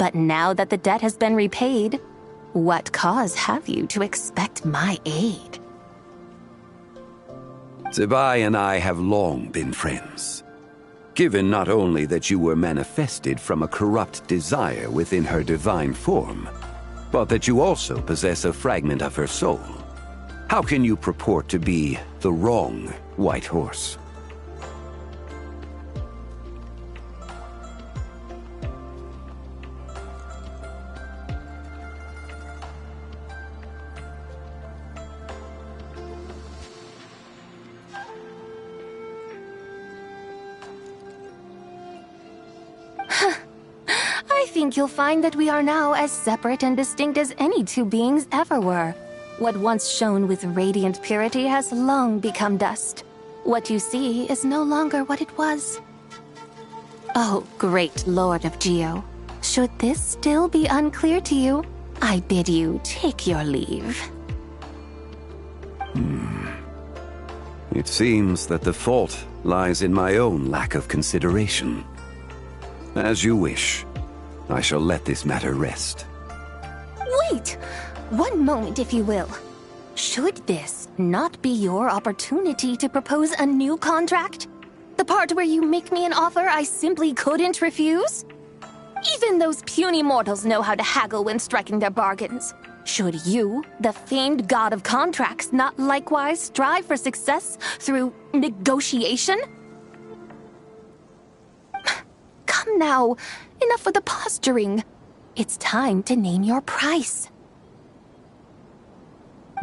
But now that the debt has been repaid, what cause have you to expect my aid? Zibai and I have long been friends. Given not only that you were manifested from a corrupt desire within her divine form, but that you also possess a fragment of her soul, how can you purport to be the wrong white horse? I think you'll find that we are now as separate and distinct as any two beings ever were. What once shone with radiant purity has long become dust. What you see is no longer what it was. Oh, great Lord of Geo. Should this still be unclear to you, I bid you take your leave. It seems that the fault lies in my own lack of consideration. As you wish. I shall let this matter rest. Wait! One moment, if you will. Should this not be your opportunity to propose a new contract? The part where you make me an offer I simply couldn't refuse? Even those puny mortals know how to haggle when striking their bargains. Should you, the famed god of contracts, not likewise strive for success through negotiation? Come now, enough with the posturing. It's time to name your price.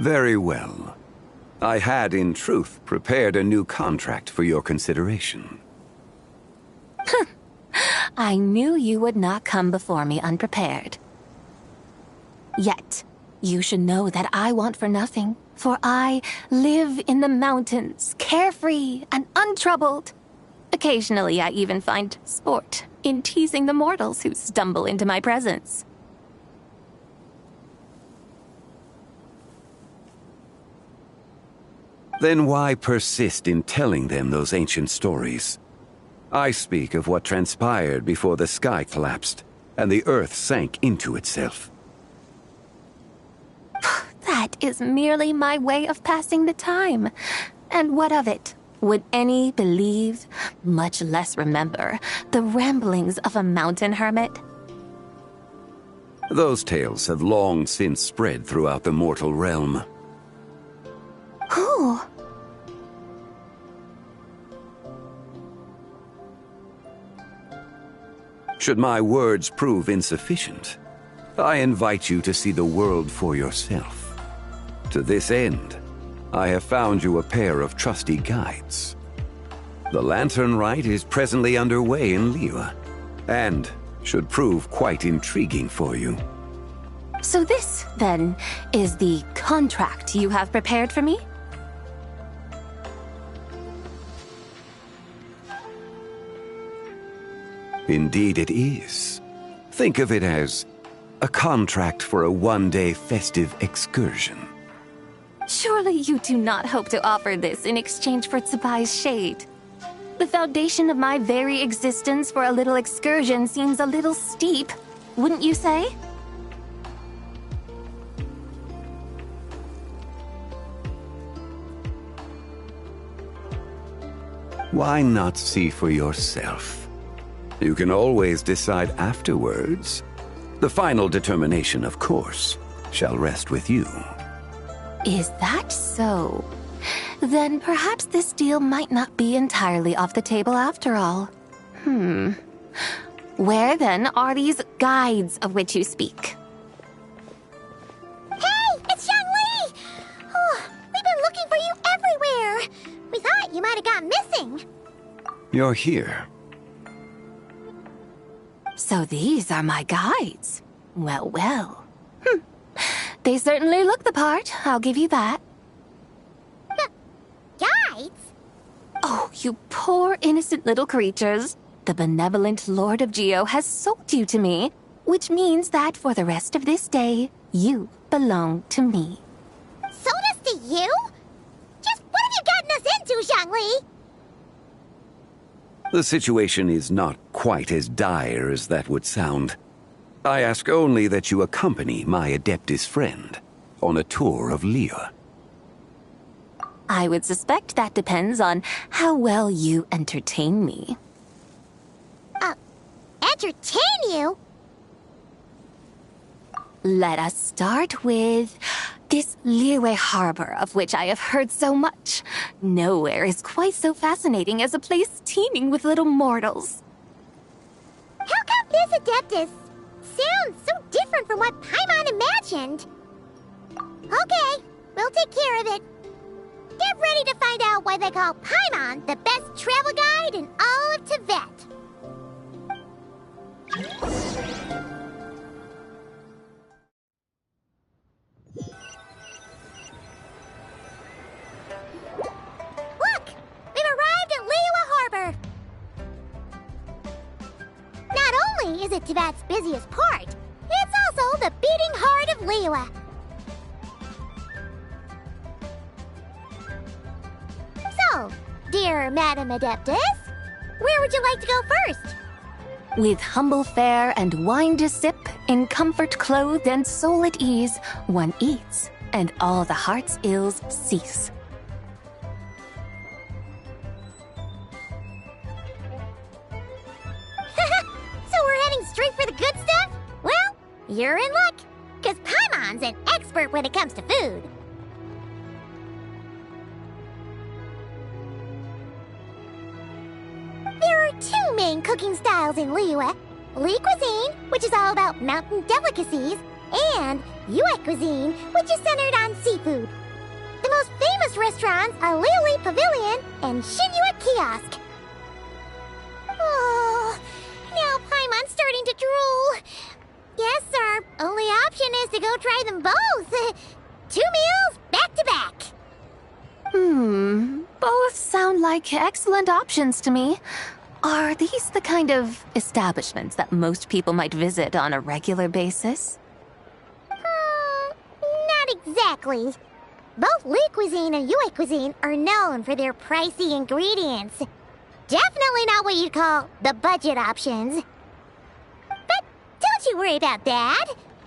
Very well. I had, in truth, prepared a new contract for your consideration. I knew you would not come before me unprepared. Yet, you should know that I want for nothing, for I live in the mountains, carefree and untroubled. Occasionally, I even find sport in teasing the mortals who stumble into my presence. Then why persist in telling them those ancient stories? I speak of what transpired before the sky collapsed and the earth sank into itself. That is merely my way of passing the time. And what of it? Would any believe, much less remember, the ramblings of a mountain hermit? Those tales have long since spread throughout the mortal realm. Who? Should my words prove insufficient, I invite you to see the world for yourself. To this end, I have found you a pair of trusty guides. The lantern rite is presently underway in Liyue, and should prove quite intriguing for you. So this, then, is the contract you have prepared for me? Indeed it is. Think of it as a contract for a one-day festive excursion. Surely you do not hope to offer this in exchange for Tsubai's shade. The foundation of my very existence for a little excursion seems a little steep, wouldn't you say? Why not see for yourself? You can always decide afterwards. The final determination, of course, shall rest with you. Is that so? Then perhaps this deal might not be entirely off the table after all. Where then are these guides of which you speak? Hey, it's Xiangli! Oh, we've been looking for you everywhere. We thought you might have gone missing. You're here. So these are my guides. Well, well. They certainly look the part, I'll give you that. Guides? Oh, you poor innocent little creatures. The benevolent Lord of Geo has sold you to me, which means that for the rest of this day, you belong to me. Sold us to you? Just what have you gotten us into, Xiangli? The situation is not quite as dire as that would sound. I ask only that you accompany my Adeptus friend on a tour of Liyue. I would suspect that depends on how well you entertain me. Entertain you? Let us start with this Liyue harbor of which I have heard so much. Nowhere is quite so fascinating as a place teeming with little mortals. How come this Adeptus sounds so different from what Paimon imagined? Okay, we'll take care of it. Get ready to find out why they call Paimon the best travel guide in all of Tibet. Look! We've arrived at Liyue Harbor! Not only is it Tibet's busiest port, it's also the beating heart of Liyue. So, dear Madam Adeptus, where would you like to go first? With humble fare and wine to sip, in comfort clothed and soul at ease, one eats, and all the heart's ills cease. So we're heading straight for the good stuff? Well, you're in luck, because Paimon's an expert when it comes to food. There are two main cooking styles in Liyue. Li cuisine, which is all about mountain delicacies, and Yue cuisine, which is centered on seafood. The most famous restaurants are Liuli Pavilion and Shinyue Kiosk. Oh, now Paimon's starting to drool. Guess our only option is to go try them both. 2 meals, back to back. Both sound like excellent options to me. Are these the kind of establishments that most people might visit on a regular basis? Not exactly. Both Li cuisine and Yue cuisine are known for their pricey ingredients. Definitely not what you'd call the budget options. But don't you worry about that.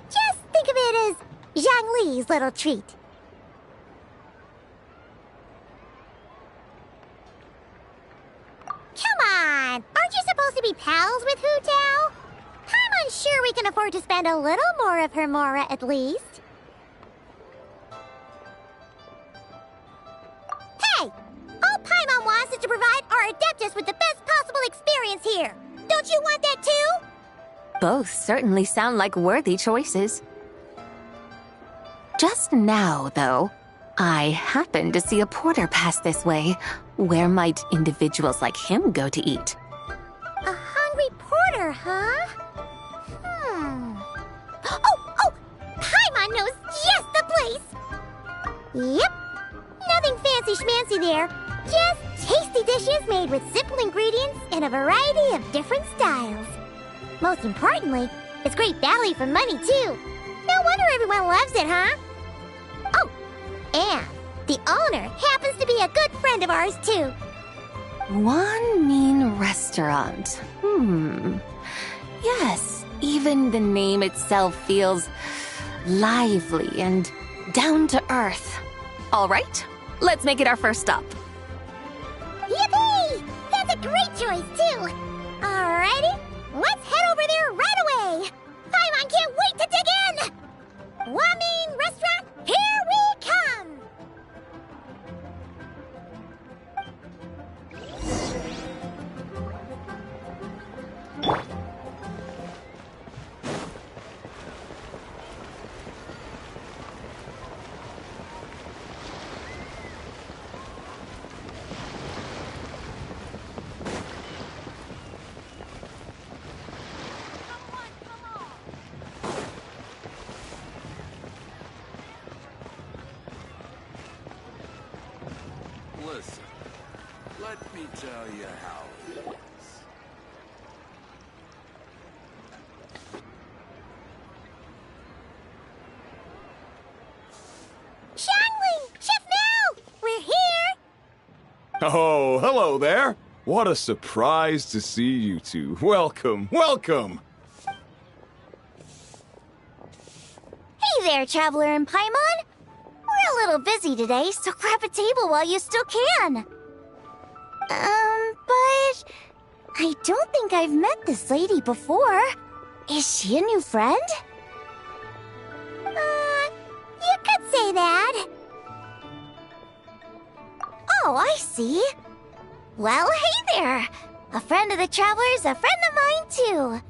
Just think of it as Zhang Li's little treat. Come on! Aren't you supposed to be pals with Hu Tao? I'm unsure we can afford to spend a little more of her mora at least. Hey! All Paimon wants is to provide our Adeptus with the best possible experience here. Don't you want that too? Both certainly sound like worthy choices. Just now, though, I happened to see a porter pass this way. Where might individuals like him go to eat? A hungry porter, huh? Oh! Paimon knows just the place! Yep. Nothing fancy schmancy there. Just tasty dishes made with simple ingredients in a variety of different styles. Most importantly, it's great value for money, too. No wonder everyone loves it, huh? Oh, and the owner happens to be a good friend of ours, too. One mean restaurant. Yes, even the name itself feels lively and down to earth. All right, let's make it our first stop. Yippee! That's a great choice, too. Alrighty, let's head over there right away. Paimon can't wait to dig in. Wamin Restaurant, here we come. Listen, let me tell you how it is. Shangling! Chef Mel! We're here! Oh, hello there. What a surprise to see you two. Welcome, welcome. there, Traveler and Paimon. We're a little busy today, so grab a table while you still can. But I don't think I've met this lady before. Is she a new friend? You could say that. Oh, I see. Well, hey there. A friend of the Traveler's a friend of mine, too.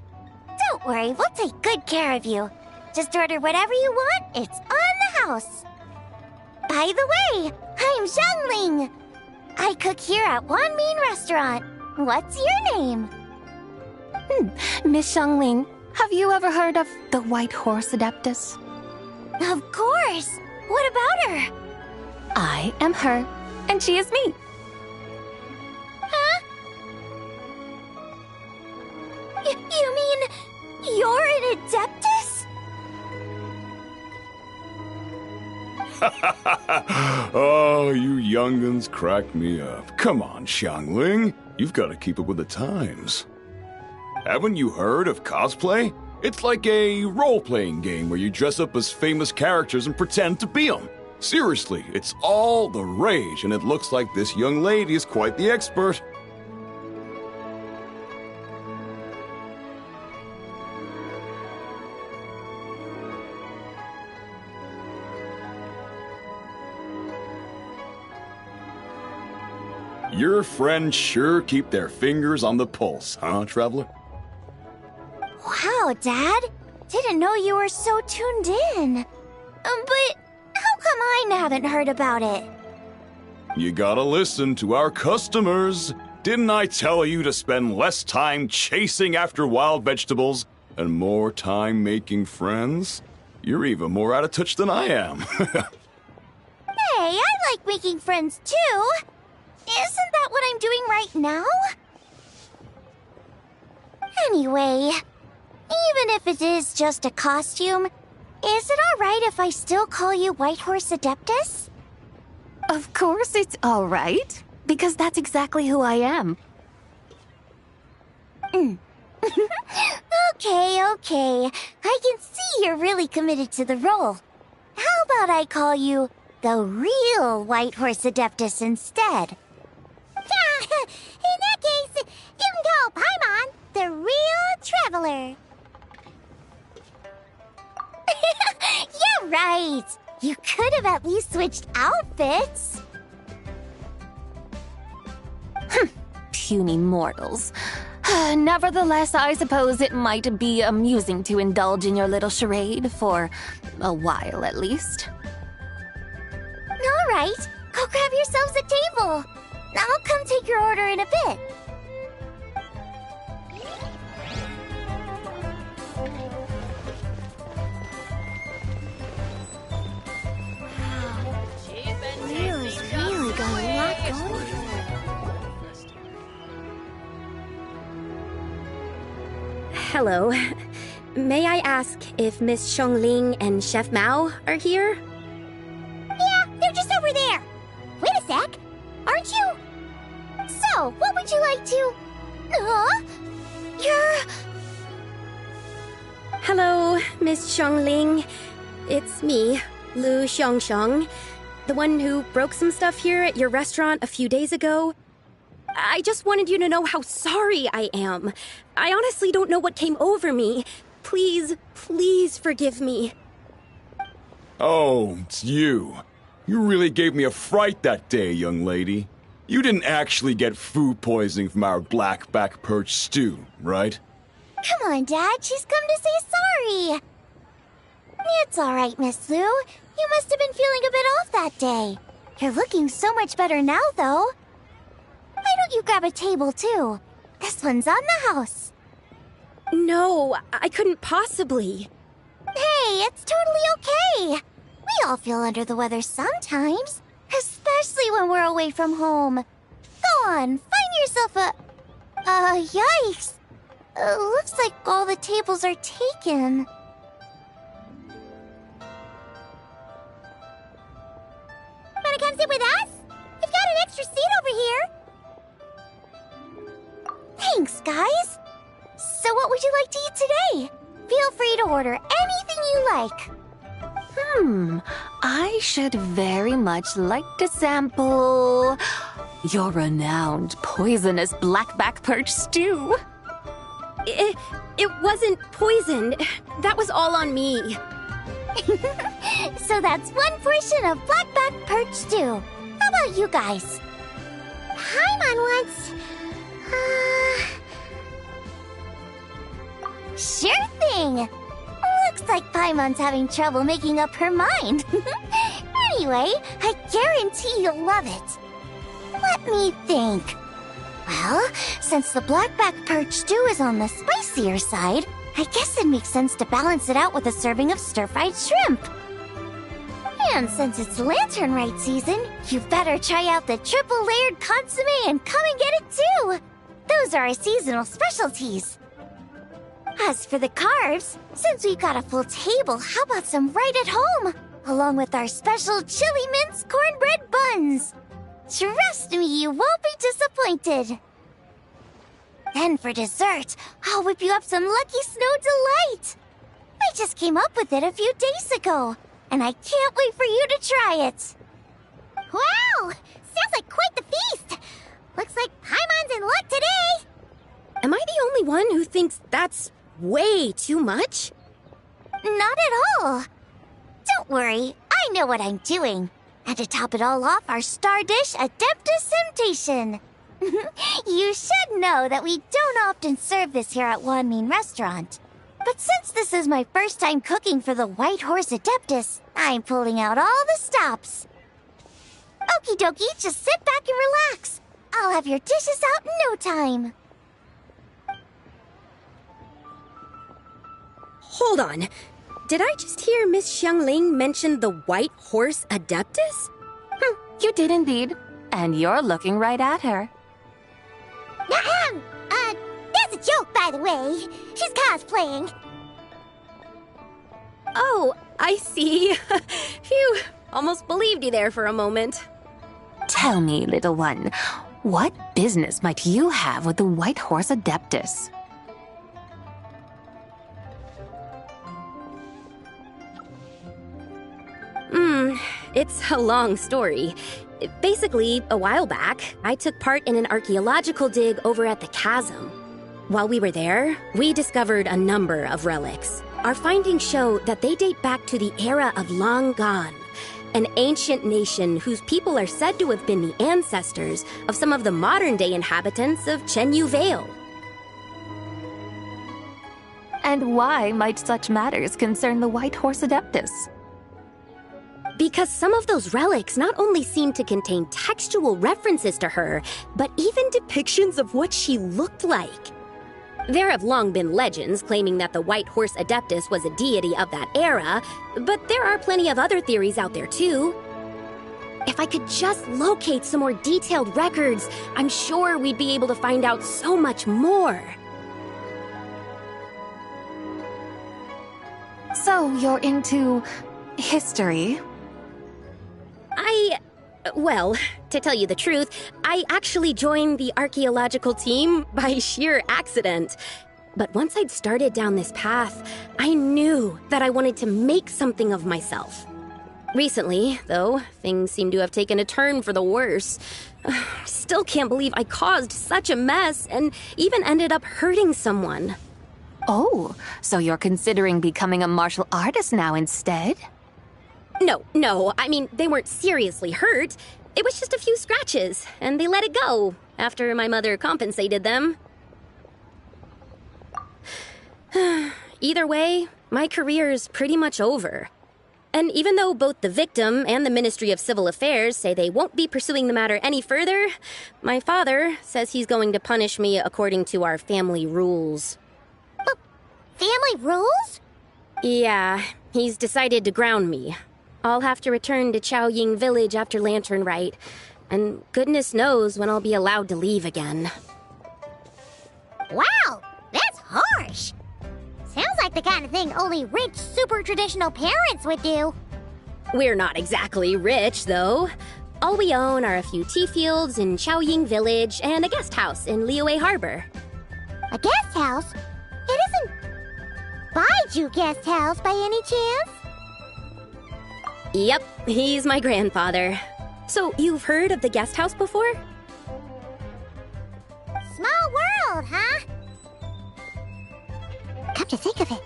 Don't worry, we'll take good care of you. Just order whatever you want, it's on the house. By the way, I'm Xiangling. I cook here at Wanmin Restaurant. What's your name? Miss Xiangling, have you ever heard of the White Horse Adeptus? Of course. What about her? I am her, and she is me. Huh? You mean you're an Adeptus? Oh, you young'uns crack me up. Come on, Xiangling. You've got to keep up with the times. Haven't you heard of cosplay? It's like a role-playing game where you dress up as famous characters and pretend to be them. Seriously, it's all the rage, and it looks like this young lady is quite the expert. Your friends sure keep their fingers on the pulse, huh, Traveler? Wow, Dad. Didn't know you were so tuned in. But how come I haven't heard about it? You gotta listen to our customers. Didn't I tell you to spend less time chasing after wild vegetables and more time making friends? You're even more out of touch than I am. Hey, I like making friends too. Isn't that what I'm doing right now? Anyway, even if it is just a costume, is it alright if I still call you White Horse Adeptus? Of course it's all right, because that's exactly who I am. Okay. I can see you're really committed to the role. How about I call you the real White Horse Adeptus instead? In that case, you can call Paimon the real Traveler. Yeah, right. You could have at least switched outfits. Puny mortals. Nevertheless, I suppose it might be amusing to indulge in your little charade for a while at least. All right, go grab yourselves a table. I'll come take your order in a bit. Leo's really got a lot going for her. Hello. May I ask if Miss Xiangling and Chef Mao are here? Yeah, they're just over there. Wait a sec. Aren't you? So, what would you like to... You're... Hello, Miss Xiangling. It's me, Lu Xiangxiang, the one who broke some stuff here at your restaurant a few days ago. I just wanted you to know how sorry I am. I honestly don't know what came over me. Please forgive me. Oh, it's you. You really gave me a fright that day, young lady. You didn't actually get food poisoning from our blackback perch stew, right? Come on, Dad. She's come to say sorry. It's all right, Miss Lu. You must have been feeling a bit off that day. You're looking so much better now, though. Why don't you grab a table, too? This one's on the house. No, I couldn't possibly. Hey, it's totally okay. We all feel under the weather sometimes, especially when we're away from home. Go on, find yourself a... yikes. Looks like all the tables are taken. Wanna come sit with us? We've got an extra seat over here. Thanks, guys. So what would you like to eat today? Feel free to order anything you like. I should very much like to sample your renowned poisonous blackback perch stew. It wasn't poisoned. That was all on me. So that's one portion of blackback perch stew. How about you guys? Paimon wants... Sure thing! Looks like Paimon's having trouble making up her mind. Anyway, I guarantee you'll love it. Let me think. Well, since the blackback perch stew is on the spicier side, I guess it makes sense to balance it out with a serving of stir-fried shrimp. And since it's Lantern Rite season, you better try out the triple-layered consomme and come and get it too! Those are our seasonal specialties. As for the carbs, since we've got a full table, how about some right at home? Along with our special chili mince cornbread buns. Trust me, you won't be disappointed. Then for dessert, I'll whip you up some Lucky Snow Delight. I just came up with it a few days ago, and I can't wait for you to try it. Wow! Sounds like quite the feast. Looks like Paimon's in luck today. Am I the only one who thinks that's way too much? Not at all. Don't worry, I know what I'm doing. And to top it all off, our star dish, Adeptus Temptation. You should know that we don't often serve this here at Wanmin Restaurant. But since this is my first time cooking for the White Horse Adeptus, I'm pulling out all the stops. Okie dokie, just sit back and relax. I'll have your dishes out in no time. Hold on. Did I just hear Miss Xiangling mention the White Horse Adeptus? You did indeed. And you're looking right at her. That's a joke, by the way. She's cosplaying. Oh, I see. Phew, almost believed you there for a moment. Tell me, little one, what business might you have with the White Horse Adeptus? It's a long story. Basically, a while back, I took part in an archaeological dig over at the chasm. While we were there, we discovered a number of relics. Our findings show that they date back to the era of Long Gone, an ancient nation whose people are said to have been the ancestors of some of the modern-day inhabitants of Chenyu Vale. And why might such matters concern the White Horse Adeptus? Because some of those relics not only seem to contain textual references to her, but even depictions of what she looked like. There have long been legends claiming that the White Horse Adeptus was a deity of that era, but there are plenty of other theories out there too. If I could just locate some more detailed records, I'm sure we'd be able to find out so much more. So you're into history? Well, to tell you the truth, I actually joined the archaeological team by sheer accident. But once I'd started down this path, I knew that I wanted to make something of myself. Recently, though, things seem to have taken a turn for the worse. Still can't believe I caused such a mess and even ended up hurting someone. Oh, so you're considering becoming a martial artist now instead? No, I mean, they weren't seriously hurt. It was just a few scratches, and they let it go after my mother compensated them. Either way, my career's pretty much over. And even though both the victim and the Ministry of Civil Affairs say they won't be pursuing the matter any further, my father says he's going to punish me according to our family rules. Family rules? Yeah, he's decided to ground me. I'll have to return to Chaoying Village after Lantern Rite, and goodness knows when I'll be allowed to leave again. Wow, that's harsh. Sounds like the kind of thing only rich, super traditional parents would do. We're not exactly rich, though. All we own are a few tea fields in Chaoying Village and a guest house in Liyue Harbor. A guest house? It isn't Baiju Guest House by any chance? Yep, he's my grandfather. So, you've heard of the guest house before? Small world, huh? Come to think of it,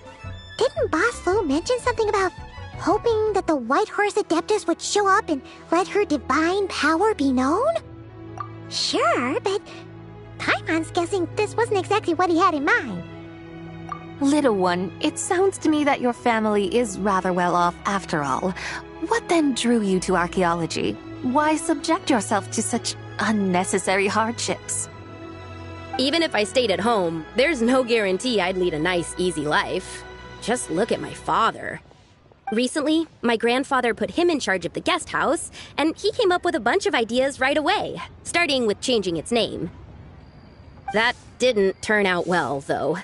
didn't Boss Lou mention something about hoping that the White Horse Adeptus would show up and let her divine power be known? Sure, but Paimon's guessing this wasn't exactly what he had in mind. Little one, it sounds to me that your family is rather well off after all. What then drew you to archaeology? Why subject yourself to such unnecessary hardships? Even if I stayed at home, there's no guarantee I'd lead a nice, easy life. Just look at my father. Recently, my grandfather put him in charge of the guest house, and he came up with a bunch of ideas right away, starting with changing its name. That didn't turn out well, though.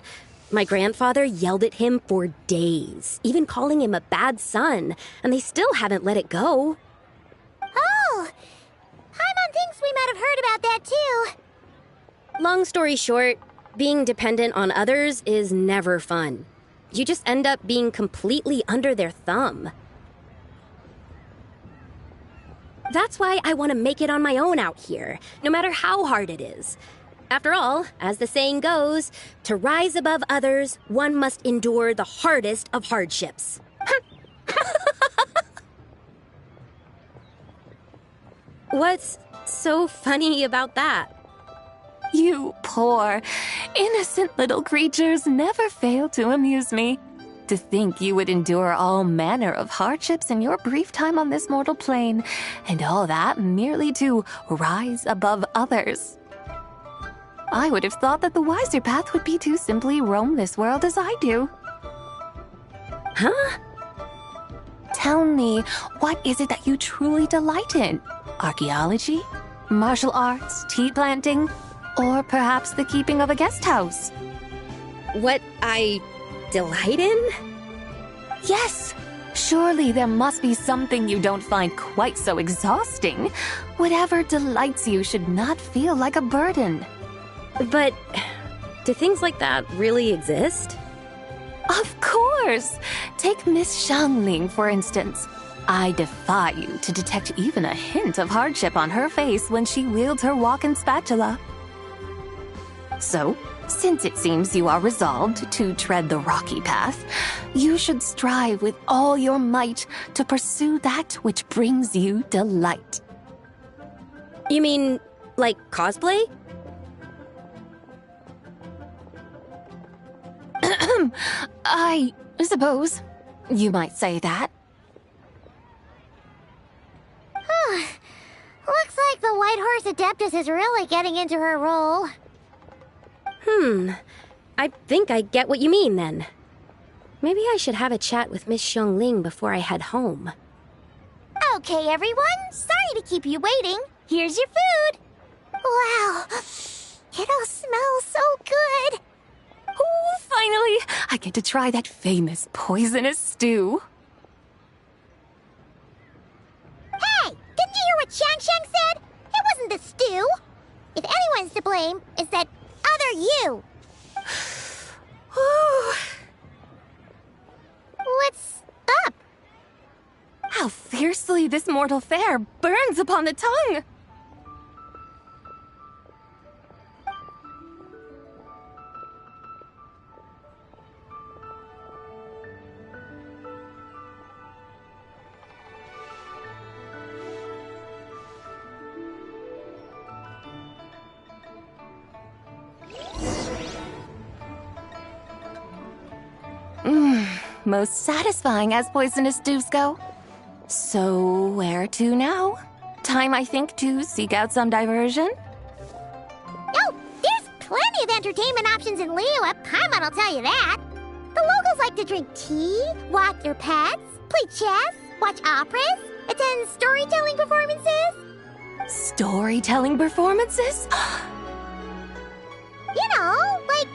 My grandfather yelled at him for days, even calling him a bad son, and they still haven't let it go. Oh, Paimon thinks we might have heard about that too. Long story short, being dependent on others is never fun. You just end up being completely under their thumb. That's why I want to make it on my own out here, no matter how hard it is. After all, as the saying goes, to rise above others, one must endure the hardest of hardships. What's so funny about that? You poor, innocent little creatures never fail to amuse me. To think you would endure all manner of hardships in your brief time on this mortal plane, and all that merely to rise above others. I would have thought that the wiser path would be to simply roam this world as I do. Huh? Tell me, what is it that you truly delight in? Archaeology? Martial arts? Tea planting? Or perhaps the keeping of a guest house? What I delight in? Yes! Surely there must be something you don't find quite so exhausting. Whatever delights you should not feel like a burden. But do things like that really exist? Of course! Take Miss Xiangling, for instance. I defy you to detect even a hint of hardship on her face when she wields her walking spatula. So, since it seems you are resolved to tread the rocky path, you should strive with all your might to pursue that which brings you delight. You mean, like cosplay? I suppose you might say that. Looks like the White Horse Adeptus is really getting into her role. I think I get what you mean, then. Maybe I should have a chat with Miss Xiangling before I head home. Okay, everyone. Sorry to keep you waiting. Here's your food. Wow. It all smells so good. Oh, finally! I get to try that famous poisonous stew. Hey! Didn't you hear what Shang said? It wasn't the stew. If anyone's to blame, it's that other you. What's up? How fiercely this mortal fare burns upon the tongue! Most satisfying as poisonous stews go. So, where to now? Time, I think, to seek out some diversion? Oh, there's plenty of entertainment options in Liyue. Paimon will tell you that. The locals like to drink tea, walk their pets, play chess, watch operas, attend storytelling performances. Storytelling performances? You know, like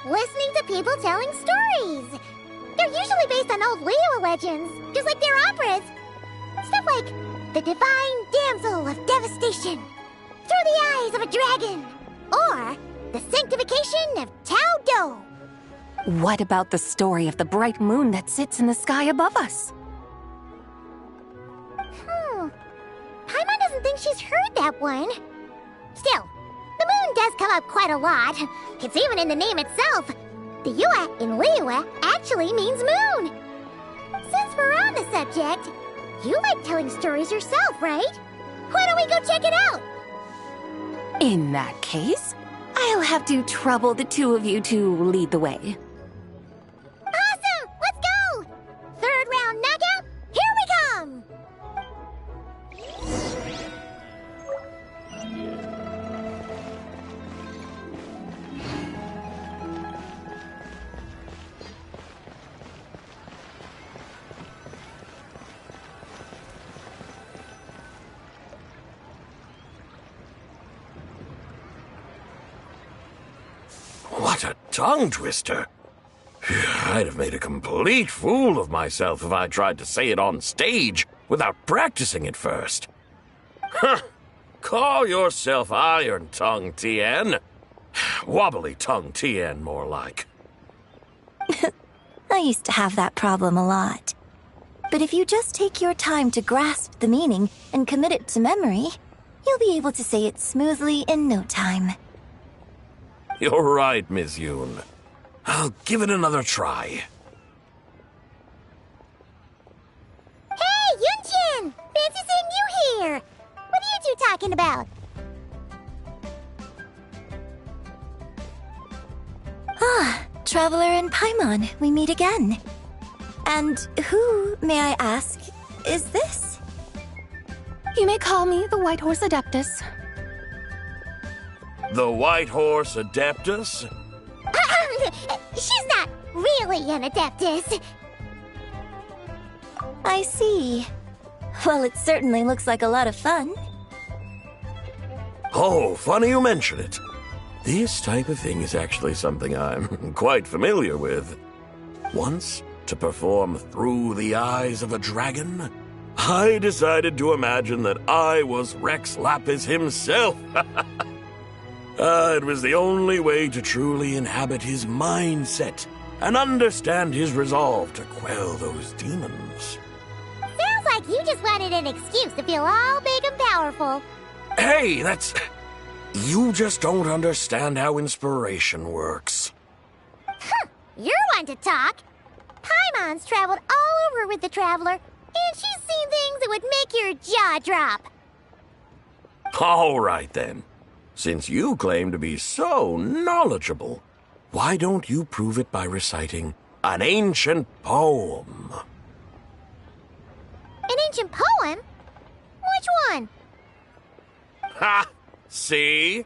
listening to people telling stories. They're usually based on old Liyue legends, just like their operas. Stuff like The Divine Damsel of Devastation, Through the Eyes of a Dragon, or The Sanctification of Tao Do. What about the story of the bright moon that sits in the sky above us? doesn't think she's heard that one. Still, the moon does come up quite a lot. It's even in the name itself. The Yua in Liyue actually means moon. Since we're on the subject, you like telling stories yourself, right? Why don't we go check it out? In that case, I'll have to trouble the two of you to lead the way. Awesome! Let's go! Third round knockout, here we come! What a tongue twister. I'd have made a complete fool of myself if I tried to say it on stage without practicing it first. Huh. Call yourself Iron Tongue, Tien. Wobbly Tongue, Tien, more like. I used to have that problem a lot. But if you just take your time to grasp the meaning and commit it to memory, you'll be able to say it smoothly in no time. You're right, Miss Yoon. I'll give it another try. Hey, Yunjin! Fancy seeing you here! What are you two talking about? Ah, Traveler and Paimon, we meet again. And who, may I ask, is this? You may call me the White Horse Adeptus. The White Horse Adeptus? She's not really an Adeptus. I see. Well, it certainly looks like a lot of fun. Oh, funny you mention it. This type of thing is actually something I'm quite familiar with. Once, to perform Through the Eyes of a Dragon, I decided to imagine that I was Rex Lapis himself. It was the only way to truly inhabit his mindset and understand his resolve to quell those demons. Sounds like you just wanted an excuse to feel all big and powerful. Hey, that's... You just don't understand how inspiration works. You're one to talk. Paimon's traveled all over with the Traveler, and she's seen things that would make your jaw drop. All right, then. Since you claim to be so knowledgeable, why don't you prove it by reciting an ancient poem? An ancient poem? Which one? Ha! See?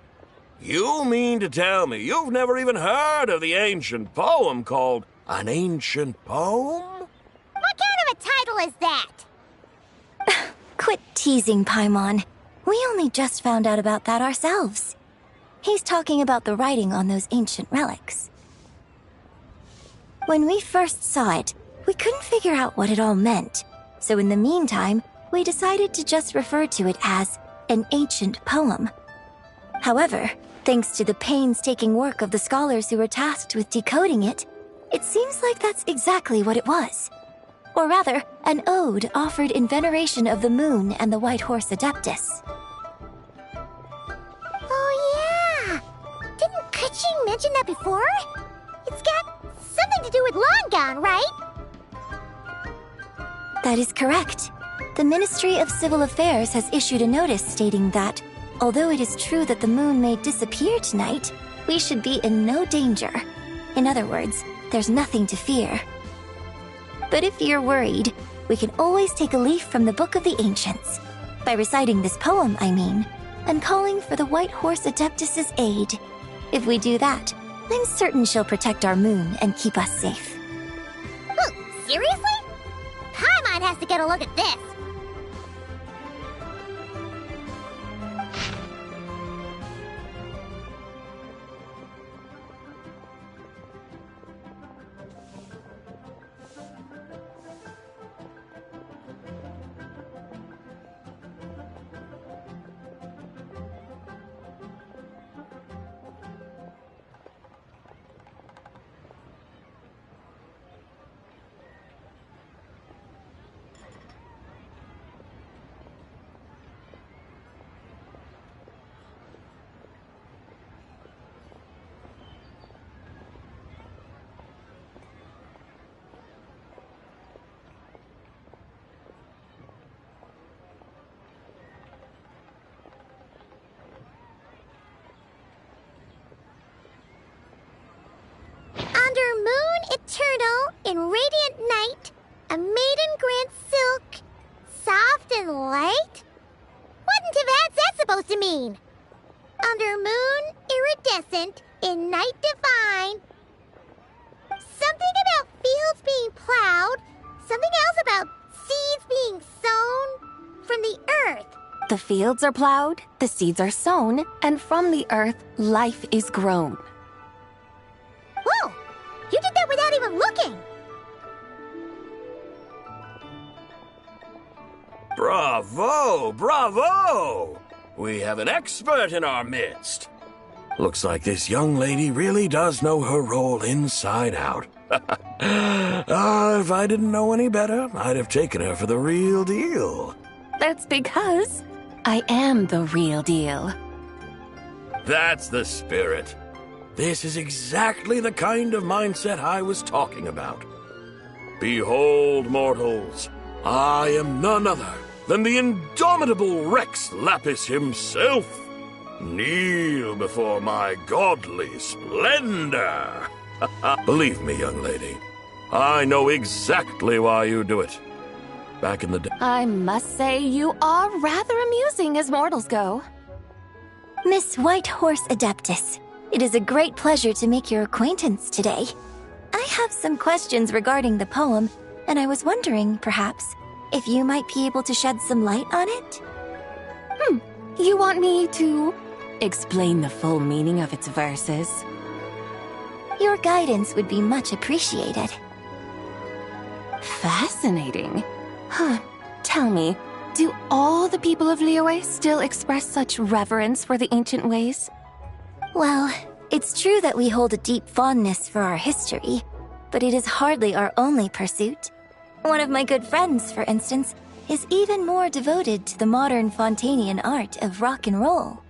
You mean to tell me you've never even heard of the ancient poem called An Ancient Poem? What kind of a title is that? Quit teasing, Paimon. We only just found out about that ourselves. He's talking about the writing on those ancient relics. When we first saw it, we couldn't figure out what it all meant. So in the meantime, we decided to just refer to it as an ancient poem. However, thanks to the painstaking work of the scholars who were tasked with decoding it, it seems like that's exactly what it was. Or rather, an ode offered in veneration of the moon and the White Horse Adeptus. Oh yeah! Didn't Kuching mention that before? It's got something to do with Long Gone, right? That is correct. The Ministry of Civil Affairs has issued a notice stating that, although it is true that the moon may disappear tonight, we should be in no danger. In other words, there's nothing to fear. But if you're worried, we can always take a leaf from the Book of the Ancients. By reciting this poem, I mean, and calling for the White Horse Adeptus' aid. If we do that, I'm certain she'll protect our moon and keep us safe. Seriously? Paimon has to get a look at this. light? What in Tibet's that supposed to mean? Under moon, iridescent, in night divine. Something about fields being plowed, something else about seeds being sown from the earth. The fields are plowed, the seeds are sown, and from the earth, life is grown. Whoa! You did that without even looking! Bravo! Bravo! We have an expert in our midst. Looks like this young lady really does know her role inside out. If I didn't know any better, I'd have taken her for the real deal. That's because I am the real deal. That's the spirit. This is exactly the kind of mindset I was talking about. Behold, mortals, I am none other than the indomitable Rex Lapis himself. Kneel before my godly splendor. Believe me, young lady, I know exactly why you do it. Back in the day. I must say you are rather amusing as mortals go. Miss White Horse Adeptus, it is a great pleasure to make your acquaintance today. I have some questions regarding the poem, and I was wondering, perhaps, if you might be able to shed some light on it? You want me to explain the full meaning of its verses? Your guidance would be much appreciated. Fascinating. Tell me, do all the people of Liyue still express such reverence for the ancient ways? Well, it's true that we hold a deep fondness for our history, but it is hardly our only pursuit. One of my good friends, for instance, is even more devoted to the modern Fontanian art of rock and roll.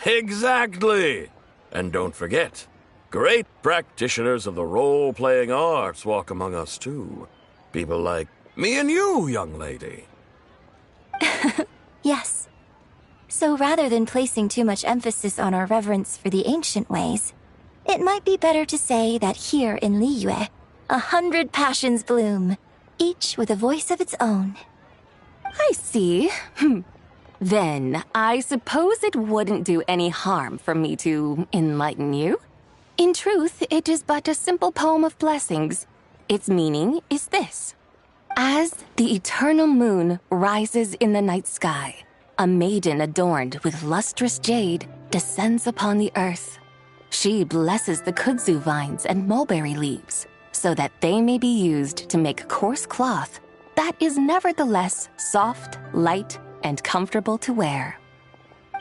Exactly! And don't forget, great practitioners of the role-playing arts walk among us too. People like me and you, young lady. Yes. So rather than placing too much emphasis on our reverence for the ancient ways, it might be better to say that here in Liyue, 100 passions bloom, each with a voice of its own. I see. Then, I suppose it wouldn't do any harm for me to enlighten you. In truth, it is but a simple poem of blessings. Its meaning is this. As the eternal moon rises in the night sky, a maiden adorned with lustrous jade descends upon the earth. She blesses the kudzu vines and mulberry leaves, so that they may be used to make coarse cloth that is nevertheless soft, light, and comfortable to wear.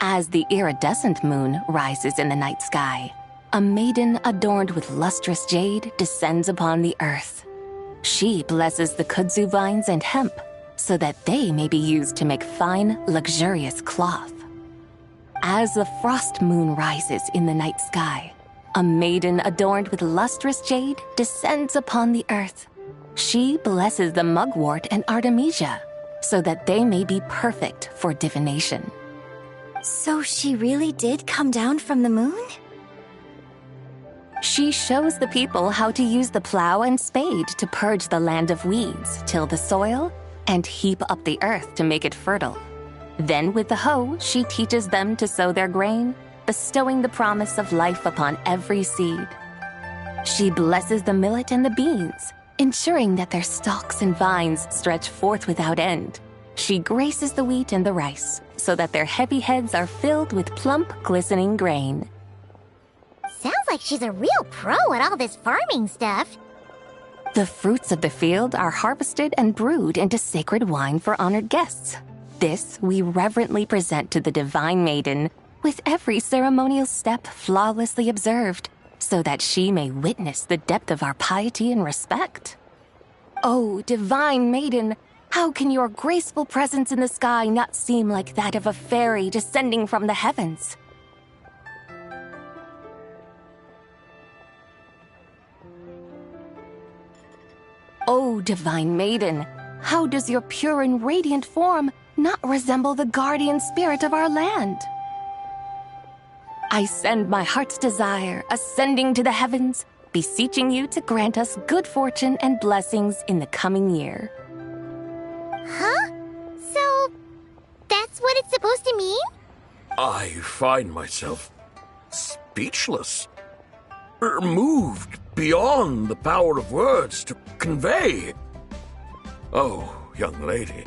As the iridescent moon rises in the night sky, a maiden adorned with lustrous jade descends upon the earth. She blesses the kudzu vines and hemp, so that they may be used to make fine, luxurious cloth. As the frost moon rises in the night sky, a maiden adorned with lustrous jade descends upon the earth. She blesses the mugwort and artemisia, so that they may be perfect for divination. So she really did come down from the moon? She shows the people how to use the plow and spade to purge the land of weeds, till the soil, and heap up the earth to make it fertile. Then with the hoe, she teaches them to sow their grain, bestowing the promise of life upon every seed. She blesses the millet and the beans, ensuring that their stalks and vines stretch forth without end. She graces the wheat and the rice, so that their heavy heads are filled with plump, glistening grain. Sounds like she's a real pro at all this farming stuff. The fruits of the field are harvested and brewed into sacred wine for honored guests. This we reverently present to the divine maiden, with every ceremonial step flawlessly observed, so that she may witness the depth of our piety and respect. Oh, divine maiden, how can your graceful presence in the sky not seem like that of a fairy descending from the heavens? Oh, divine maiden, how does your pure and radiant form not resemble the guardian spirit of our land? I send my heart's desire, ascending to the heavens, beseeching you to grant us good fortune and blessings in the coming year. Huh? So, That's what it's supposed to mean? I find myself speechless. Moved beyond the power of words to convey. Oh, young lady,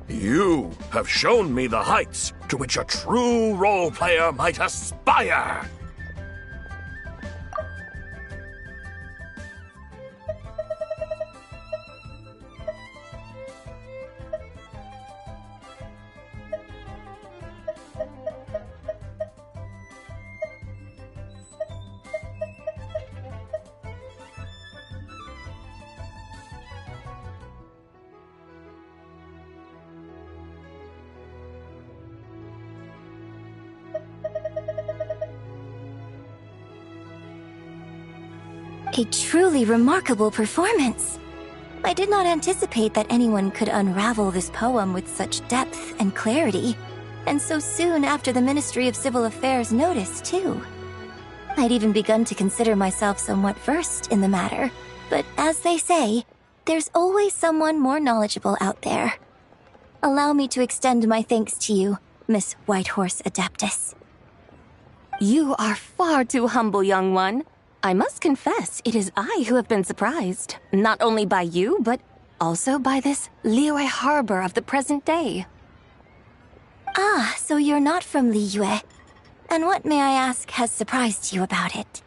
you have shown me the heights to which a true role player might aspire. A truly remarkable performance. I did not anticipate that anyone could unravel this poem with such depth and clarity, and so soon after the Ministry of Civil Affairs noticed, too. I'd even begun to consider myself somewhat versed in the matter, but as they say, there's always someone more knowledgeable out there. Allow me to extend my thanks to you, Miss Whitehorse Adeptus. You are far too humble, young one. I must confess, it is I who have been surprised, not only by you, but also by this Liyue Harbor of the present day. Ah, so you're not from Liyue. And what, may I ask, has surprised you about it?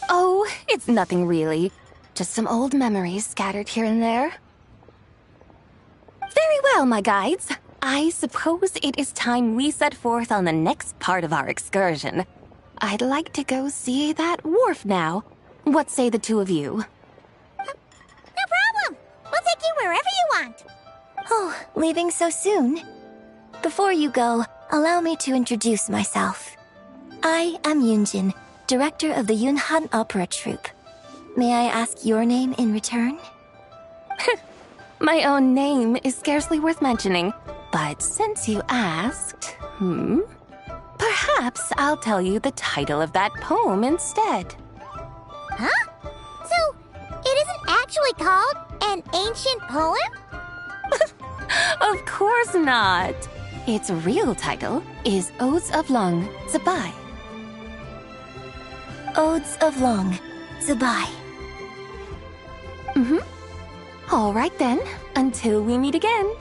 Oh, it's nothing really. Just some old memories scattered here and there. Very well, my guides. I suppose it is time we set forth on the next part of our excursion. I'd like to go see that wharf now. What say the two of you? No problem. We'll take you wherever you want. Oh, leaving so soon? Before you go, allow me to introduce myself. I am Yunjin, director of the Yunhan Opera Troupe. May I ask your name in return? My own name is scarcely worth mentioning. But since you asked, perhaps I'll tell you the title of that poem instead. Huh? So, it isn't actually called an ancient poem? Of course not. Its real title is Odes of Long Zabai. Odes of Long Zabai. All right then, until we meet again.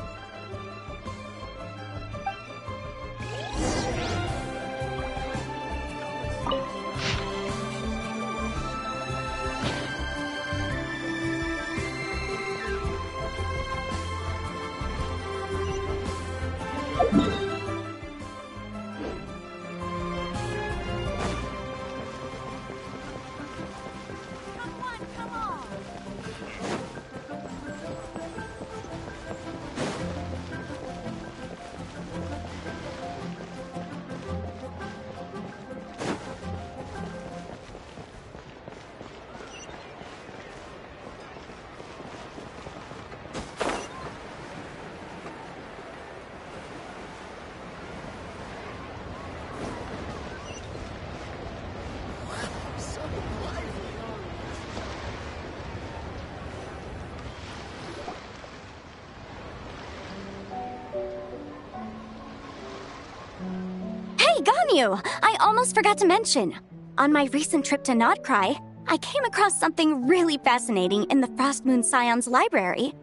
I almost forgot to mention. On my recent trip to Notcry, I came across something really fascinating in the Frostmoon Scion's library.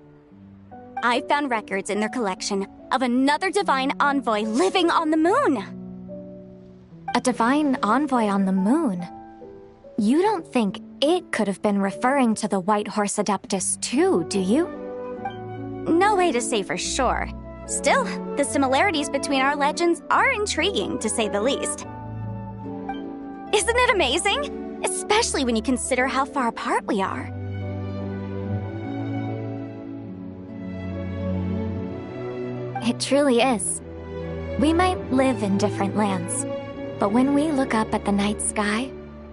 I found records in their collection of another divine envoy living on the moon. A divine envoy on the moon? You don't think it could have been referring to the White Horse Adeptus too, do you? No way to say for sure. Still, the similarities between our legends are intriguing, to say the least. Isn't it amazing? Especially when you consider how far apart we are. It truly is. We might live in different lands, but when we look up at the night sky,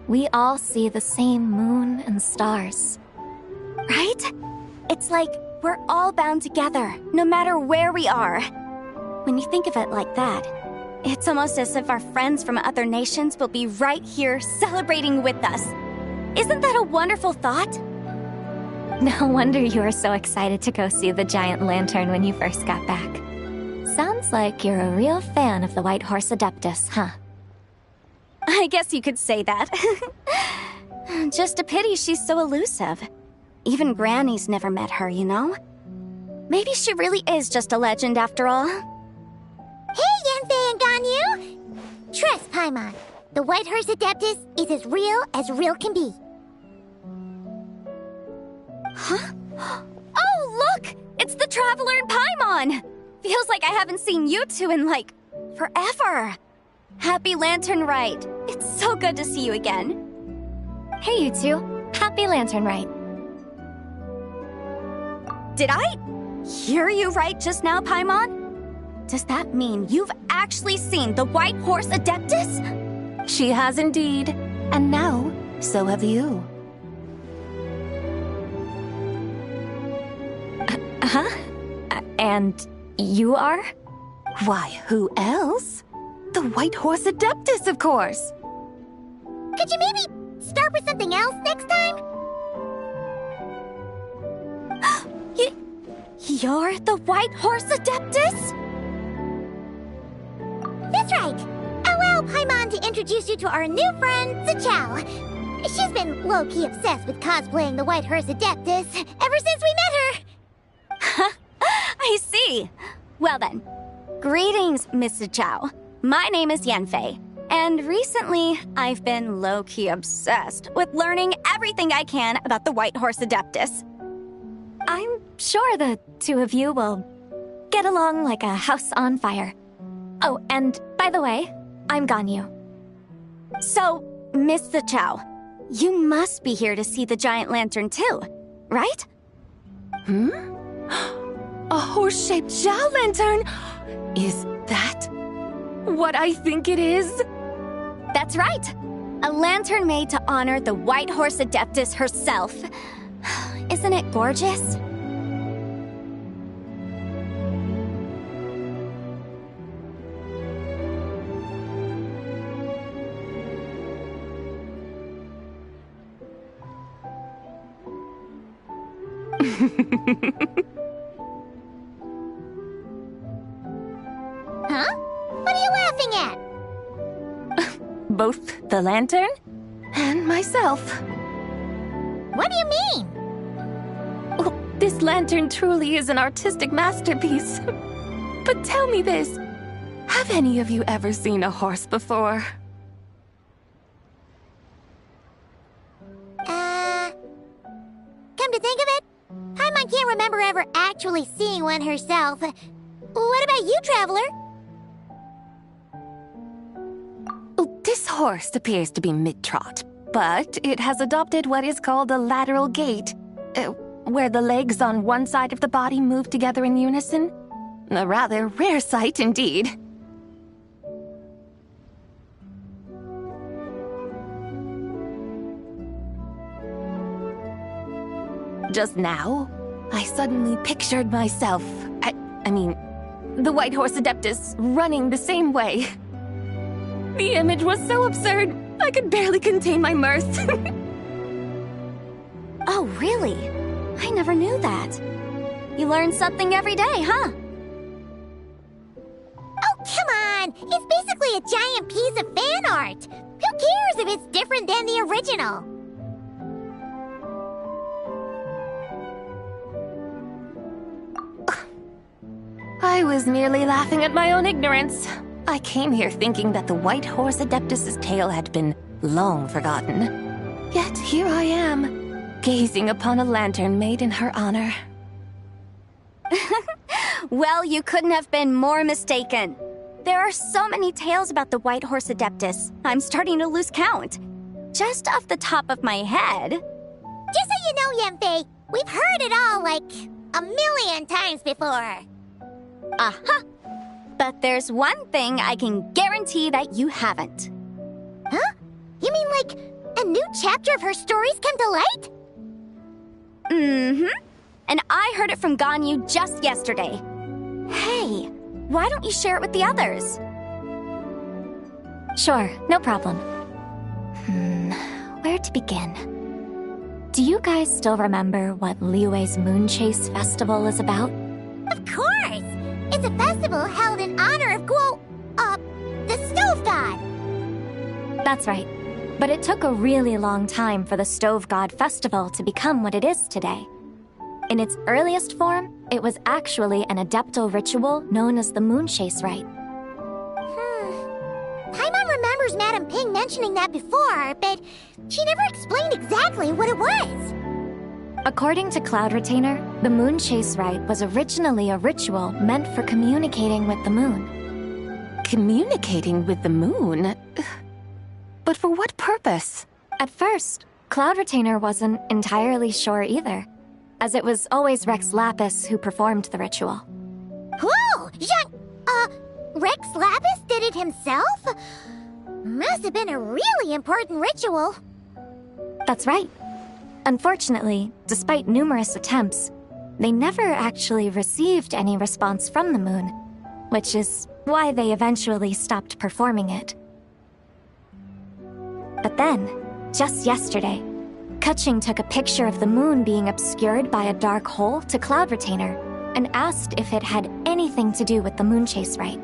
we all see the same moon and stars. Right? It's like we're all bound together, no matter where we are. When you think of it like that, it's almost as if our friends from other nations will be right here celebrating with us. Isn't that a wonderful thought? No wonder you were so excited to go see the giant lantern when you first got back. Sounds like you're a real fan of the White Horse Adeptus, huh? I guess you could say that. Just a pity she's so elusive. Even Granny's never met her, you know? Maybe she really is just a legend after all. Hey, Yanfei and Ganyu! Trust Paimon. The White Horse Adeptus is as real can be. Huh? Oh, look! It's the Traveler and Paimon! Feels like I haven't seen you two in, like, forever. Happy Lantern Rite. It's so good to see you again. Hey, you two. Happy Lantern Rite. Did I hear you right just now, Paimon? Does that mean you've actually seen the White Horse Adeptus? She has indeed. And now, so have you. Huh? And you are? Why, who else? The White Horse Adeptus, of course. Could you maybe start with something else next time? You're the White Horse Adeptus? That's right. Allow Paimon to introduce you to our new friend, Zichao. She's been low-key obsessed with cosplaying the White Horse Adeptus ever since we met her. I see. Well then, greetings, Miss Zichao. My name is Yanfei, and recently I've been low-key obsessed with learning everything I can about the White Horse Adeptus. I'm sure the two of you will get along like a house on fire. Oh, and by the way, I'm Ganyu. So, Miss Zichao, you must be here to see the giant lantern too, right? A horse-shaped Zhao lantern? Is that what I think it is? That's right. A lantern made to honor the White Horse Adeptus herself. Isn't it gorgeous? Huh? What are you laughing at? Both the lantern and myself. What do you mean? Oh, this lantern truly is an artistic masterpiece. But tell me this, have any of you ever seen a horse before? Come to think of it, Paimon can't remember ever actually seeing one herself. What about you, Traveler? Oh, this horse appears to be mid-trot, but it has adopted what is called a lateral gait, where the legs on one side of the body move together in unison. A rather rare sight indeed. Just now, I suddenly pictured myself, I mean, the White Horse Adeptus running the same way. The image was so absurd, I could barely contain my mirth. Oh, really? I never knew that. You learn something every day, huh? Oh, come on! It's basically a giant piece of fan art! Who cares if it's different than the original? I was merely laughing at my own ignorance. I came here thinking that the White Horse Adeptus's tale had been long forgotten. Yet here I am, gazing upon a lantern made in her honor. Well, you couldn't have been more mistaken. There are so many tales about the White Horse Adeptus, I'm starting to lose count. Just off the top of my head... Just so you know, Yanfei, we've heard it all like a million times before. Uh-huh. But there's one thing I can guarantee that you haven't. Huh? You mean like a new chapter of her stories come to light? Mm-hmm. And I heard it from Ganyu just yesterday. Hey, why don't you share it with the others? Sure, no problem. Where to begin? Do you guys still remember what Liyue's Moon Chase Festival is about? Of course! It's a festival held in honor of the Stove God. That's right. But it took a really long time for the Stove God Festival to become what it is today. In its earliest form, it was actually an adeptal ritual known as the Moon Chase Rite. Paimon remembers Madame Ping mentioning that before, but she never explained exactly what it was. According to Cloud Retainer, the Moon Chase Rite was originally a ritual meant for communicating with the moon. Communicating with the moon? But for what purpose? At first, Cloud Retainer wasn't entirely sure either, as it was always Rex Lapis who performed the ritual. Whoa! Rex Lapis did it himself? Must have been a really important ritual. That's right. Unfortunately, despite numerous attempts, they never actually received any response from the moon, which is why they eventually stopped performing it. But then, just yesterday, Kaching took a picture of the moon being obscured by a dark hole to Cloud Retainer and asked if it had anything to do with the Moon Chase Rite.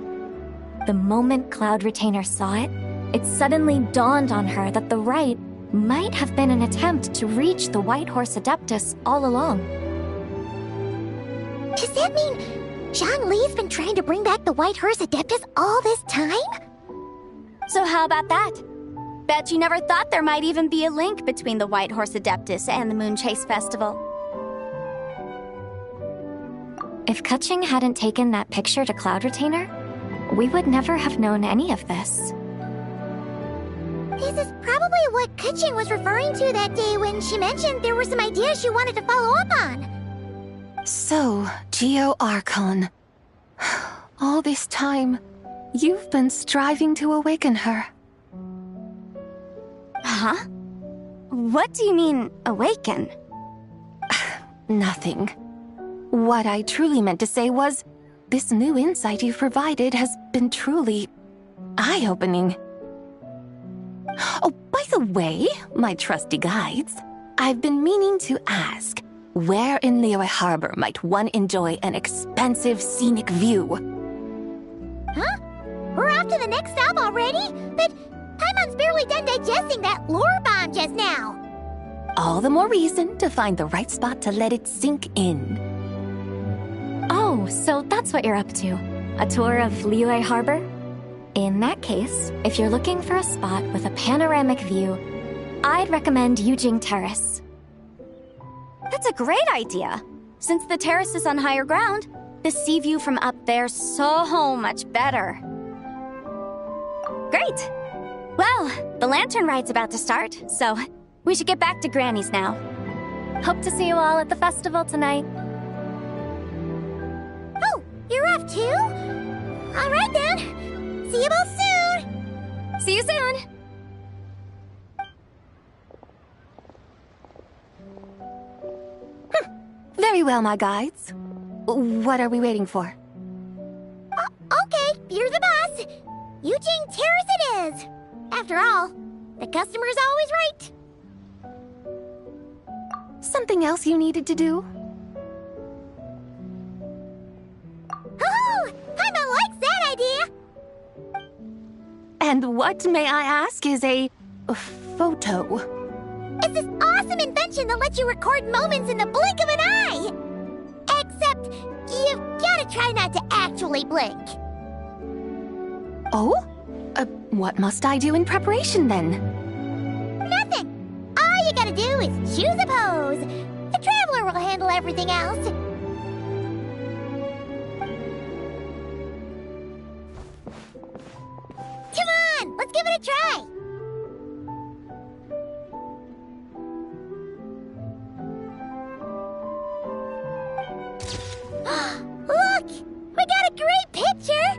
The moment Cloud Retainer saw it, it suddenly dawned on her that the rite might have been an attempt to reach the White Horse Adeptus all along. Does that mean Zhang Li's been trying to bring back the White Horse Adeptus all this time? So how about that? Bet you never thought there might even be a link between the White Horse Adeptus and the Moon Chase Festival. If Kaching hadn't taken that picture to Cloud Retainer, we would never have known any of this. This is probably what Kaching was referring to that day when she mentioned there were some ideas she wanted to follow up on. So, Geo Archon. All this time, you've been striving to awaken her. Huh? What do you mean, awaken? Nothing. What I truly meant to say was, this new insight you've provided has been truly eye-opening. Oh, by the way, my trusty guides, I've been meaning to ask, where in Liyue Harbor might one enjoy an expansive scenic view? Huh? We're off to the next stop already? But Paimon's barely done digesting that lore bomb just now. All the more reason to find the right spot to let it sink in. Oh, so that's what you're up to. A tour of Liyue Harbor? In that case, if you're looking for a spot with a panoramic view, I'd recommend Yujing Terrace. That's a great idea. Since the terrace is on higher ground, the sea view from up there's so much better. Great! Well, the lantern ride's about to start, so we should get back to Granny's now. Hope to see you all at the festival tonight. Oh, you're off too? All right then. See you both soon. See you soon! Very well, my guides. What are we waiting for? Okay, you're the boss. Yujing Terrace it is. After all, the customer's always right. Something else you needed to do? Oh, Paimon likes that idea. And what, may I ask, is a photo? It's this awesome invention that lets you record moments in the blink of an eye. Except, you've gotta try not to actually blink. Oh? What must I do in preparation then? Nothing. All you gotta do is choose a pose. The Traveler will handle everything else. Come on, let's give it a try. Look! We got a great picture!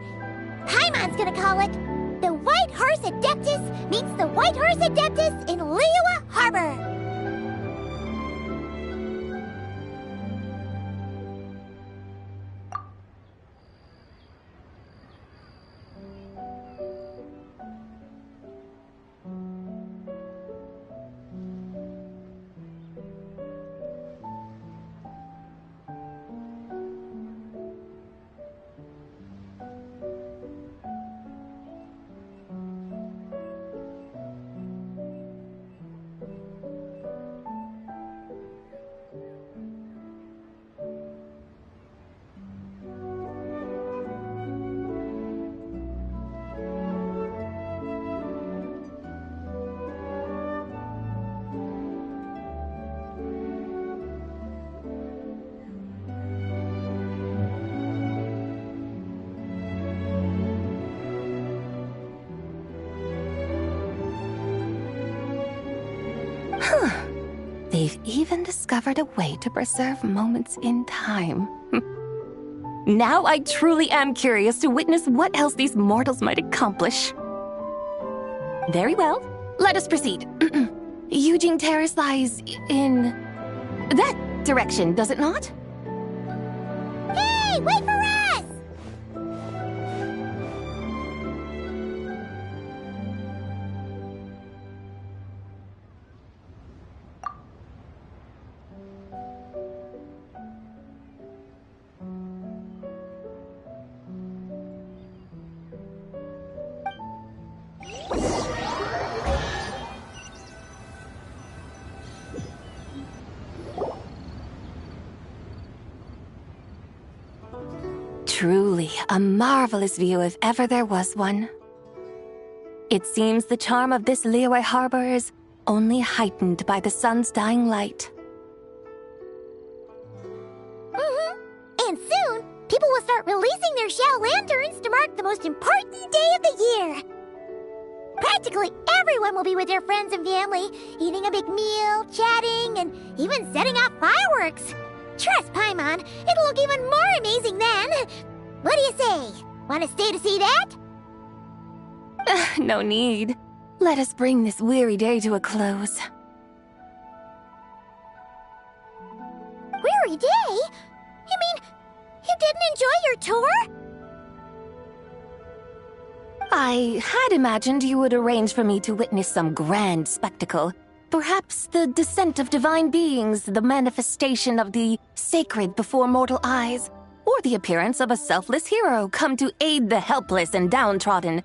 Paimon's gonna call it The White Horse Adeptus Meets the White Horse Adeptus in Liyue Harbor. They've even discovered a way to preserve moments in time. Now I truly am curious to witness what else these mortals might accomplish. Very well, let us proceed. Eugene Terrace lies in that direction, does it not? Hey, wait for us! Truly a marvelous view if ever there was one. It seems the charm of this Liyue harbor is only heightened by the sun's dying light. And soon, people will start releasing their Xiao lanterns to mark the most important day of the year. Practically everyone will be with their friends and family, eating a big meal, chatting, and even setting off fireworks. Trust Paimon, it'll look even more amazing then. What do you say? Want to stay to see that? No need. Let us bring this weary day to a close. Weary day? You mean you didn't enjoy your tour? I had imagined you would arrange for me to witness some grand spectacle. Perhaps the descent of divine beings, the manifestation of the sacred before mortal eyes, or the appearance of a selfless hero come to aid the helpless and downtrodden.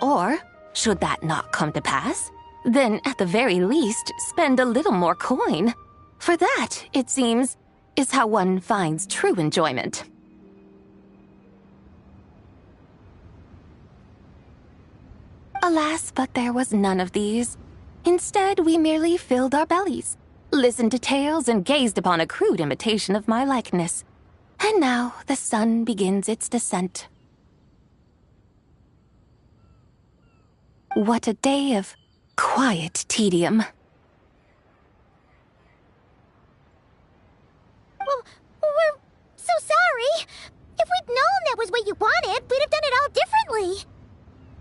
Or, should that not come to pass, then at the very least, spend a little more coin. For that, it seems, is how one finds true enjoyment. Alas, but there was none of these. Instead, we merely filled our bellies, listened to tales, and gazed upon a crude imitation of my likeness. And now the sun begins its descent. What a day of quiet tedium. Well, we're so sorry. If we'd known that was what you wanted, we'd have done it all differently.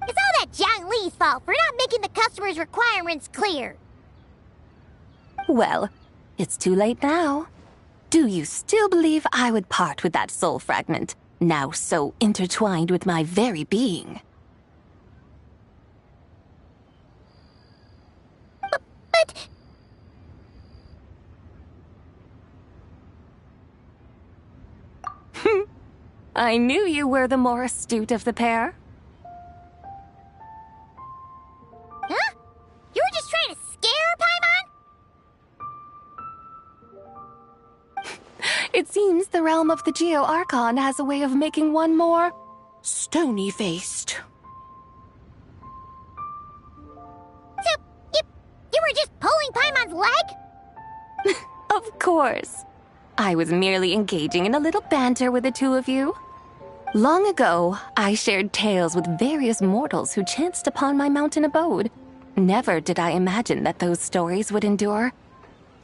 It's all that Jiang Li's fault for not making the customer's requirements clear. Well, it's too late now. Do you still believe I would part with that soul fragment, now so intertwined with my very being? But... I knew you were the more astute of the pair. Huh? You were just trying to scare Paimon? It seems the realm of the Geo-Archon has a way of making one more stony-faced. So, you were just pulling Paimon's leg? Of course. I was merely engaging in a little banter with the two of you. Long ago, I shared tales with various mortals who chanced upon my mountain abode. Never did I imagine that those stories would endure.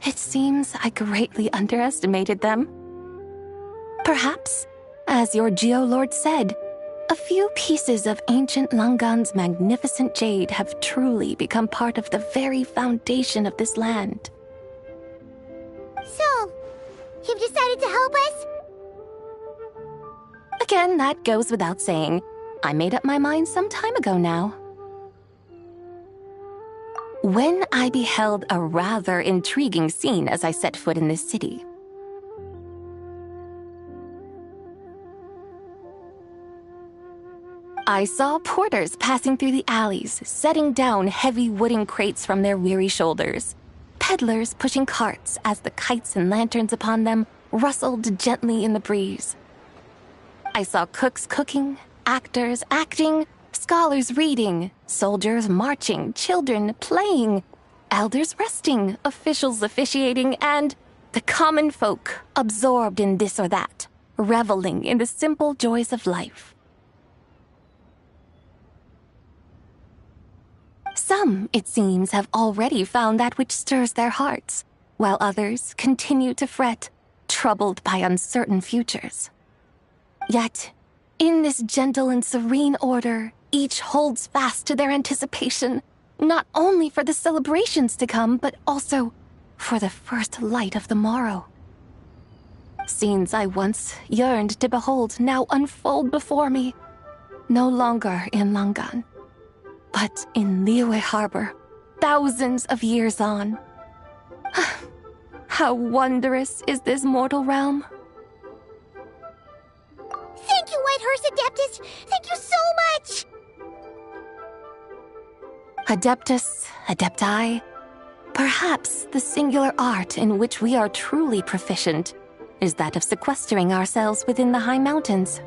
It seems I greatly underestimated them. Perhaps, as your Geolord said, a few pieces of ancient Langan's magnificent jade have truly become part of the very foundation of this land. So, you've decided to help us? Again, that goes without saying. I made up my mind some time ago now. When I beheld a rather intriguing scene as I set foot in this city. I saw porters passing through the alleys, setting down heavy wooden crates from their weary shoulders. Peddlers pushing carts as the kites and lanterns upon them rustled gently in the breeze. I saw cooks cooking, actors acting, scholars reading, soldiers marching, children playing. Elders resting, officials officiating, and the common folk absorbed in this or that, reveling in the simple joys of life. Some, it seems, have already found that which stirs their hearts, while others continue to fret, troubled by uncertain futures. Yet, in this gentle and serene order, each holds fast to their anticipation, not only for the celebrations to come, but also for the first light of the morrow. Scenes I once yearned to behold now unfold before me, no longer in Langan, but in Liyue Harbor, thousands of years on. How wondrous is this mortal realm! Thank you, Whitehurst Adeptus! Thank you so much! Adeptus, Adepti, perhaps the singular art in which we are truly proficient is that of sequestering ourselves within the high mountains.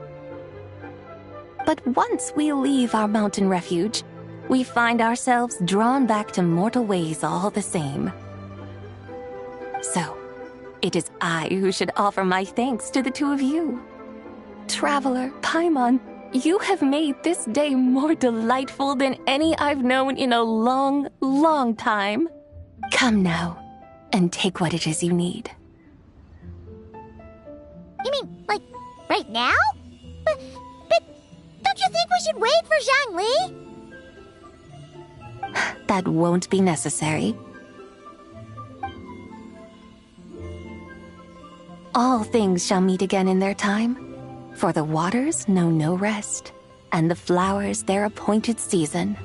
But once we leave our mountain refuge, we find ourselves drawn back to mortal ways all the same. So, it is I who should offer my thanks to the two of you. Traveler, Paimon, you have made this day more delightful than any I've known in a long, long time. Come now, and take what it is you need. You mean, like, right now? But don't you think we should wait for Zhang Li? That won't be necessary. All things shall meet again in their time, for the waters know no rest, and the flowers their appointed season.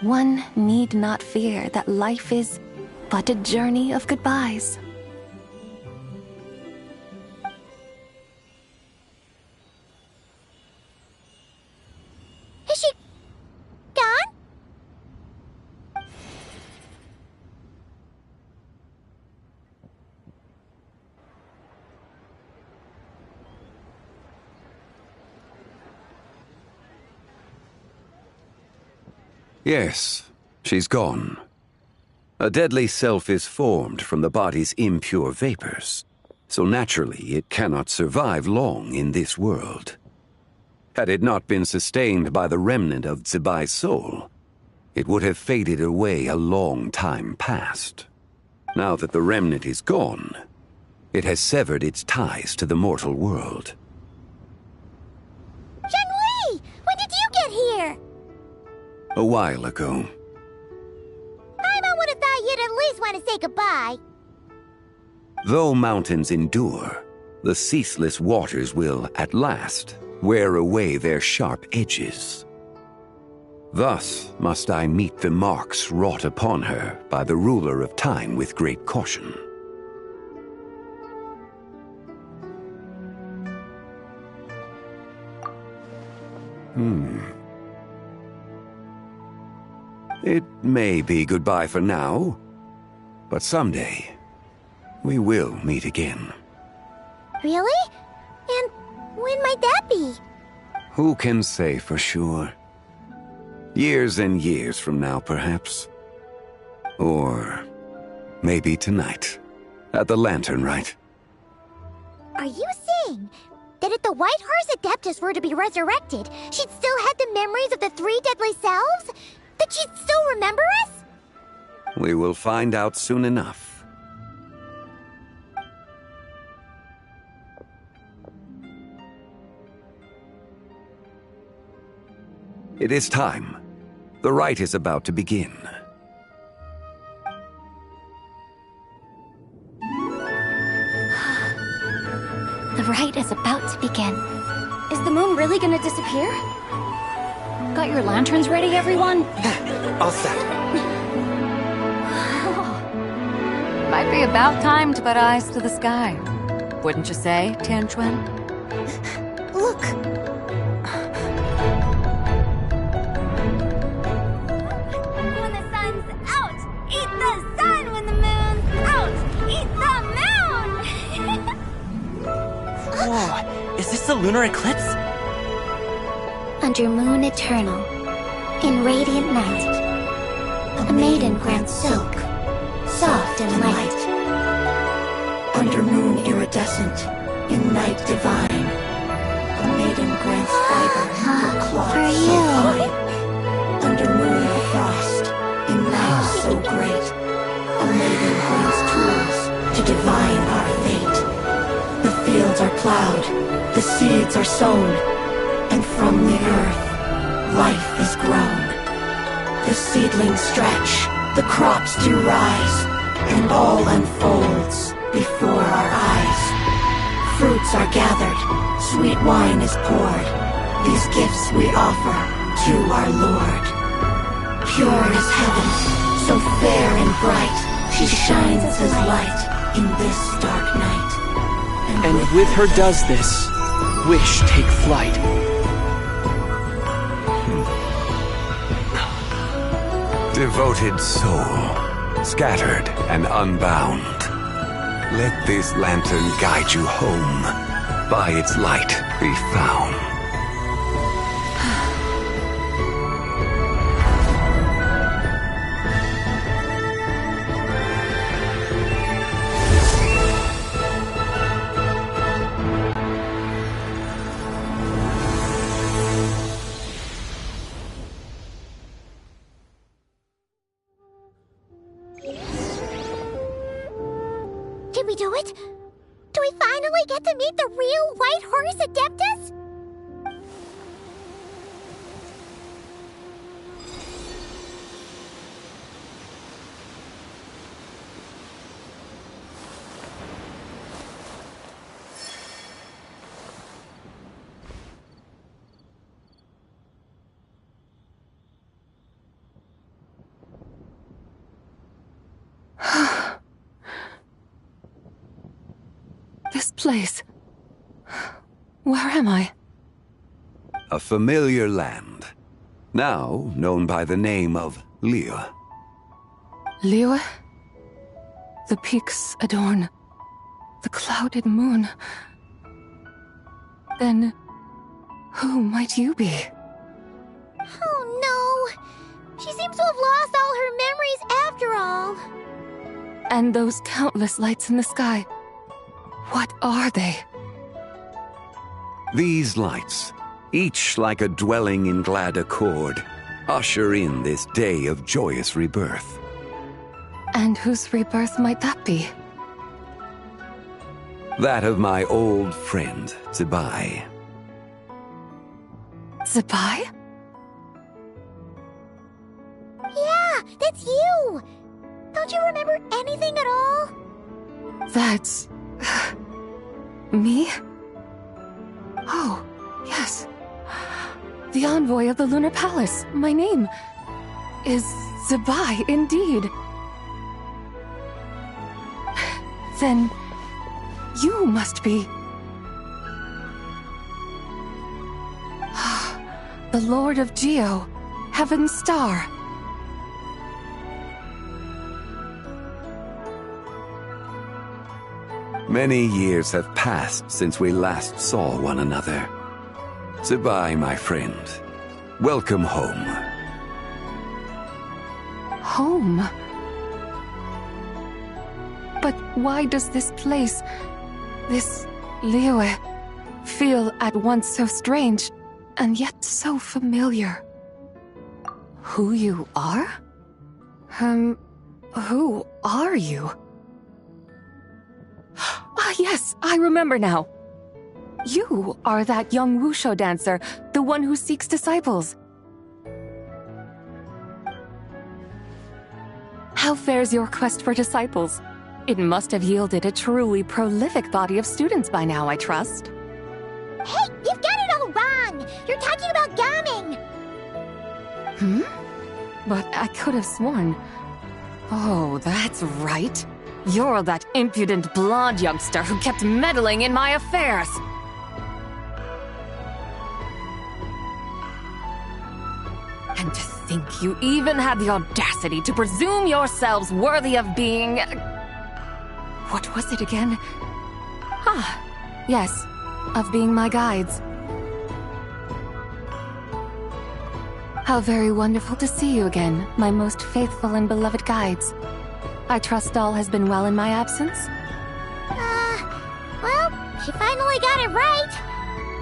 One need not fear that life is but a journey of goodbyes. Is she gone? Yes, she's gone. A deadly self is formed from the body's impure vapors, so naturally it cannot survive long in this world. Had it not been sustained by the remnant of Zibai's soul, it would have faded away a long time past. Now that the remnant is gone, it has severed its ties to the mortal world. Zhang Li! When did you get here? A while ago. Paimon would have thought you'd at least want to say goodbye. Though mountains endure, the ceaseless waters will, at last, wear away their sharp edges. Thus must I meet the marks wrought upon her by the ruler of time with great caution. It may be goodbye for now, but someday we will meet again. Really? And when might that be? Who can say for sure? Years and years from now, perhaps. Or maybe tonight, at the Lantern Rite. Are you saying that if the Whitehurst Adeptus were to be resurrected, she'd still have the memories of the three deadly selves? That she'd still remember us? We will find out soon enough. It is time. The rite is about to begin. The rite is about to begin. Is the moon really gonna disappear? Got your lanterns ready, everyone? All set. Might be about time to put eyes to the sky. Wouldn't you say, Tianquan? Look! When the sun's out, eat the sun. When the moon's out, eat the moon. Whoa, is this a lunar eclipse? Under moon eternal, in radiant night, A maiden grants silk, soft and light. Under moon iridescent, in night divine. A maiden grants fiber, her cloth For so you. fine. Under moon of frost, in night so great. A maiden grants tools to divine our fate. The fields are plowed, the seeds are sown, and from the earth, life is grown. The seedlings stretch, the crops do rise, and all unfolds before our eyes. Fruits are gathered, sweet wine is poured. These gifts we offer to our Lord. Pure as heaven, so fair and bright, she shines as light in this dark night. And with her does this, wish take flight. Devoted soul, scattered and unbound. Let this lantern guide you home, by its light be found. Did we do it? Do we finally get to meet the real White Horse Adeptus? This place. Where am I? A familiar land, now known by the name of Liyue. Liyue? The peaks adorn the clouded moon. Then, who might you be? Oh no! She seems to have lost all her memories after all. And those countless lights in the sky. What are they? These lights, each like a dwelling in glad accord, usher in this day of joyous rebirth. And whose rebirth might that be? That of my old friend, Zibai. Zibai? Yeah, that's you! Don't you remember anything at all? That's... me? Oh, yes. The envoy of the Lunar Palace. My name is Zibai, indeed. Then you must be... the Lord of Geo, Heaven's Star. Many years have passed since we last saw one another. Zibai, my friend. Welcome home. Home? But why does this place, this Liyue, feel at once so strange and yet so familiar? Who you are? Who are you? Ah, yes, I remember now. You are that young Wushu dancer, the one who seeks disciples. How fares your quest for disciples? It must have yielded a truly prolific body of students by now, I trust. Hey, you've got it all wrong! You're talking about Gaming! But I could have sworn... Oh, that's right. You're that impudent blonde youngster who kept meddling in my affairs. And to think you even had the audacity to presume yourselves worthy of being... What was it again? Ah, yes, of being my guides. How very wonderful to see you again, my most faithful and beloved guides. I trust all has been well in my absence? Well, she finally got it right.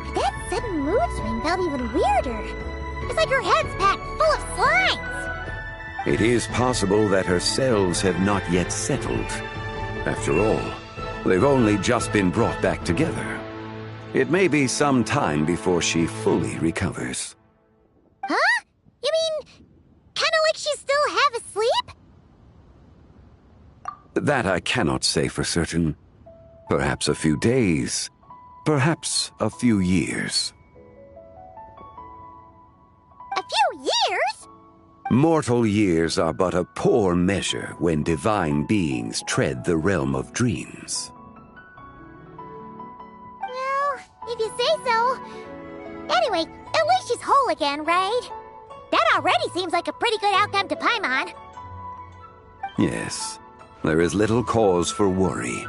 But that sudden mood swing felt even weirder. It's like her head's packed full of slimes. It is possible that her cells have not yet settled. After all, they've only just been brought back together. It may be some time before she fully recovers. Huh? You mean, kinda like she's still half asleep? That I cannot say for certain. Perhaps a few days, perhaps a few years. A few years? Mortal years are but a poor measure when divine beings tread the realm of dreams. Well, if you say so. Anyway, at least she's whole again, right? That already seems like a pretty good outcome to Paimon. Yes, there is little cause for worry.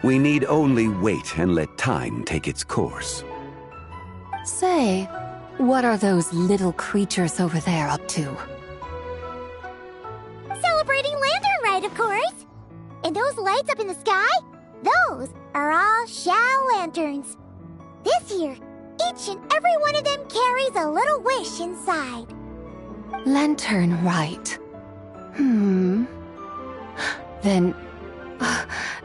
We need only wait and let time take its course. Say, what are those little creatures over there up to? Celebrating Lantern Rite, of course. And those lights up in the sky? Those are all Shao lanterns. This year, each and every one of them carries a little wish inside. Lantern Rite. Then,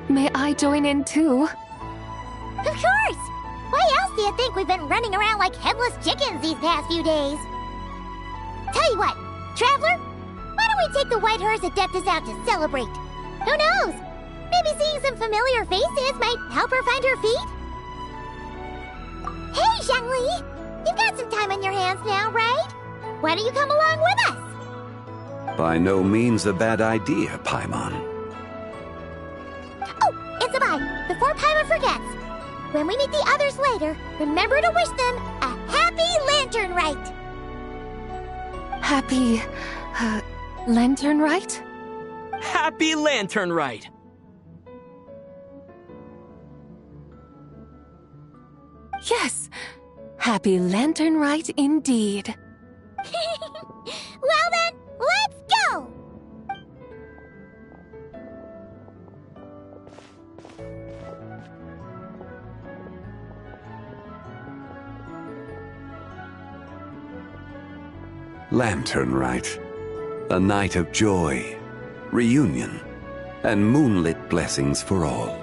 may I join in too? Of course! Why else do you think we've been running around like headless chickens these past few days? Tell you what, Traveler, why don't we take the White Horse Adeptus out to celebrate? Who knows? Maybe seeing some familiar faces might help her find her feet? Hey, Zhongli! You've got some time on your hands now, right? Why don't you come along with us? By no means a bad idea, Paimon. Oh, and Sabai, before Paimon forgets, when we meet the others later, remember to wish them a happy Lantern Rite! Happy... Lantern Rite? Happy Lantern Rite! Yes! Happy Lantern Rite indeed. Well then, let's go! Lantern Rite. A night of joy, reunion, and moonlit blessings for all.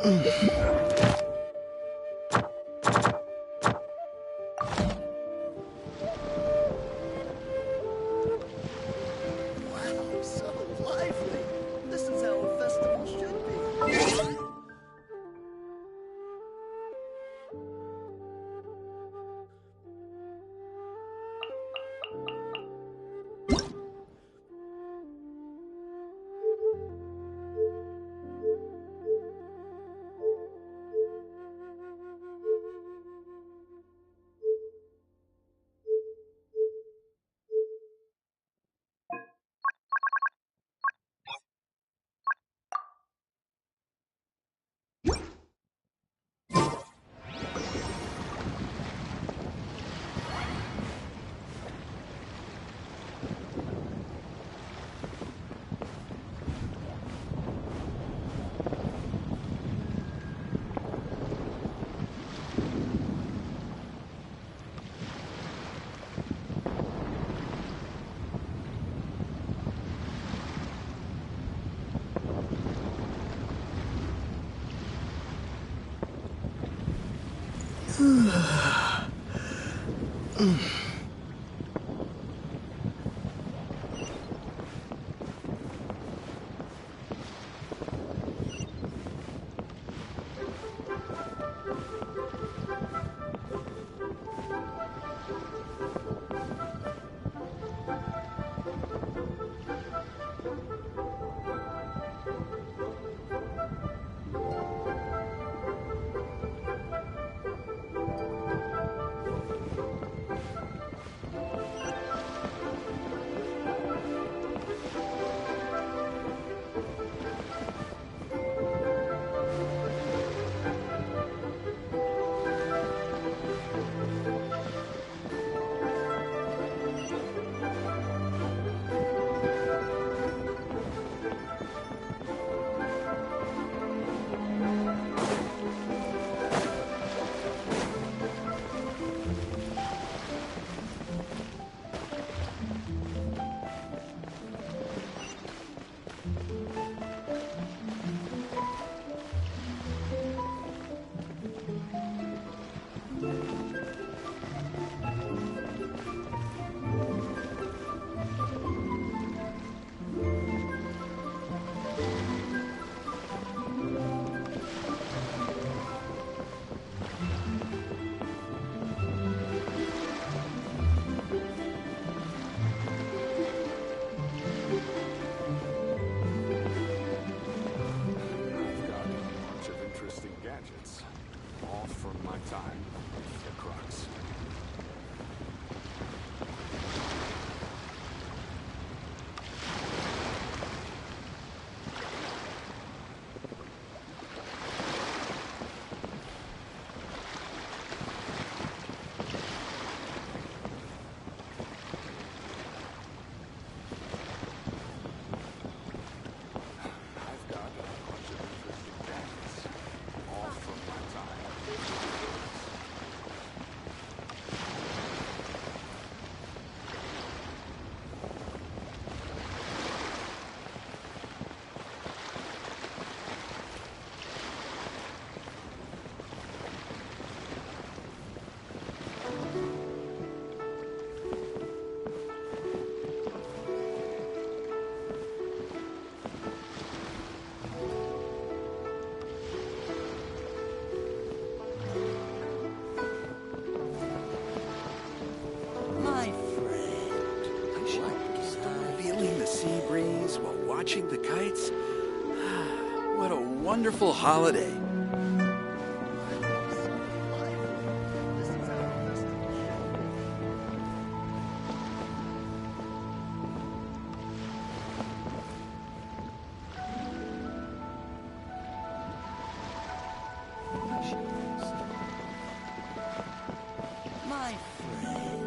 Wow, so lively. This is how a festival should be. Watching the kites? What a wonderful holiday. My friend.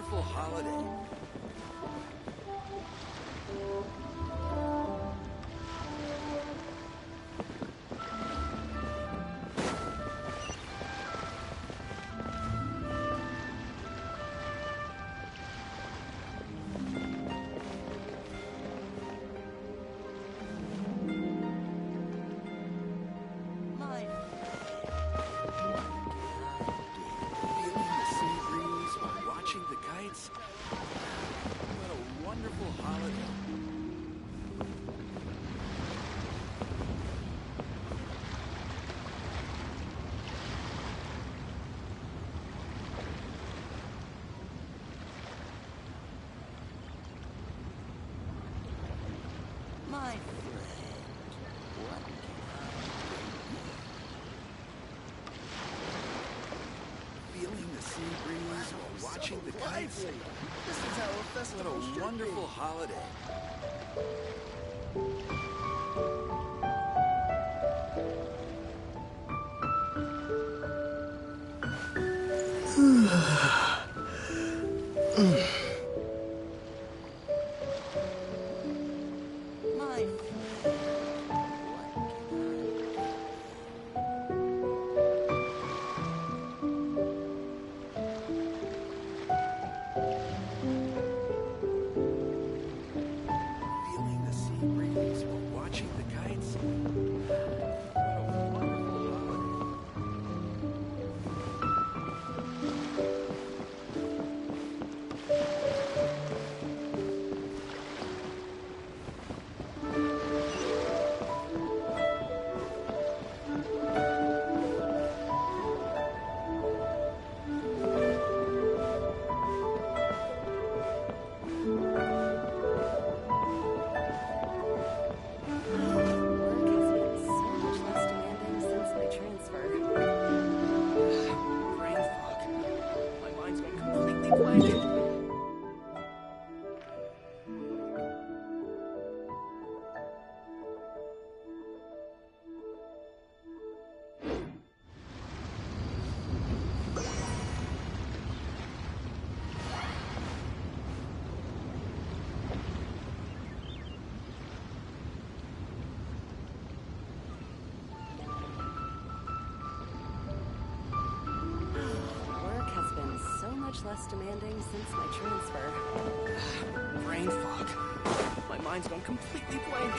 wonderful holiday. My friend, what can I do? Feeling the sea breeze while watching the kites. This is how a festival What a should wonderful be. holiday. My friend, what can Feeling the sea breeze while watching the kites. What a wonderful holiday. Work has been so much less demanding since my transfer. Brain fog. My mind's gone completely blank. Work has been so much less demanding since my transfer. Brain fog. My mind's gone completely blank.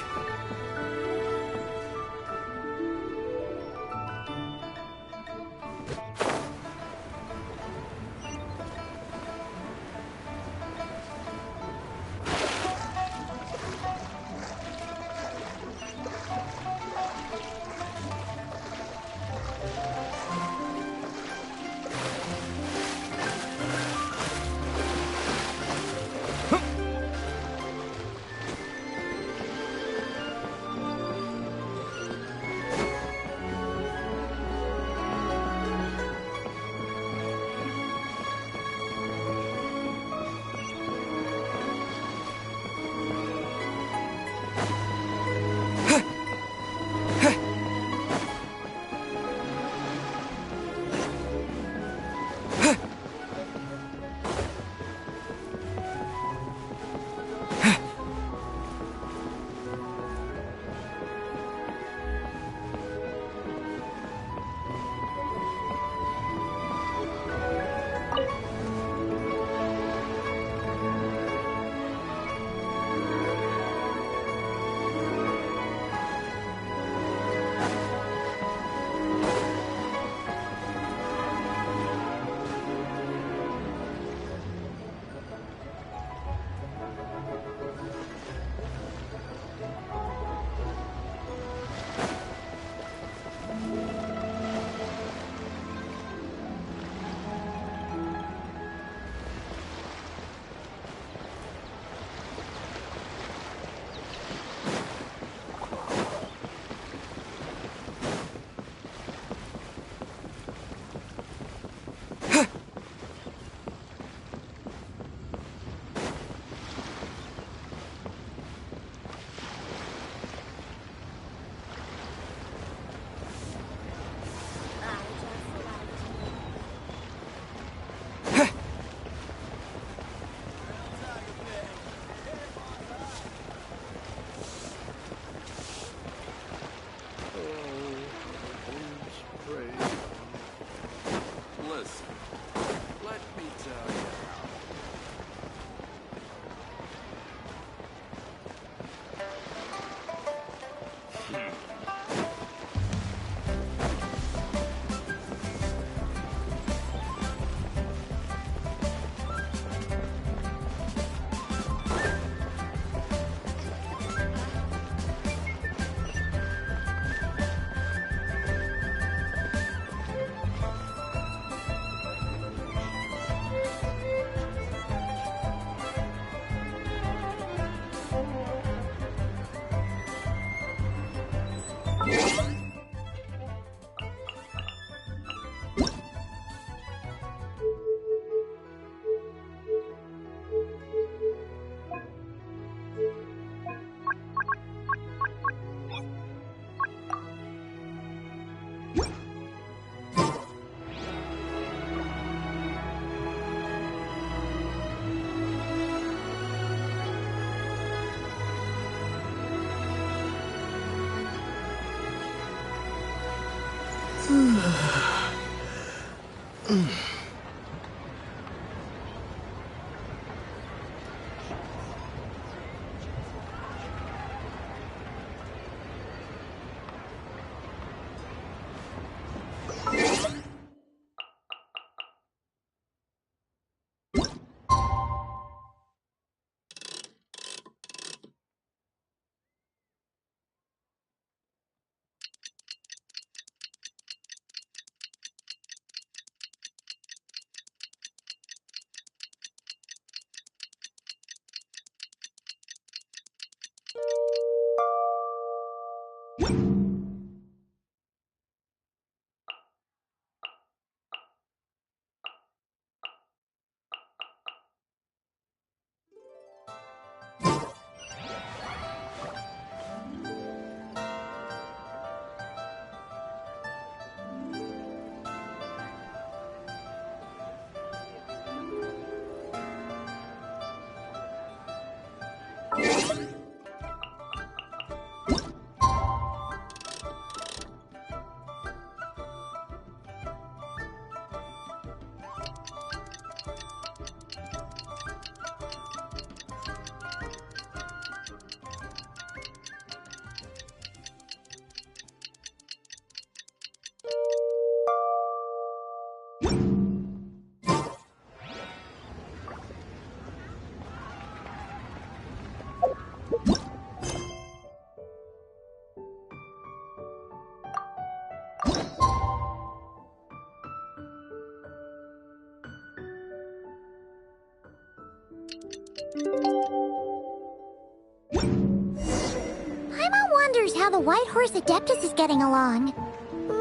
Paimon wonders how the White Horse Adeptus is getting along.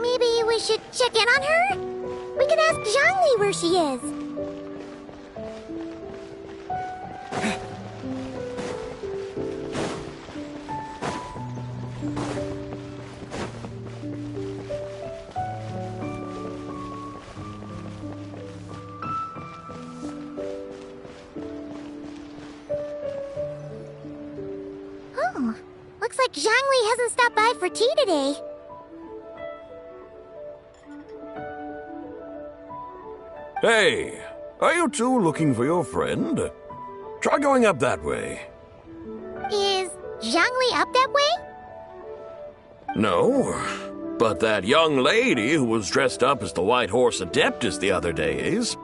Maybe we should check in on her? We could ask Zhangli where she is. Oh, looks like Zhangli hasn't stopped by for tea today. Hey, are you two looking for your friend? Try going up that way. Is Zhangli up that way? No, but that young lady who was dressed up as the White Horse Adeptus the other day is.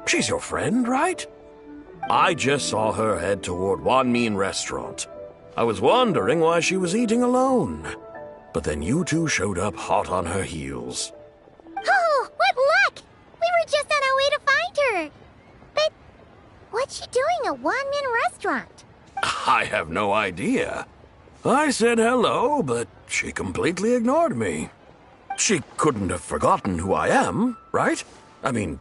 She's your friend, right? I just saw her head toward Wan Min Restaurant. I was wondering why she was eating alone. But then you two showed up hot on her heels. Oh, what luck! We were just on our way to find her. But what's she doing at Wan Min Restaurant? I have no idea. I said hello, but she completely ignored me. She couldn't have forgotten who I am, right? I mean,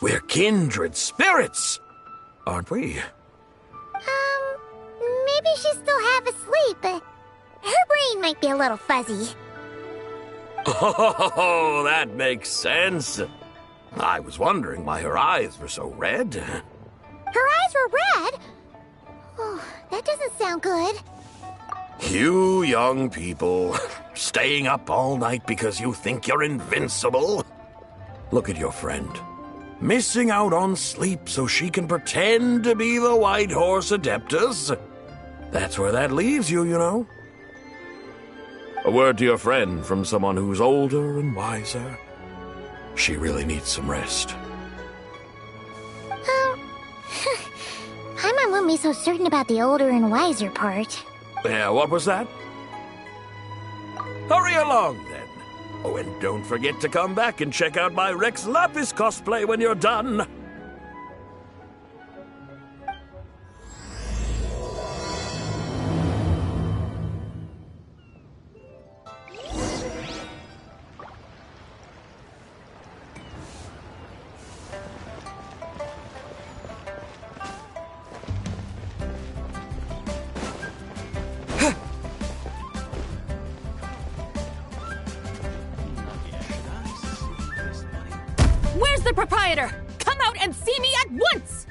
we're kindred spirits, aren't we? Maybe she's still half asleep, but her brain might be a little fuzzy. Oh, that makes sense. I was wondering why her eyes were so red. Her eyes were red? Oh, that doesn't sound good. You young people, staying up all night because you think you're invincible. Look at your friend. Missing out on sleep so she can pretend to be the White Horse Adeptus. That's where that leaves you, you know. A word to your friend from someone who's older and wiser. She really needs some rest. Paimon won't be so certain about the older and wiser part. Yeah, what was that? Hurry along, then. Oh, and don't forget to come back and check out my Rex Lapis cosplay when you're done. Where's the proprietor? Come out and see me at once!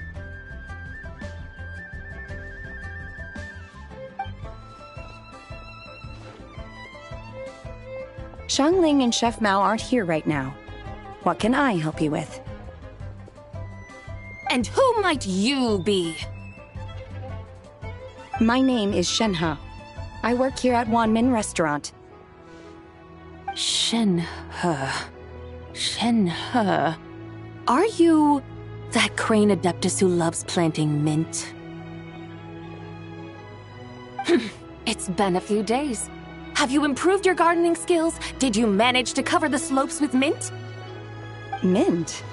Xiangling and Chef Mao aren't here right now. What can I help you with? And who might you be? My name is Shenhe. I work here at Wanmin Restaurant. Shenhe. Shenhe. Are you that crane adeptus who loves planting mint? It's been a few days. Have you improved your gardening skills? Did you manage to cover the slopes with mint? Mint?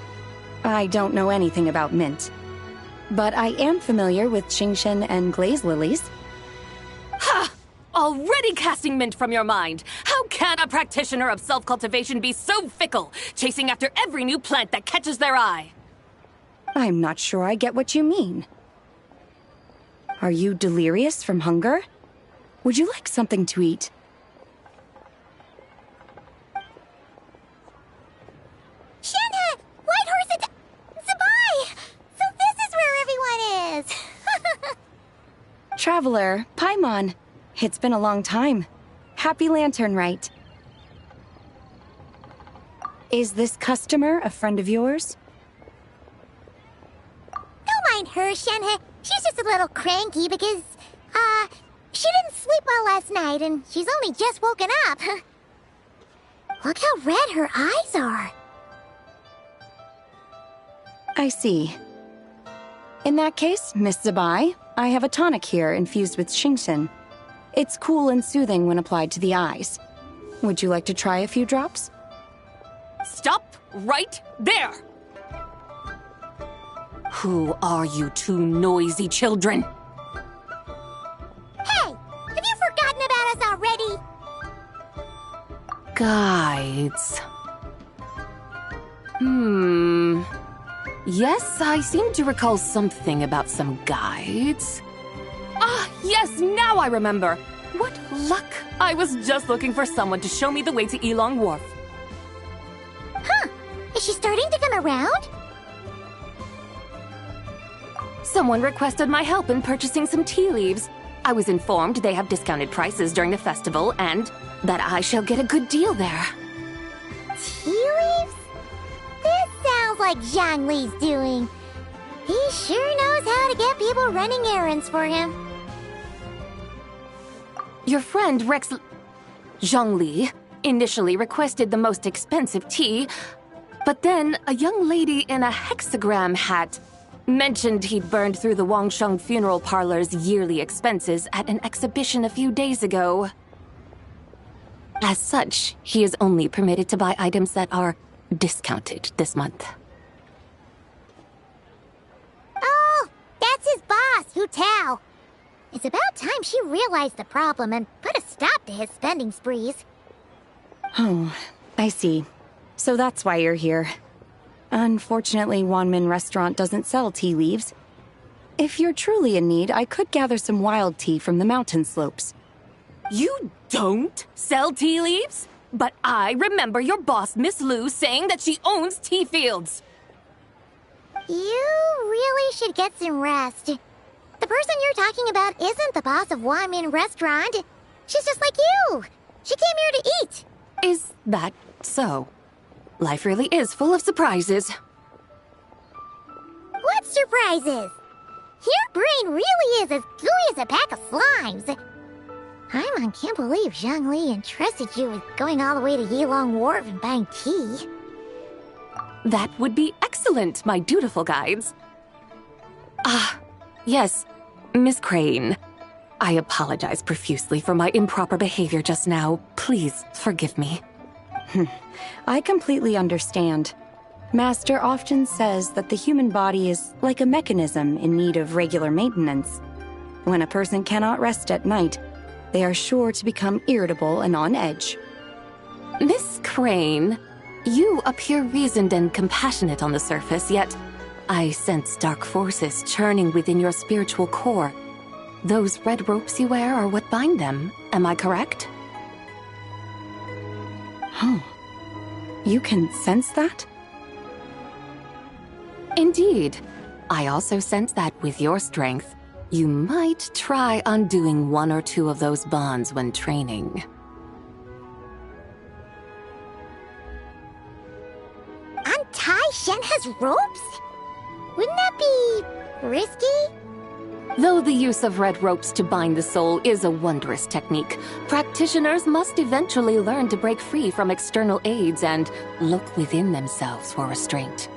I don't know anything about mint. But I am familiar with Qingshen and glaze lilies. Ha! Already casting mint from your mind. How can a practitioner of self-cultivation be so fickle, chasing after every new plant that catches their eye? I'm not sure I get what you mean. Are you delirious from hunger? Would you like something to eat? Shenhe! Whitehorse Zabai! So this is where everyone is! Traveler, Paimon. It's been a long time. Happy Lantern Rite. Is this customer a friend of yours? Don't mind her, Shenhe. She's just a little cranky because, she didn't sleep well last night and she's only just woken up. Look how red her eyes are. I see. In that case, Miss Zabai, I have a tonic here infused with Qingshen. It's cool and soothing when applied to the eyes. Would you like to try a few drops? Stop right there! Who are you two noisy children? Hey! Have you forgotten about us already? Guides. Yes, I seem to recall something about some guides. Ah, yes, now I remember. What luck! I was just looking for someone to show me the way to Elong Wharf. Huh. Is she starting to come around? Someone requested my help in purchasing some tea leaves. I was informed they have discounted prices during the festival and that I shall get a good deal there. Tea leaves? This sounds like Zhang Li's doing. He sure knows how to get people running errands for him. Your friend Rex Zhongli initially requested the most expensive tea, but then a young lady in a hexagram hat mentioned he'd burned through the Wangsheng funeral parlor's yearly expenses at an exhibition a few days ago. As such, he is only permitted to buy items that are discounted this month. Oh, that's his boss, Hu Tao. It's about time she realized the problem and put a stop to his spending sprees. Oh, I see. So that's why you're here. Unfortunately, Wanmin Restaurant doesn't sell tea leaves. If you're truly in need, I could gather some wild tea from the mountain slopes. You don't sell tea leaves? But I remember your boss, Miss Lu, saying that she owns tea fields. You really should get some rest. The person you're talking about isn't the boss of Wanmin Restaurant. She's just like you. She came here to eat. Is that so? Life really is full of surprises. What surprises? Your brain really is as gooey as a pack of slimes. I can't believe Zhang Li entrusted you with going all the way to Yilong Wharf and buying tea. That would be excellent, my dutiful guides. Yes, Miss Crane. I apologize profusely for my improper behavior just now. Please forgive me. I completely understand. Master often says that the human body is like a mechanism in need of regular maintenance. When a person cannot rest at night, they are sure to become irritable and on edge. Miss Crane, you appear reasoned and compassionate on the surface, yet I sense dark forces churning within your spiritual core. Those red ropes you wear are what bind them, am I correct? Oh, you can sense that? Indeed. I also sense that with your strength, you might try undoing one or two of those bonds when training. use ropes? Wouldn't that be risky? Though the use of red ropes to bind the soul is a wondrous technique, practitioners must eventually learn to break free from external aids and look within themselves for restraint.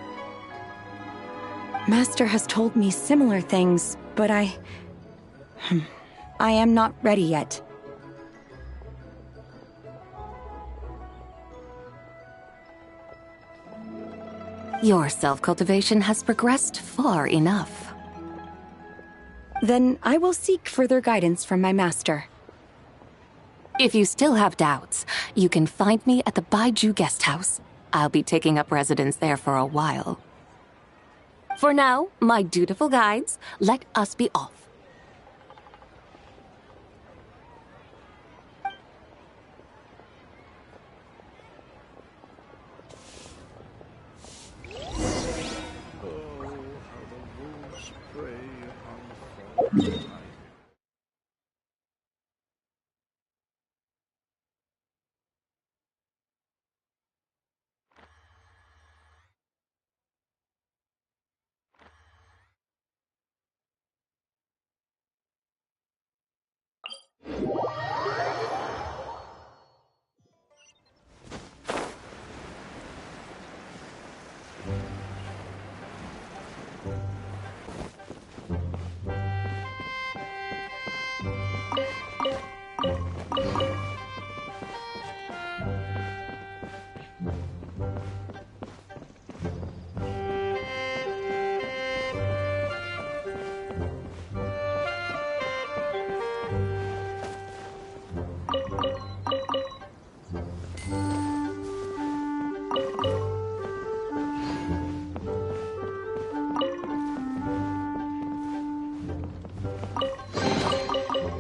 Master has told me similar things, but I am not ready yet. Your self-cultivation has progressed far enough. Then I will seek further guidance from my master. If you still have doubts, you can find me at the Baiju Guest House. I'll be taking up residence there for a while. For now, my dutiful guides, let us be off.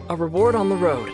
A reward on the road.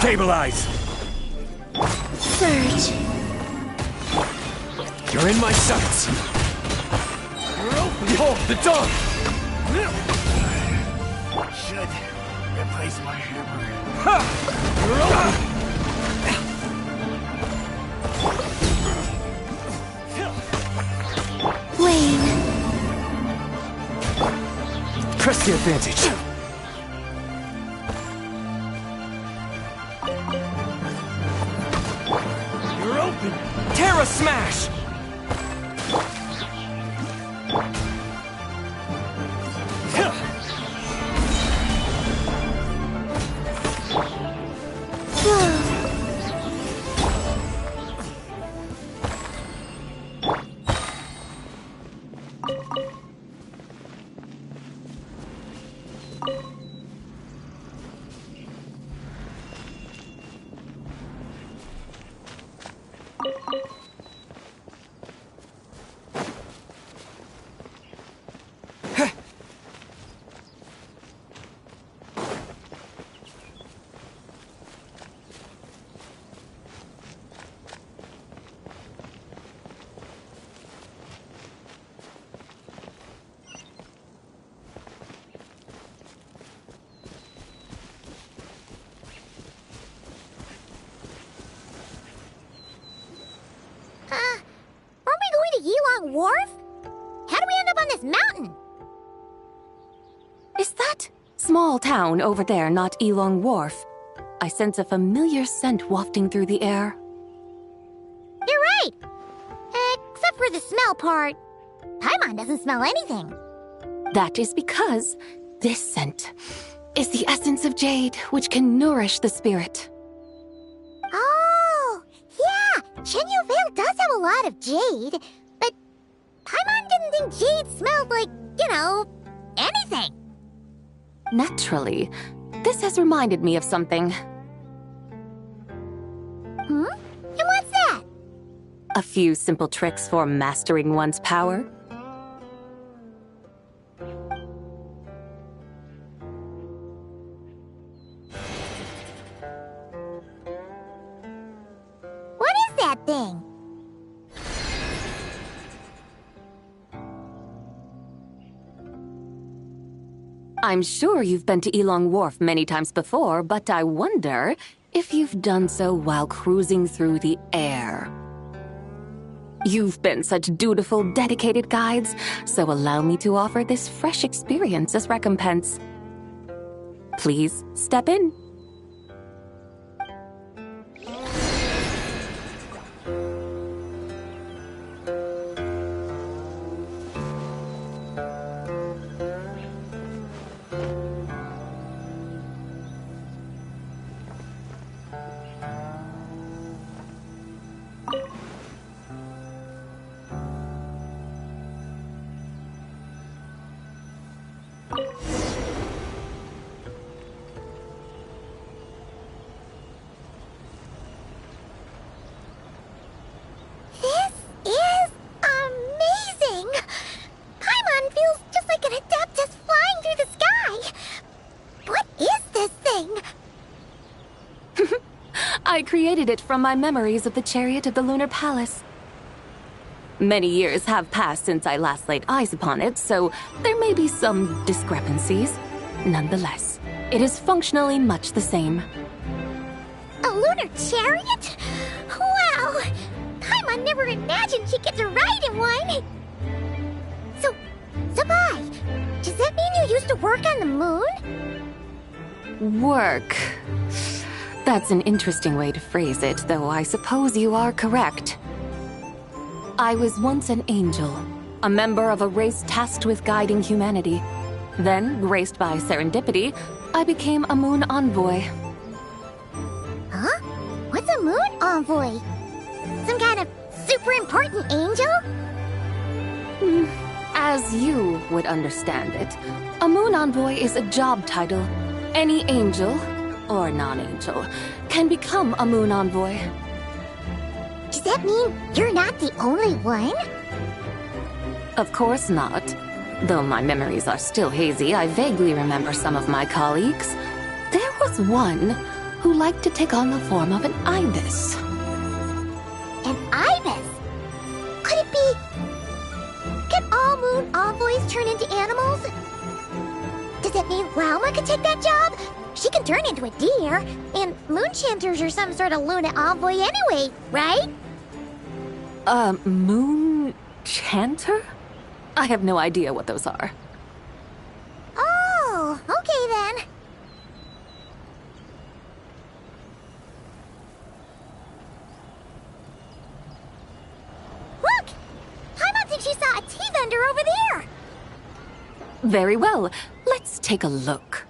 Stabilize! Surge. You're in my sights! Behold, the dog! Should replace my hammer. Wayne. Press the advantage! Terra Smash! mountain. Is that small town over there not Elong Wharf? I sense a familiar scent wafting through the air. You're right! Except for the smell part. Paimon doesn't smell anything. That is because this scent is the essence of jade, which can nourish the spirit. Oh, yeah! Chenyu Vale does have a lot of jade, but Paimon didn't think jade smelled like, anything. Naturally, this has reminded me of something. Hmm? And what's that? A few simple tricks for mastering one's power. What is that thing? I'm sure you've been to Elong Wharf many times before, but I wonder if you've done so while cruising through the air. You've been such dutiful, dedicated guides, so allow me to offer this fresh experience as recompense. Please step in. I created it from my memories of the chariot of the Lunar Palace. Many years have passed since I last laid eyes upon it, so there may be some discrepancies. Nonetheless, it is functionally much the same. A lunar chariot? Wow! Paimon never imagined she'd get to ride in one! So, Sabai, does that mean you used to work on the moon? Work. That's an interesting way to phrase it, though I suppose you are correct. I was once an angel, a member of a race tasked with guiding humanity. Then, graced by serendipity, I became a moon envoy. Huh? What's a moon envoy? Some kind of super important angel? As you would understand it, a moon envoy is a job title. Any angel, or non-angel, can become a moon envoy. Does that mean you're not the only one? Of course not. Though my memories are still hazy, I vaguely remember some of my colleagues. There was one who liked to take on the form of an ibis. An ibis? Could it be... Can all moon envoys turn into animals? Does that mean Lauma could take that job? She can turn into a deer, and moon chanters are some sort of Luna envoy anyway, right? Moon chanter? I have no idea what those are. Oh, okay then. Look! Paimon thinks she saw a tea vendor over there! Very well. Let's take a look.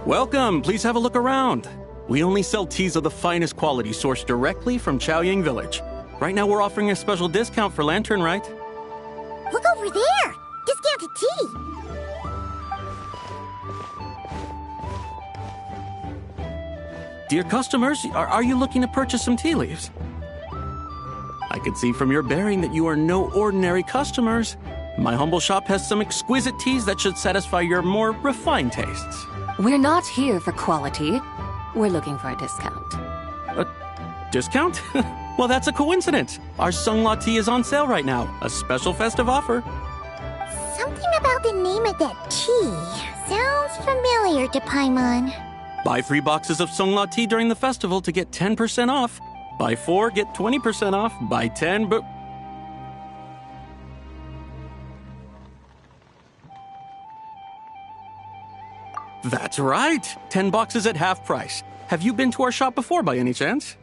Welcome, please have a look around. We only sell teas of the finest quality sourced directly from Chaoying Village. Right now we're offering a special discount for Lantern Rite. Look over there! Discounted tea! Dear customers, are you looking to purchase some tea leaves? I can see from your bearing that you are no ordinary customers. My humble shop has some exquisite teas that should satisfy your more refined tastes. We're not here for quality. We're looking for a discount. A discount? Well, that's a coincidence. Our Sungla tea is on sale right now. A special festive offer. Something about the name of that tea sounds familiar to Paimon. Buy 3 boxes of Sungla tea during the festival to get 10% off. Buy 4, get 20% off. Buy 10, but... That's right. 10 boxes at half price. Have you been to our shop before by any chance?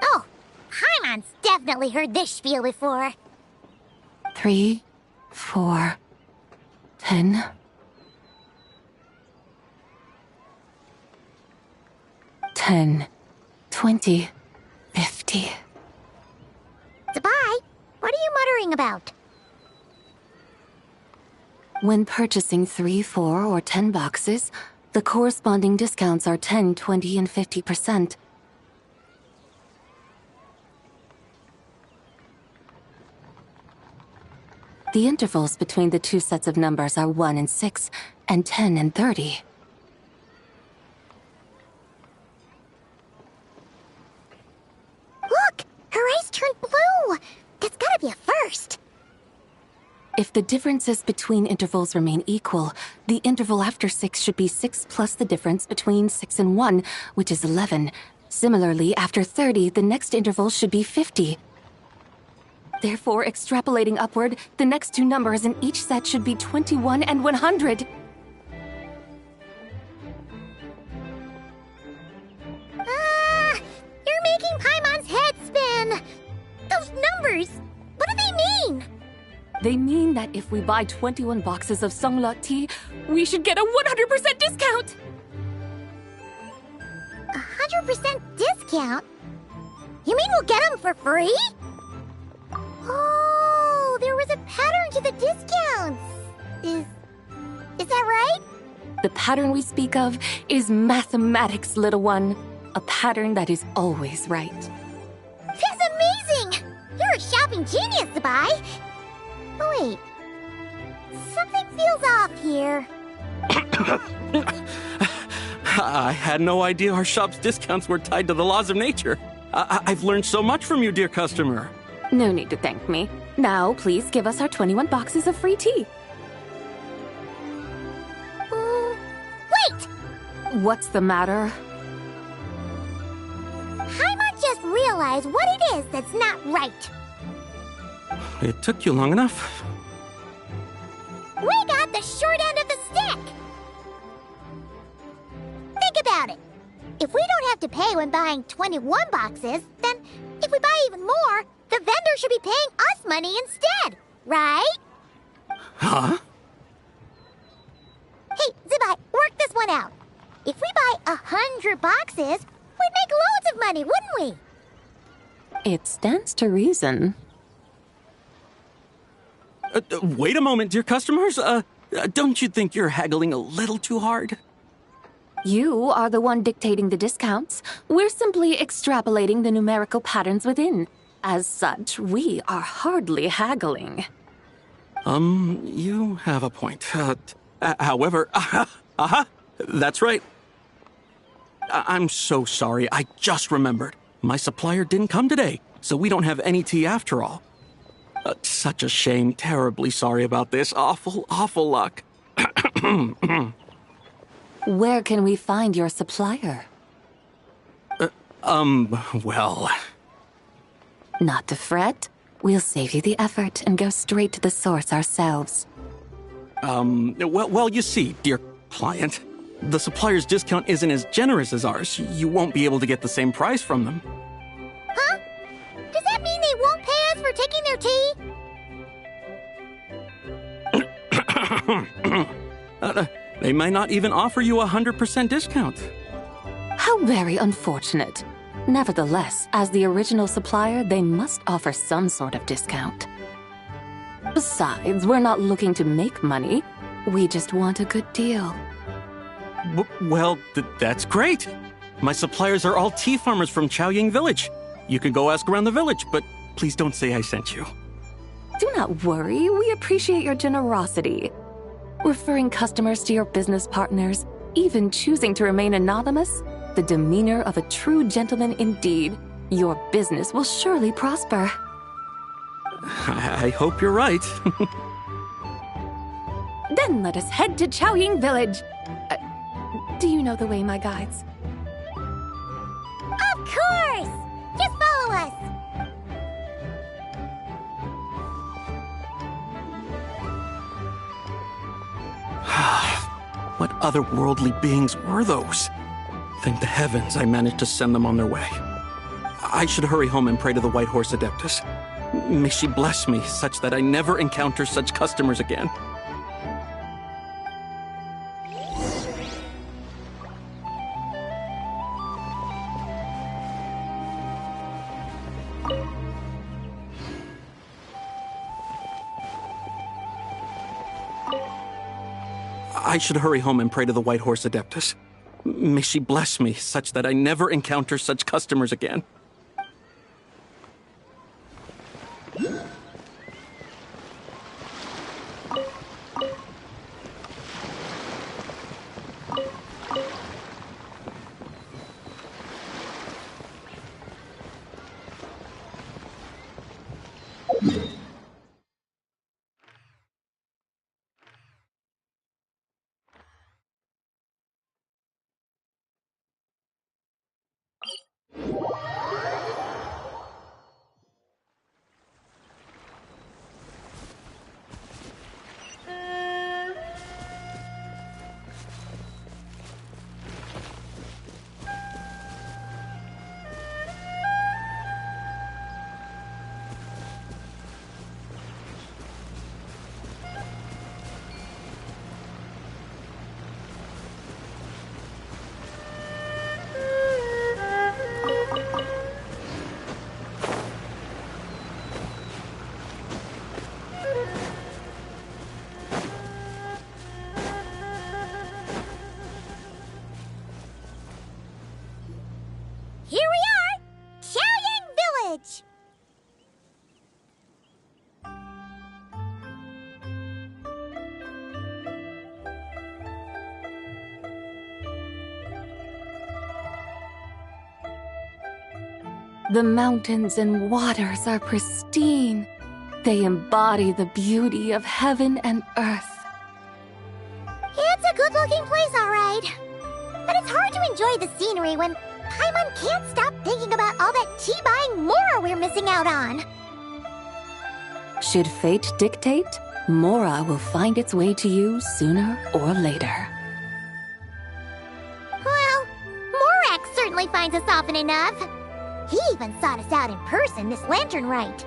Oh, Paimon's definitely heard this spiel before. 3, 4, 10. 10, 20, 50. Zabai, what are you muttering about? When purchasing 3, 4, or 10 boxes, the corresponding discounts are 10, 20, and 50%. The intervals between the two sets of numbers are 1 and 6, and 10 and 30. Look! Her eyes turned blue! That's gotta be a first! If the differences between intervals remain equal, the interval after 6 should be 6 plus the difference between 6 and 1, which is 11. Similarly, after 30, the next interval should be 50. Therefore, extrapolating upward, the next two numbers in each set should be 21 and 100. You're making Paimon's head spin! Those numbers, what do they mean? They mean that if we buy 21 boxes of Songlot tea, we should get a 100% discount! 100% discount? You mean we'll get them for free? Oh, there was a pattern to the discounts. Is that right? The pattern we speak of is mathematics, little one. A pattern that is always right. That's amazing! You're a shopping genius, Zabai. Oh, wait. Something feels off here. I had no idea our shop's discounts were tied to the laws of nature. I've learned so much from you, dear customer. No need to thank me. Now, please give us our 21 boxes of free tea. Wait! What's the matter? Paimon just realized what it is that's not right. It took you long enough. We got the short end of the stick! Think about it. If we don't have to pay when buying 21 boxes, then if we buy even more, the vendor should be paying us money instead, right? Huh? Hey, Zabai, work this one out. If we buy 100 boxes, we'd make loads of money, wouldn't we? It stands to reason. Wait a moment, dear customers. Don't you think you're haggling a little too hard? You are the one dictating the discounts. We're simply extrapolating the numerical patterns within. As such, we are hardly haggling. You have a point. However, that's right. I'm so sorry. I just remembered. My supplier didn't come today, so we don't have any tea after all. Such a shame. Terribly sorry about this. Awful, awful luck. Where can we find your supplier? Well... Not to fret. We'll save you the effort and go straight to the source ourselves. Well, you see, dear client, the supplier's discount isn't as generous as ours. You won't be able to get the same price from them. Huh? Does that mean they won't pay us for taking their tea? They might not even offer you a 100% discount. How very unfortunate. Nevertheless, as the original supplier, they must offer some sort of discount. Besides, we're not looking to make money. We just want a good deal. Well, that's great. My suppliers are all tea farmers from Chaoying Village. You can go ask around the village, but please don't say I sent you. Do not worry, we appreciate your generosity. Referring customers to your business partners, even choosing to remain anonymous, the demeanor of a true gentleman indeed. Your business will surely prosper. I hope you're right. Then let us head to Chaoying Village. Do you know the way, my guides? Of course! Just follow us! What otherworldly beings were those? Thank the heavens I managed to send them on their way. I should hurry home and pray to the White Horse Adeptus. May she bless me such that I never encounter such customers again. I should hurry home and pray to the White Horse Adeptus. May she bless me such that I never encounter such customers again. Here we are! Chaoying Village! The mountains and waters are pristine. They embody the beauty of heaven and earth. It's a good-looking place, all right. But it's hard to enjoy the scenery when Paimon can't stop thinking about all that tea-buying Mora we're missing out on. Should fate dictate, Mora will find its way to you sooner or later. Well, Morak certainly finds us often enough. He even sought us out in person this lantern rite.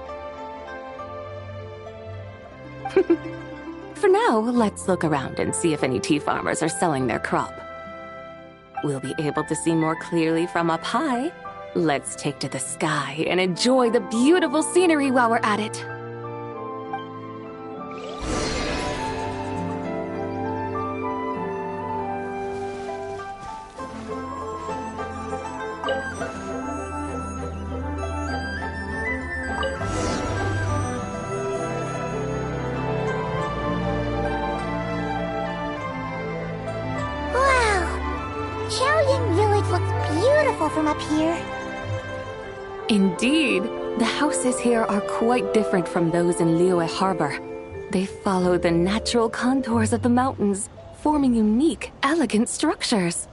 For now, let's look around and see if any tea farmers are selling their crop. We'll be able to see more clearly from up high. Let's take to the sky and enjoy the beautiful scenery while we're at it. Chaoying Village looks beautiful from up here. Indeed, the houses here are quite different from those in Liyue Harbor. They follow the natural contours of the mountains, forming unique, elegant structures.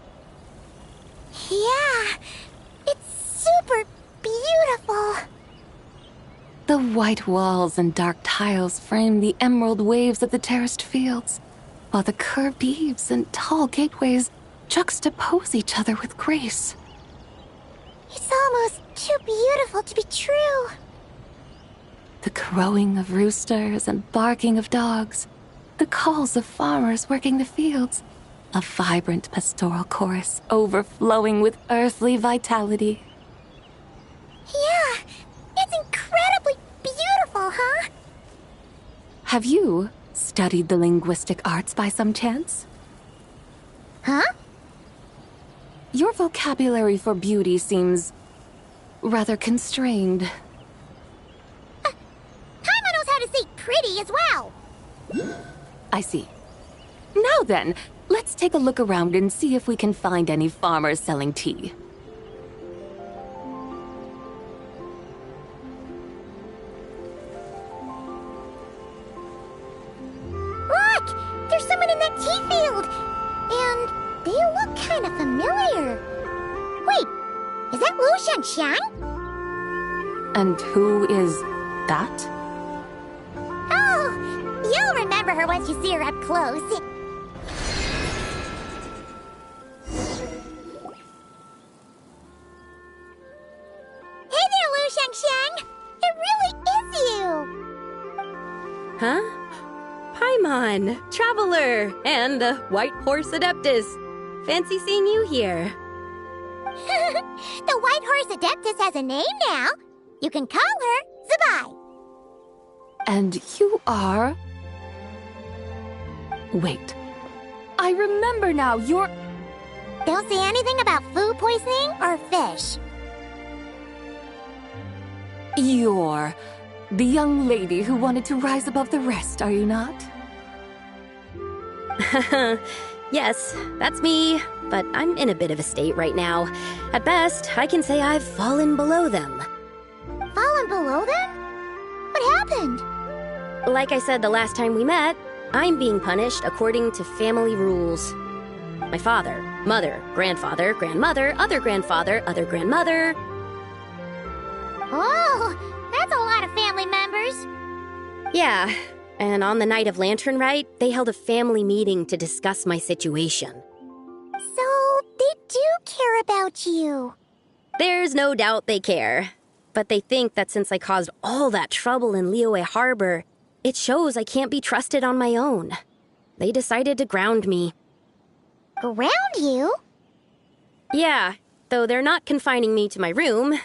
Yeah, it's super beautiful. The white walls and dark tiles frame the emerald waves of the terraced fields, while the curved eaves and tall gateways juxtapose each other with grace. It's almost too beautiful to be true. The crowing of roosters and barking of dogs, the calls of farmers working the fields, A vibrant pastoral chorus overflowing with earthly vitality. Yeah, it's incredibly beautiful, huh? Have you studied the linguistic arts by some chance? Huh? Your vocabulary for beauty seems rather constrained. Paimon knows how to say pretty as well. I see. Now then, let's take a look around and see if we can find any farmers selling tea. Look! There's someone in that tea field! And they look kind of familiar. Wait, is that Lu Shengxiang? And who is that? Oh, you'll remember her once you see her up close. Hey there, Lu Shengxiang! It really is you! Huh? Paimon, Traveler, and the White Horse Adeptus. Fancy seeing you here. The White Horse Adeptus has a name now. You can call her Zabai. And you are... Wait. I remember now, you're... Don't say anything about food poisoning or fish. You're the young lady who wanted to rise above the rest, are you not? Yes, that's me, but I'm in a bit of a state right now. At best, I can say I've fallen below them. Fallen below them? What happened? Like I said the last time we met, I'm being punished according to family rules. My father, mother, grandfather, grandmother, other grandfather, other grandmother. Oh, that's a lot of family members. Yeah, and on the night of Lantern Rite, they held a family meeting to discuss my situation. So, they do care about you. There's no doubt they care. But they think that since I caused all that trouble in Liyue Harbor, it shows I can't be trusted on my own. They decided to ground me. Ground you? Yeah, though they're not confining me to my room.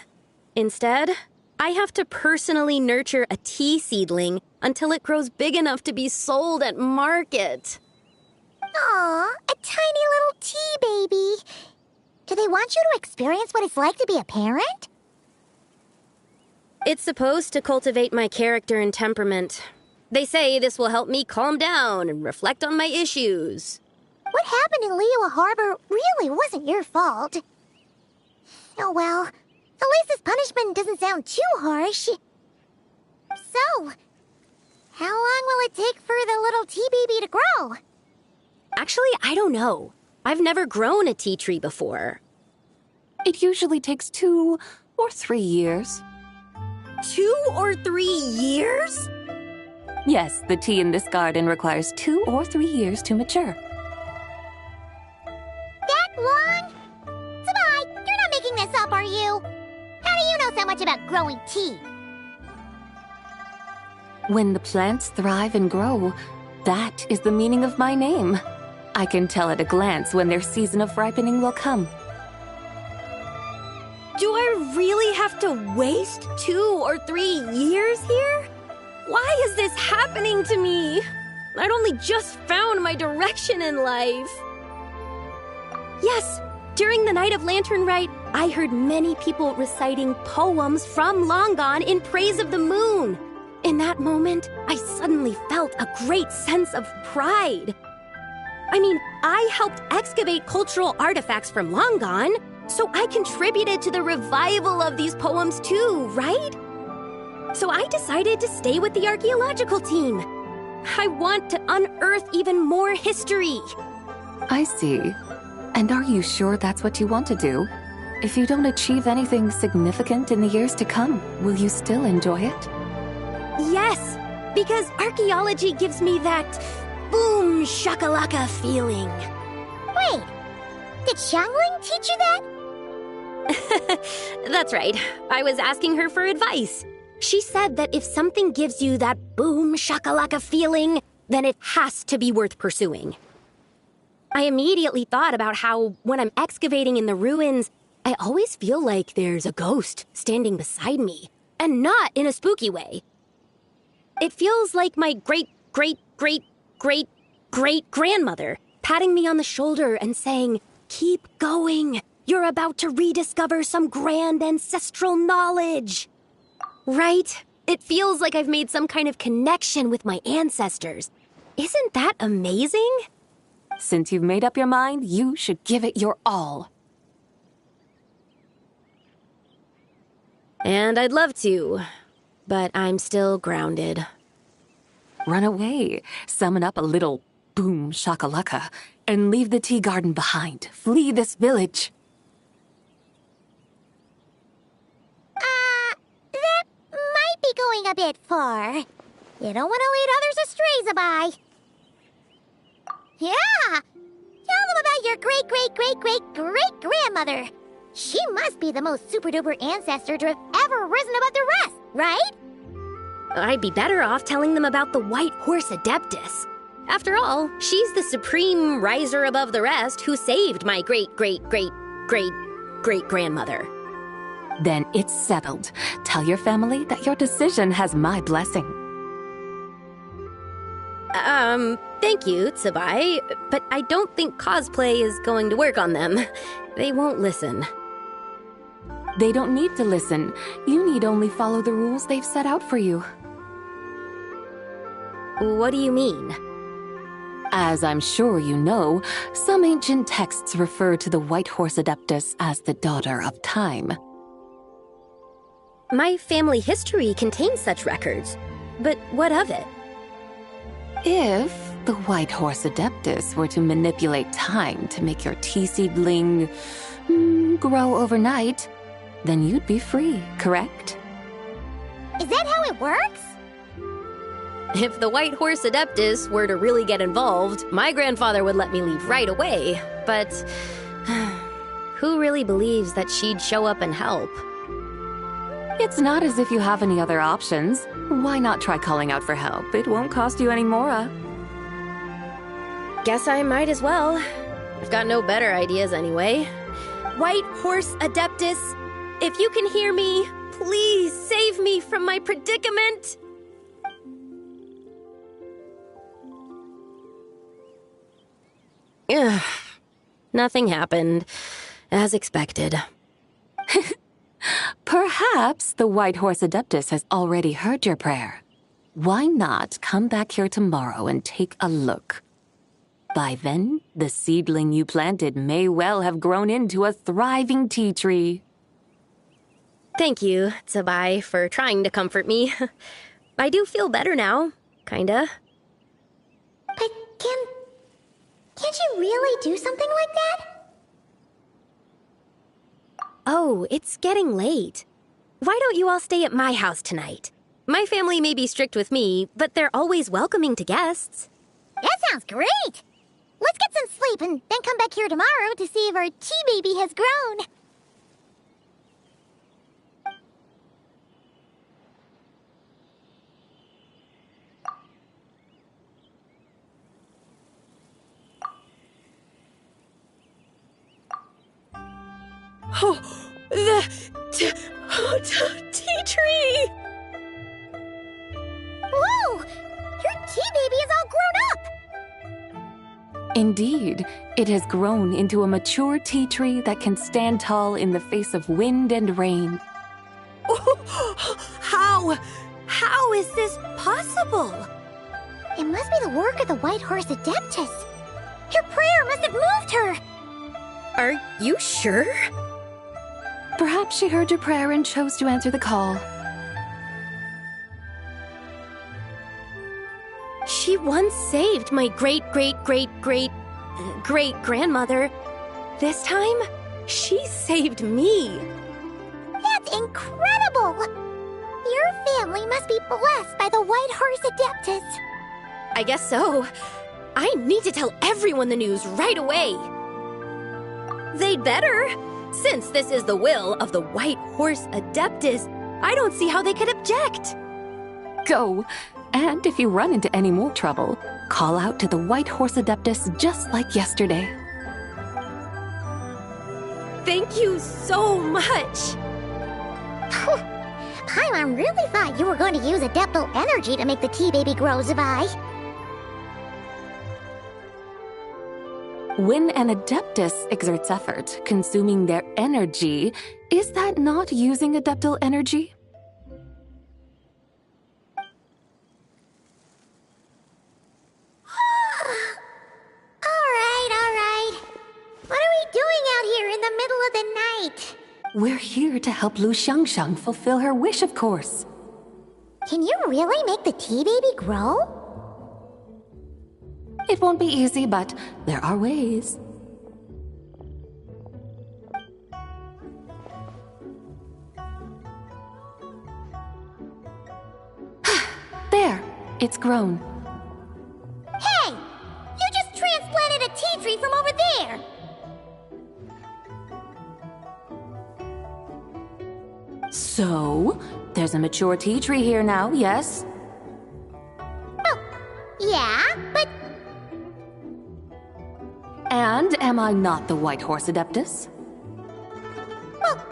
Instead, I have to personally nurture a tea seedling until it grows big enough to be sold at market. Aw, a tiny little tea baby. Do they want you to experience what it's like to be a parent? It's supposed to cultivate my character and temperament. They say this will help me calm down and reflect on my issues. What happened in Liyue Harbor really wasn't your fault. Oh well, at least this punishment doesn't sound too harsh. So, how long will it take for the little tea baby to grow? Actually, I don't know. I've never grown a tea tree before. It usually takes 2 or 3 years. 2 or 3 years? Yes, the tea in this garden requires 2 or 3 years to mature. That long? Zabai, you're not making this up, are you? How do you know so much about growing tea? When the plants thrive and grow, that is the meaning of my name. I can tell at a glance when their season of ripening will come. Do I really have to waste 2 or 3 years here? Why is this happening to me? I'd only just found my direction in life. Yes, during the night of Lantern Rite, I heard many people reciting poems from Long Gone in praise of the moon. In that moment, I suddenly felt a great sense of pride. I mean, I helped excavate cultural artifacts from Long Gone, so I contributed to the revival of these poems too, right? So I decided to stay with the archaeological team. I want to unearth even more history. I see. And are you sure that's what you want to do? If you don't achieve anything significant in the years to come, will you still enjoy it? Yes, because archaeology gives me that boom shakalaka feeling. Wait, did Xiangling teach you that? That's right. I was asking her for advice. She said that if something gives you that boom shakalaka feeling, then it has to be worth pursuing. I immediately thought about how, when I'm excavating in the ruins, I always feel like there's a ghost standing beside me, and not in a spooky way. It feels like my great-great-great-great-great-grandmother patting me on the shoulder and saying, "Keep going. You're about to rediscover some grand ancestral knowledge." Right? It feels like I've made some kind of connection with my ancestors. Isn't that amazing? Since you've made up your mind, you should give it your all. And I'd love to, but I'm still grounded. Run away, summon up a little boom shakalaka, and leave the tea garden behind. Flee this village. That might be going a bit far. You don't want to lead others astray, Zabai. Yeah! Tell them about your great-great-great-great-great-grandmother. She must be the most super-duper ancestor to have ever risen above the rest, right? I'd be better off telling them about the White Horse Adeptus. After all, she's the supreme riser above the rest who saved my great-great-great-great-great-grandmother. Then it's settled. Tell your family that your decision has my blessing. Thank you, Tsubai, but I don't think cosplay is going to work on them. They won't listen. They don't need to listen. You need only follow the rules they've set out for you. What do you mean? As I'm sure you know, some ancient texts refer to the White Horse Adeptus as the Daughter of Time. My family history contains such records, but what of it? If the White Horse Adeptus were to manipulate time to make your tea seedling grow overnight, then you'd be free, correct? Is that how it works? If the White Horse Adeptus were to really get involved, my grandfather would let me leave right away. But who really believes that she'd show up and help? It's not as if you have any other options. Why not try calling out for help? It won't cost you any more. Guess I might as well. I've got no better ideas anyway. White Horse Adeptus, if you can hear me, please save me from my predicament. Ugh. Nothing happened, as expected. Perhaps the White Horse Adeptus has already heard your prayer. Why not come back here tomorrow and take a look? By then, the seedling you planted may well have grown into a thriving tea tree. Thank you, Tsubai, for trying to comfort me. I do feel better now, kinda. But can't you really do something like that? Oh, it's getting late. Why don't you all stay at my house tonight? My family may be strict with me, but they're always welcoming to guests. That sounds great! Let's get some sleep and then come back here tomorrow to see if our tea baby has grown. Oh, the tea tree! Whoa! Your tea baby is all grown up! Indeed, it has grown into a mature tea tree that can stand tall in the face of wind and rain. How is this possible? It must be the work of the White Horse Adeptus. Your prayer must have moved her! Are you sure? Perhaps she heard your prayer and chose to answer the call. She once saved my great-great-great-great-great-grandmother. This time, she saved me. That's incredible! Your family must be blessed by the White Horse Adeptus. I guess so. I need to tell everyone the news right away. They'd better. Since this is the will of the White Horse Adeptus, I don't see how they could object. Go. And if you run into any more trouble, call out to the White Horse Adeptus just like yesterday. Thank you so much! Paimon really thought you were going to use Adeptal energy to make the tea baby grow, Zabai. When an Adeptus exerts effort, consuming their energy, is that not using Adeptal energy? Alright. What are we doing out here in the middle of the night? We're here to help Lu Xiangxiang fulfill her wish, of course. Can you really make the tea baby grow? It won't be easy, but there are ways. There, it's grown. Hey! You just transplanted a tea tree from over there! So, there's a mature tea tree here now, yes? Oh, yeah, but... And am I not the White Horse Adeptus? Well,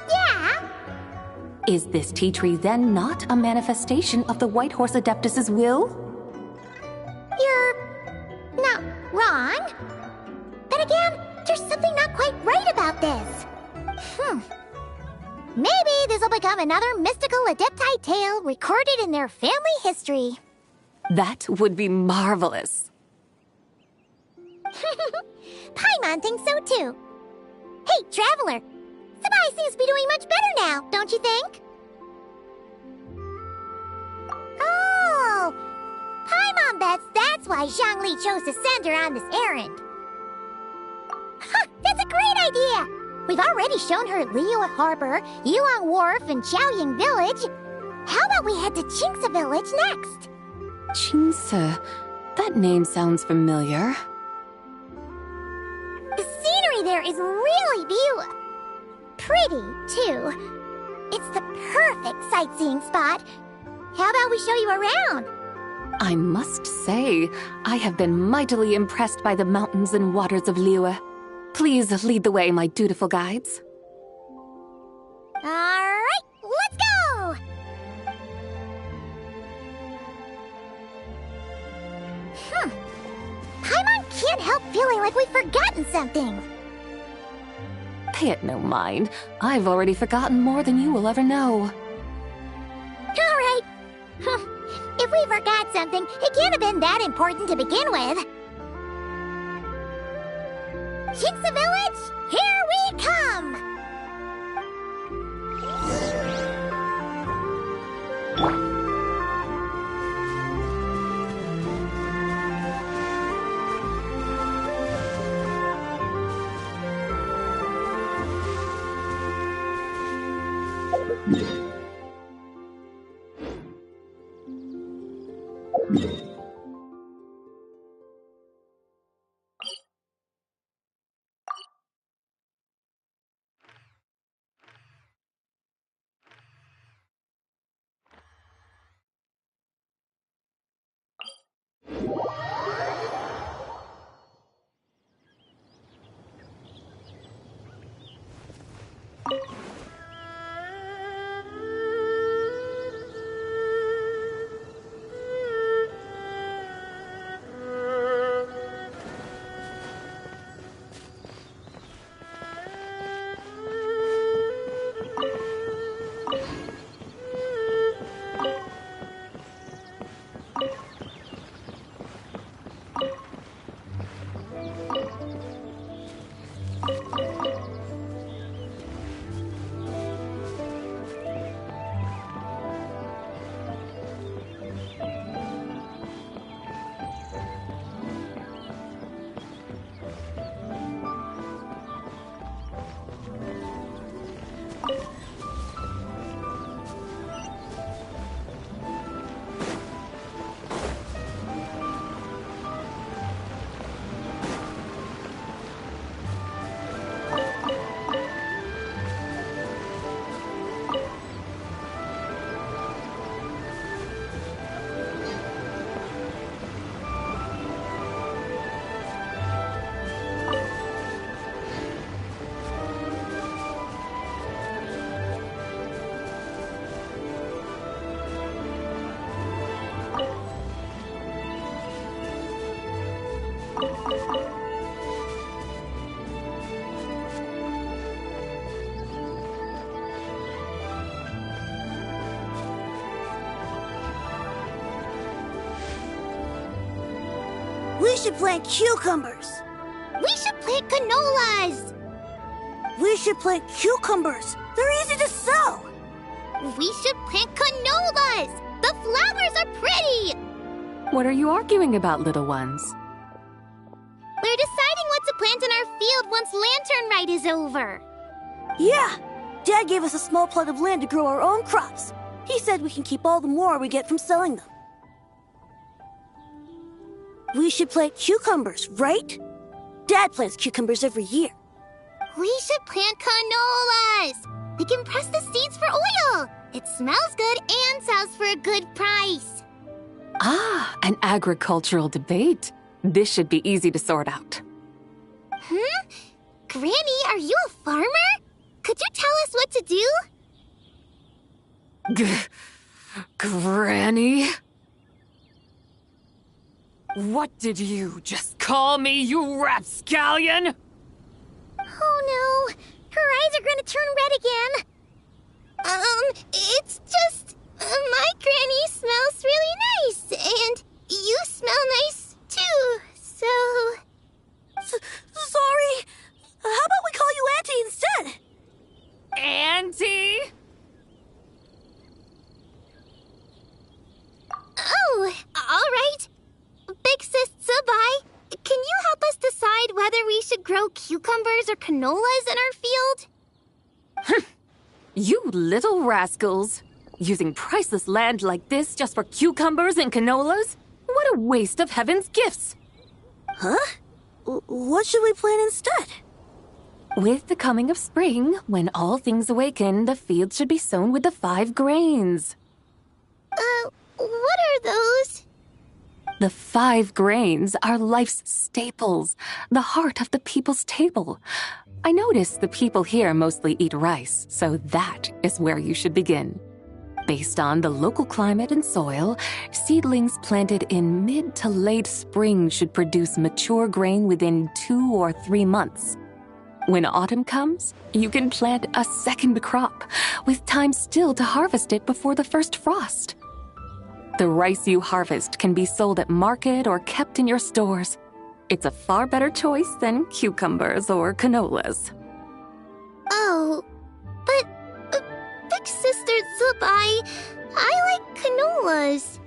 yeah. Is this tea tree then not a manifestation of the White Horse Adeptus's will? You're not wrong. But again, there's something not quite right about this. Maybe this will become another mystical Adepti tale recorded in their family history. That would be marvelous. Paimon thinks so too. Hey, Traveler! Zabai seems to be doing much better now, don't you think? Oh! Paimon bets that's why Zhongli chose to send her on this errand. Huh, that's a great idea! We've already shown her Liyue Harbor, Yuan Wharf, and Xiaoying Village. How about we head to Qingce Village next? Qingce. That name sounds familiar. The scenery there is really pretty, too. It's the perfect sightseeing spot. How about we show you around? I must say, I have been mightily impressed by the mountains and waters of Liyue. Please lead the way, my dutiful guides. Alright, let's go! Paimon can't help feeling like we've forgotten something. Pay it no mind. I've already forgotten more than you will ever know. Alright. If we forgot something, it can't have been that important to begin with. Qingce Village, here we come! We should plant cucumbers. We should plant canolas. We should plant cucumbers. They're easy to sow. We should plant canolas. The flowers are pretty. What are you arguing about, little ones? We're deciding what to plant in our field once Lantern Rite is over. Yeah! Dad gave us a small plot of land to grow our own crops. He said we can keep all the more we get from selling them. We should plant cucumbers, right? Dad plants cucumbers every year. We should plant canolas. We can press the seeds for oil. It smells good and sells for a good price. Ah, an agricultural debate. This should be easy to sort out. Granny, are you a farmer? Could you tell us what to do? Granny? What did you just call me, you rapscallion? Oh no, her eyes are gonna turn red again. It's just, my granny smells really nice, and you smell nice too, so... Sorry. How about we call you Auntie instead? Auntie? Oh, all right. Big Sis Tsubai, can you help us decide whether we should grow cucumbers or canolas in our field? You little rascals. Using priceless land like this just for cucumbers and canolas? What a waste of heaven's gifts! Huh? What should we plant instead? With the coming of spring, when all things awaken, the field should be sown with the 5 grains. What are those? The 5 grains are life's staples, the heart of the people's table. I notice the people here mostly eat rice, so that is where you should begin. Based on the local climate and soil, seedlings planted in mid to late spring should produce mature grain within 2 or 3 months. When autumn comes, you can plant a second crop, with time still to harvest it before the first frost. The rice you harvest can be sold at market or kept in your stores. It's a far better choice than cucumbers or canolas. Oh, but Big Sister Tsubai, I like canolas.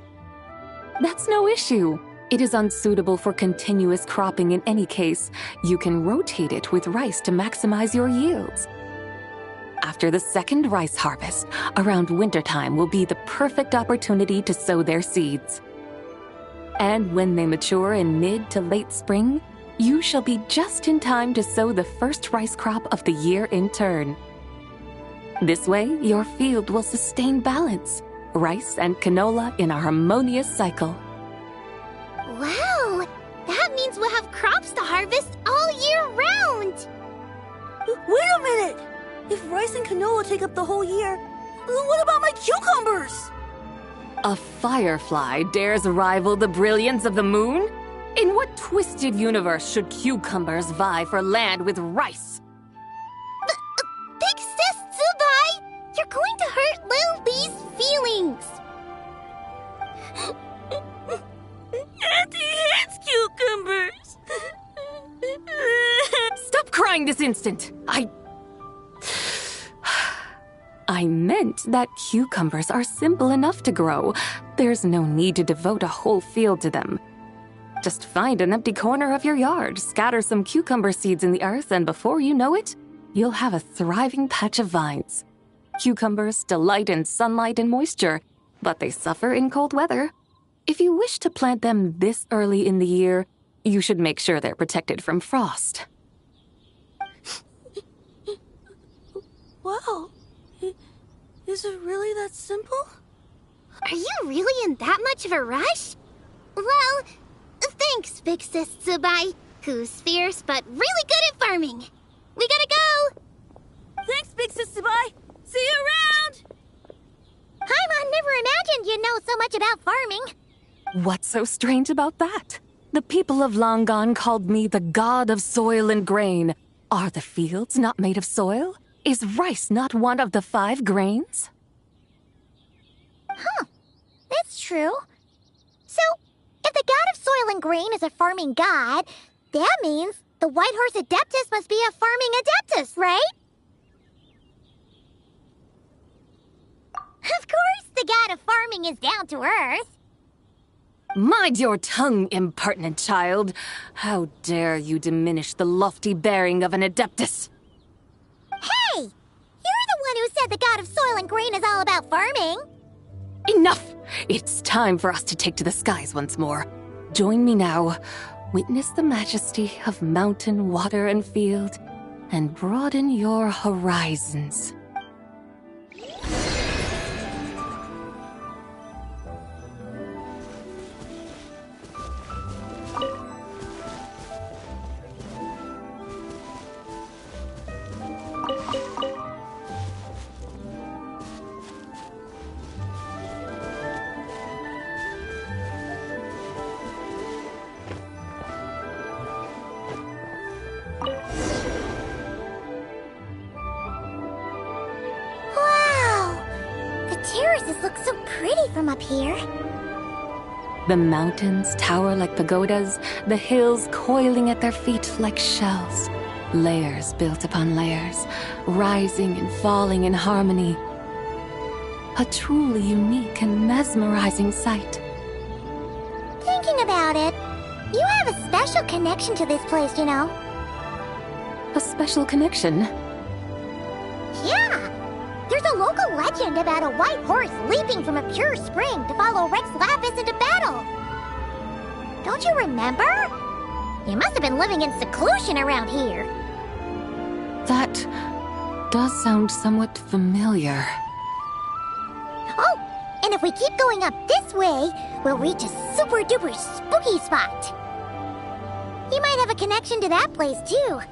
That's no issue. It is unsuitable for continuous cropping in any case. You can rotate it with rice to maximize your yields. After the second rice harvest, around wintertime will be the perfect opportunity to sow their seeds. And when they mature in mid to late spring, you shall be just in time to sow the first rice crop of the year in turn. This way, your field will sustain balance, rice and canola in a harmonious cycle. Wow, that means we'll have crops to harvest all year round. Wait a minute! If rice and canola take up the whole year, what about my cucumbers? A firefly dares rival the brilliance of the moon? In what twisted universe should cucumbers vie for land with rice? Big Sis Tsubai, you're going to hurt Lil Lee's feelings. Auntie hates cucumbers. Stop crying this instant! I meant that cucumbers are simple enough to grow. There's no need to devote a whole field to them. Just find an empty corner of your yard, scatter some cucumber seeds in the earth, and before you know it, you'll have a thriving patch of vines. Cucumbers delight in sunlight and moisture, but they suffer in cold weather. If you wish to plant them this early in the year, you should make sure they're protected from frost. Wow. Is it really that simple? Are you really in that much of a rush? Well, thanks, Big Sis Tsubai, who's fierce but really good at farming. We gotta go! Thanks, Big Sis Tsubai! See you around! Paimon never imagined you'd know so much about farming. What's so strange about that? The people of Longon called me the god of soil and grain. Are the fields not made of soil? Is rice not one of the 5 grains? Huh. That's true. So, if the god of soil Soil and Grain is a farming god, that means the White Horse Adeptus must be a farming adeptus, right? Of course, the god of farming is down to earth. Mind your tongue, impertinent child. How dare you diminish the lofty bearing of an adeptus? Hey! You're the one who said the god of Soil and Grain is all about farming. Enough! It's time for us to take to the skies once more. Join me now. Witness the majesty of mountain, water, and field, and broaden your horizons. Terraces look so pretty from up here. The mountains tower like pagodas, the hills coiling at their feet like shells. Layers built upon layers, rising and falling in harmony. A truly unique and mesmerizing sight. Thinking about it, you have a special connection to this place, you know. A special connection? Yeah! There's a local legend about a white horse leaping from a pure spring to follow Rex Lapis into battle. Don't you remember? You must have been living in seclusion around here. That does sound somewhat familiar. Oh, and if we keep going up this way, we'll reach a super-duper spooky spot. You might have a connection to that place, too.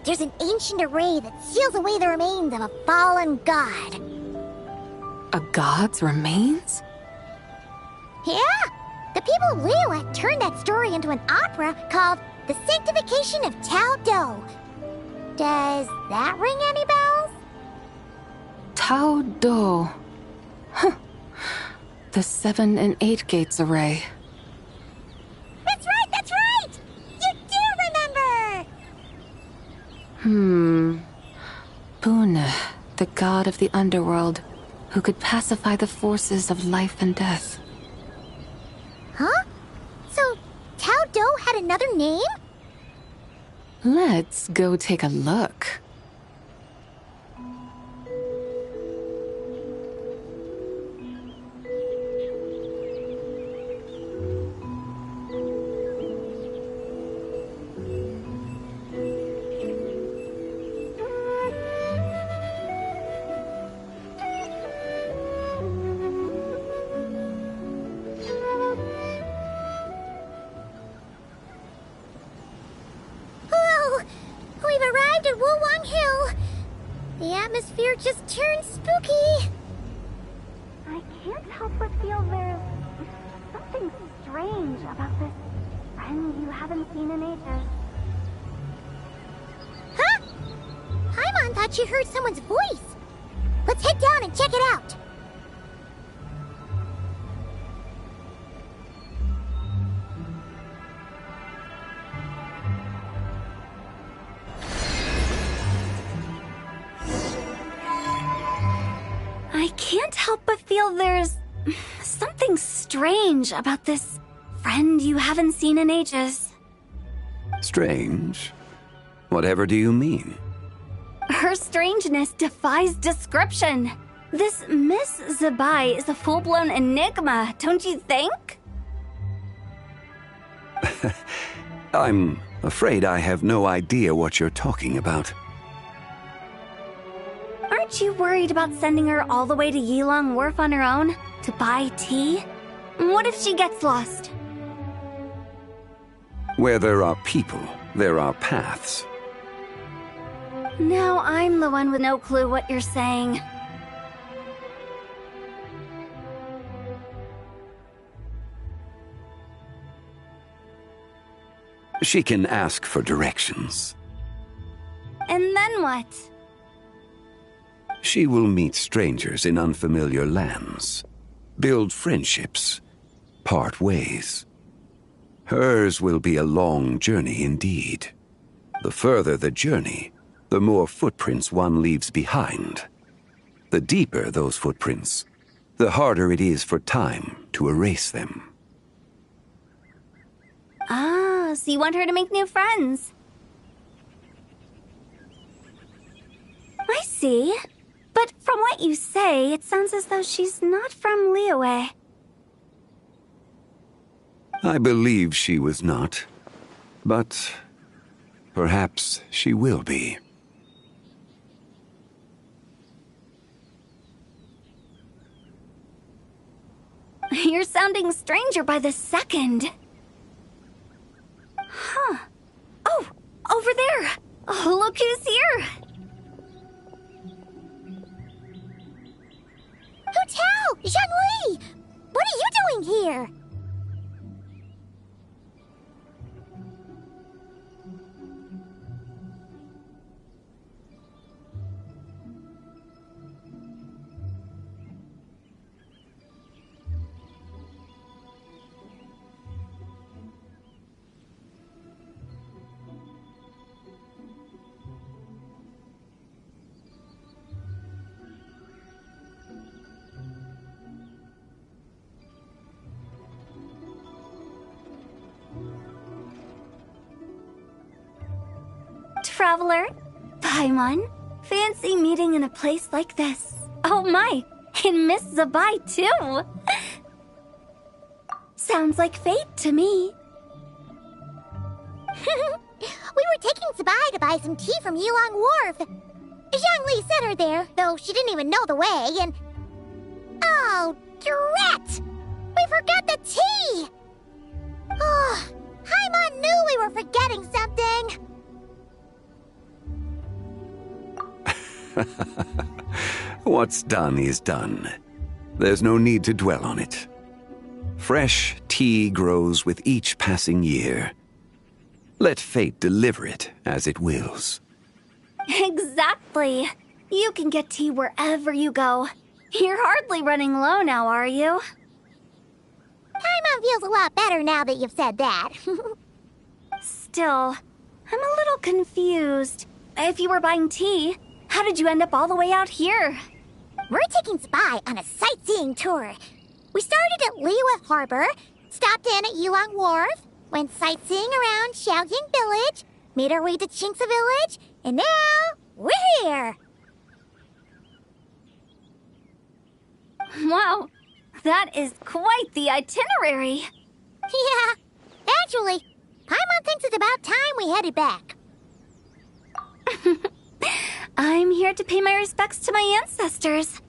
There's an ancient array that seals away the remains of a fallen god. A god's remains? Yeah! The people of Liyue turned that story into an opera called The Sanctification of Tao Do. Does that ring any bells? Tao Do. Huh. The 7 and 8 gates array. That's right, that's right! You do remember! Buna, the god of the underworld, who could pacify the forces of life and death. Huh? So, Tao Do had another name? Let's go take a look. The atmosphere just turned spooky. I can't help but feel there's something strange about this friend you haven't seen in ages. Huh? Paimon thought she heard someone's voice. Let's head down and check it out. I can't help but feel there's something strange about this friend you haven't seen in ages. Strange? Whatever do you mean? Her strangeness defies description. This Miss Zabai is a full-blown enigma, don't you think? I'm afraid I have no idea what you're talking about. Aren't you worried about sending her all the way to Yilong Wharf on her own to buy tea? What if she gets lost? Where there are people, there are paths. Now I'm the one with no clue what you're saying. She can ask for directions. And then what? She will meet strangers in unfamiliar lands, build friendships, part ways. Hers will be a long journey indeed. The further the journey, the more footprints one leaves behind. The deeper those footprints, the harder it is for time to erase them. Ah, so you want her to make new friends? I see. But from what you say, it sounds as though she's not from Liyue. I believe she was not, but perhaps she will be. You're sounding stranger by the second. Huh. Oh, over there! Oh, look who's here! Hu Tao! Zhongli! What are you doing here? Traveler, Paimon, fancy meeting in a place like this. Oh my, and Miss Zabai too. Sounds like fate to me. We were taking Zabai to buy some tea from Yulong Wharf. Zhongli sent her there, though she didn't even know the way, and... Oh, drat! We forgot the tea! Oh, Paimon knew we were forgetting something! What's done is done. There's no need to dwell on it. Fresh tea grows with each passing year. Let fate deliver it as it wills. Exactly. You can get tea wherever you go. You're hardly running low now, are you? Paimon feels a lot better now that you've said that. Still, I'm a little confused. If you were buying tea, how did you end up all the way out here? We're taking Spy on a sightseeing tour. We started at Liyue Harbor, stopped in at Yulong Wharf, went sightseeing around Xiaoying Village, made our way to Qingce Village, and now we're here. Wow, that is quite the itinerary. Yeah, actually, Paimon thinks it's about time we headed back. I'm here to pay my respects to my ancestors.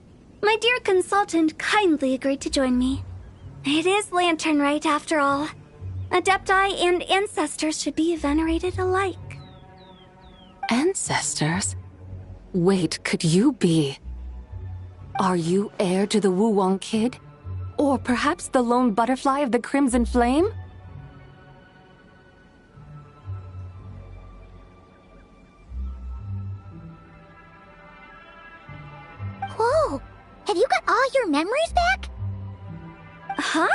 My dear consultant kindly agreed to join me. It is Lantern Rite, after all. Adepti and ancestors should be venerated alike. Ancestors? Wait, could you be? Are you heir to the Wu-Wong kid? Or perhaps the lone butterfly of the Crimson Flame? Whoa! Have you got all your memories back? Huh?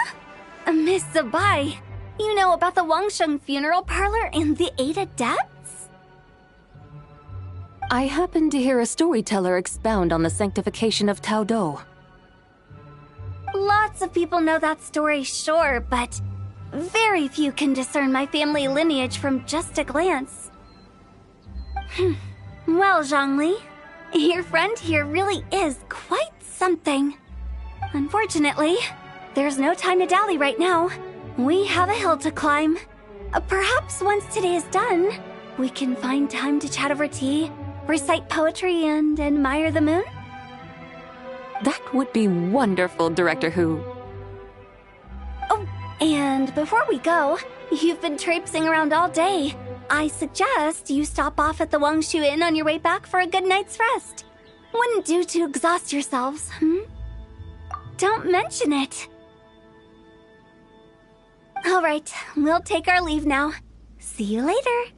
Miss Zabai, you know about the Wangsheng funeral parlor and the 8 adepts? I happened to hear a storyteller expound on the sanctification of Tao Do. Lots of people know that story, sure, but very few can discern my family lineage from just a glance. Well, Zhongli, your friend here really is quite something. Unfortunately, there's no time to dally right now. We have a hill to climb. Perhaps once today is done, we can find time to chat over tea, recite poetry, and admire the moon? That would be wonderful, Director Hu. Oh, and before we go, you've been traipsing around all day. I suggest you stop off at the Wangshu Inn on your way back for a good night's rest. Wouldn't do to exhaust yourselves, Don't mention it. All right, we'll take our leave now. See you later.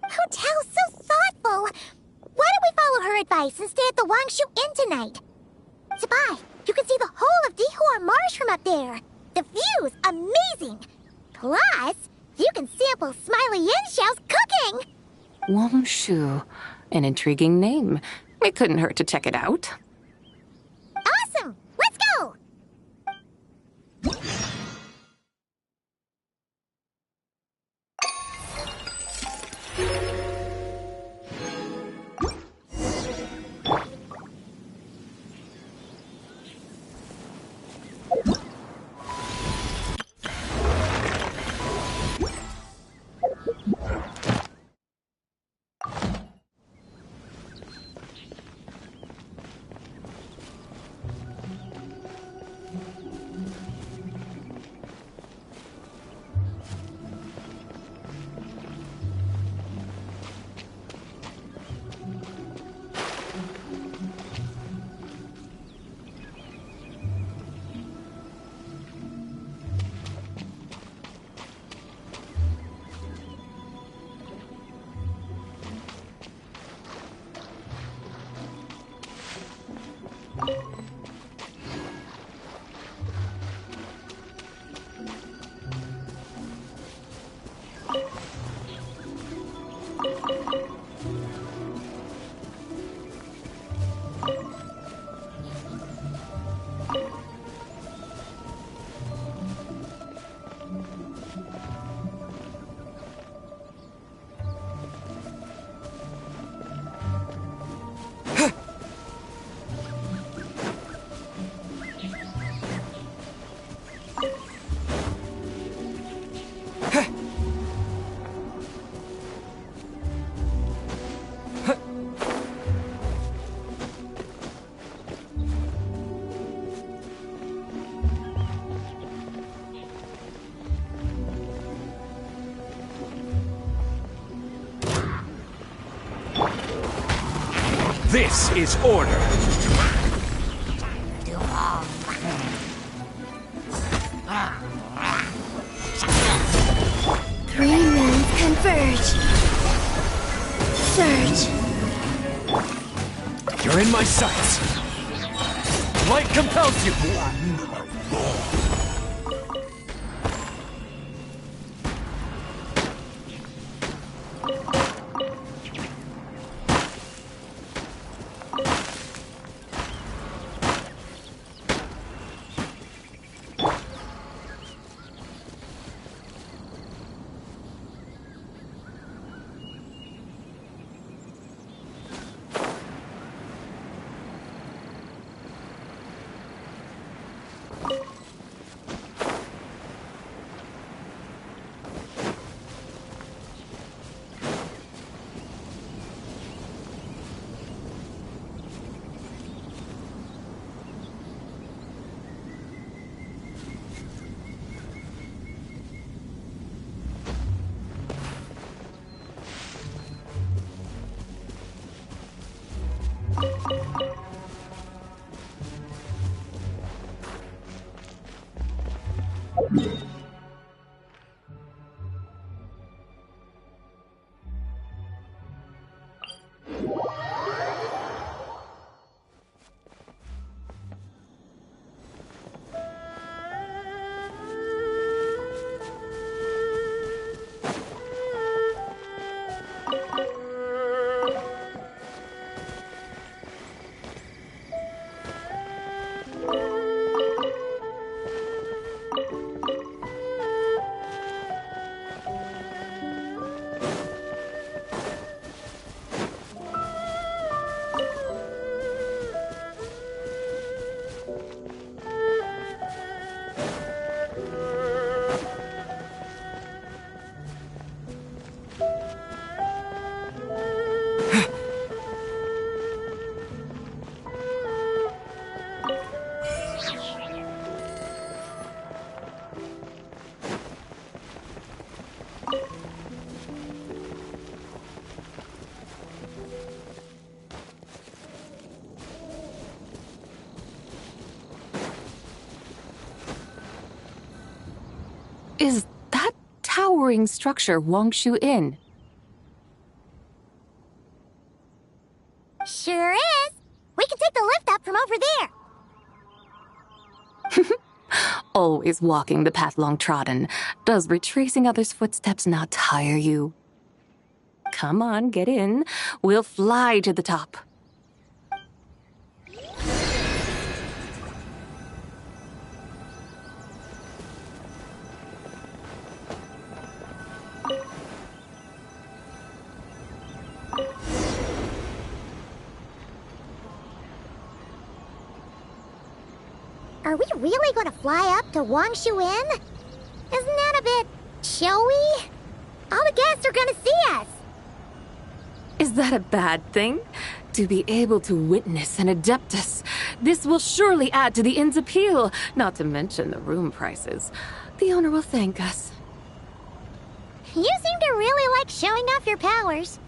Hu Tao's so thoughtful. Why don't we follow her advice and stay at the Wangshu Inn tonight? Zabai, you can see the whole of Dihua Marsh from up there. The view's amazing! Plus, you can sample Smiley Yenxiao's cooking! Wangshu. An intriguing name. It couldn't hurt to check it out. Awesome! Let's go! This is order. 3 moons converge. Surge. You're in my sights. Light compels you. Is that towering structure Wangshu Inn? Sure is. We can take the lift up from over there. Always walking the path long trodden. Does retracing others' footsteps not tire you? Come on, get in. We'll fly to the top. Are we really going to fly up to Wangshu Inn? Isn't that a bit showy? All the guests are going to see us. Is that a bad thing? To be able to witness an Adeptus. This will surely add to the inn's appeal, not to mention the room prices. The owner will thank us. You seem to really like showing off your powers.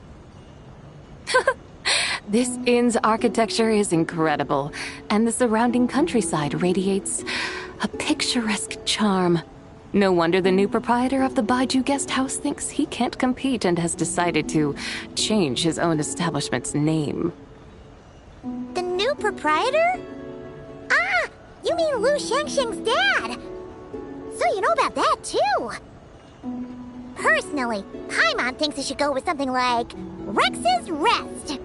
This inn's architecture is incredible, and the surrounding countryside radiates a picturesque charm. No wonder the new proprietor of the Baiju guest house thinks he can't compete and has decided to change his own establishment's name. The new proprietor? Ah, you mean Lu Shengsheng's dad. So you know about that, too. Personally, Paimon thinks it should go with something like Rex's Rest.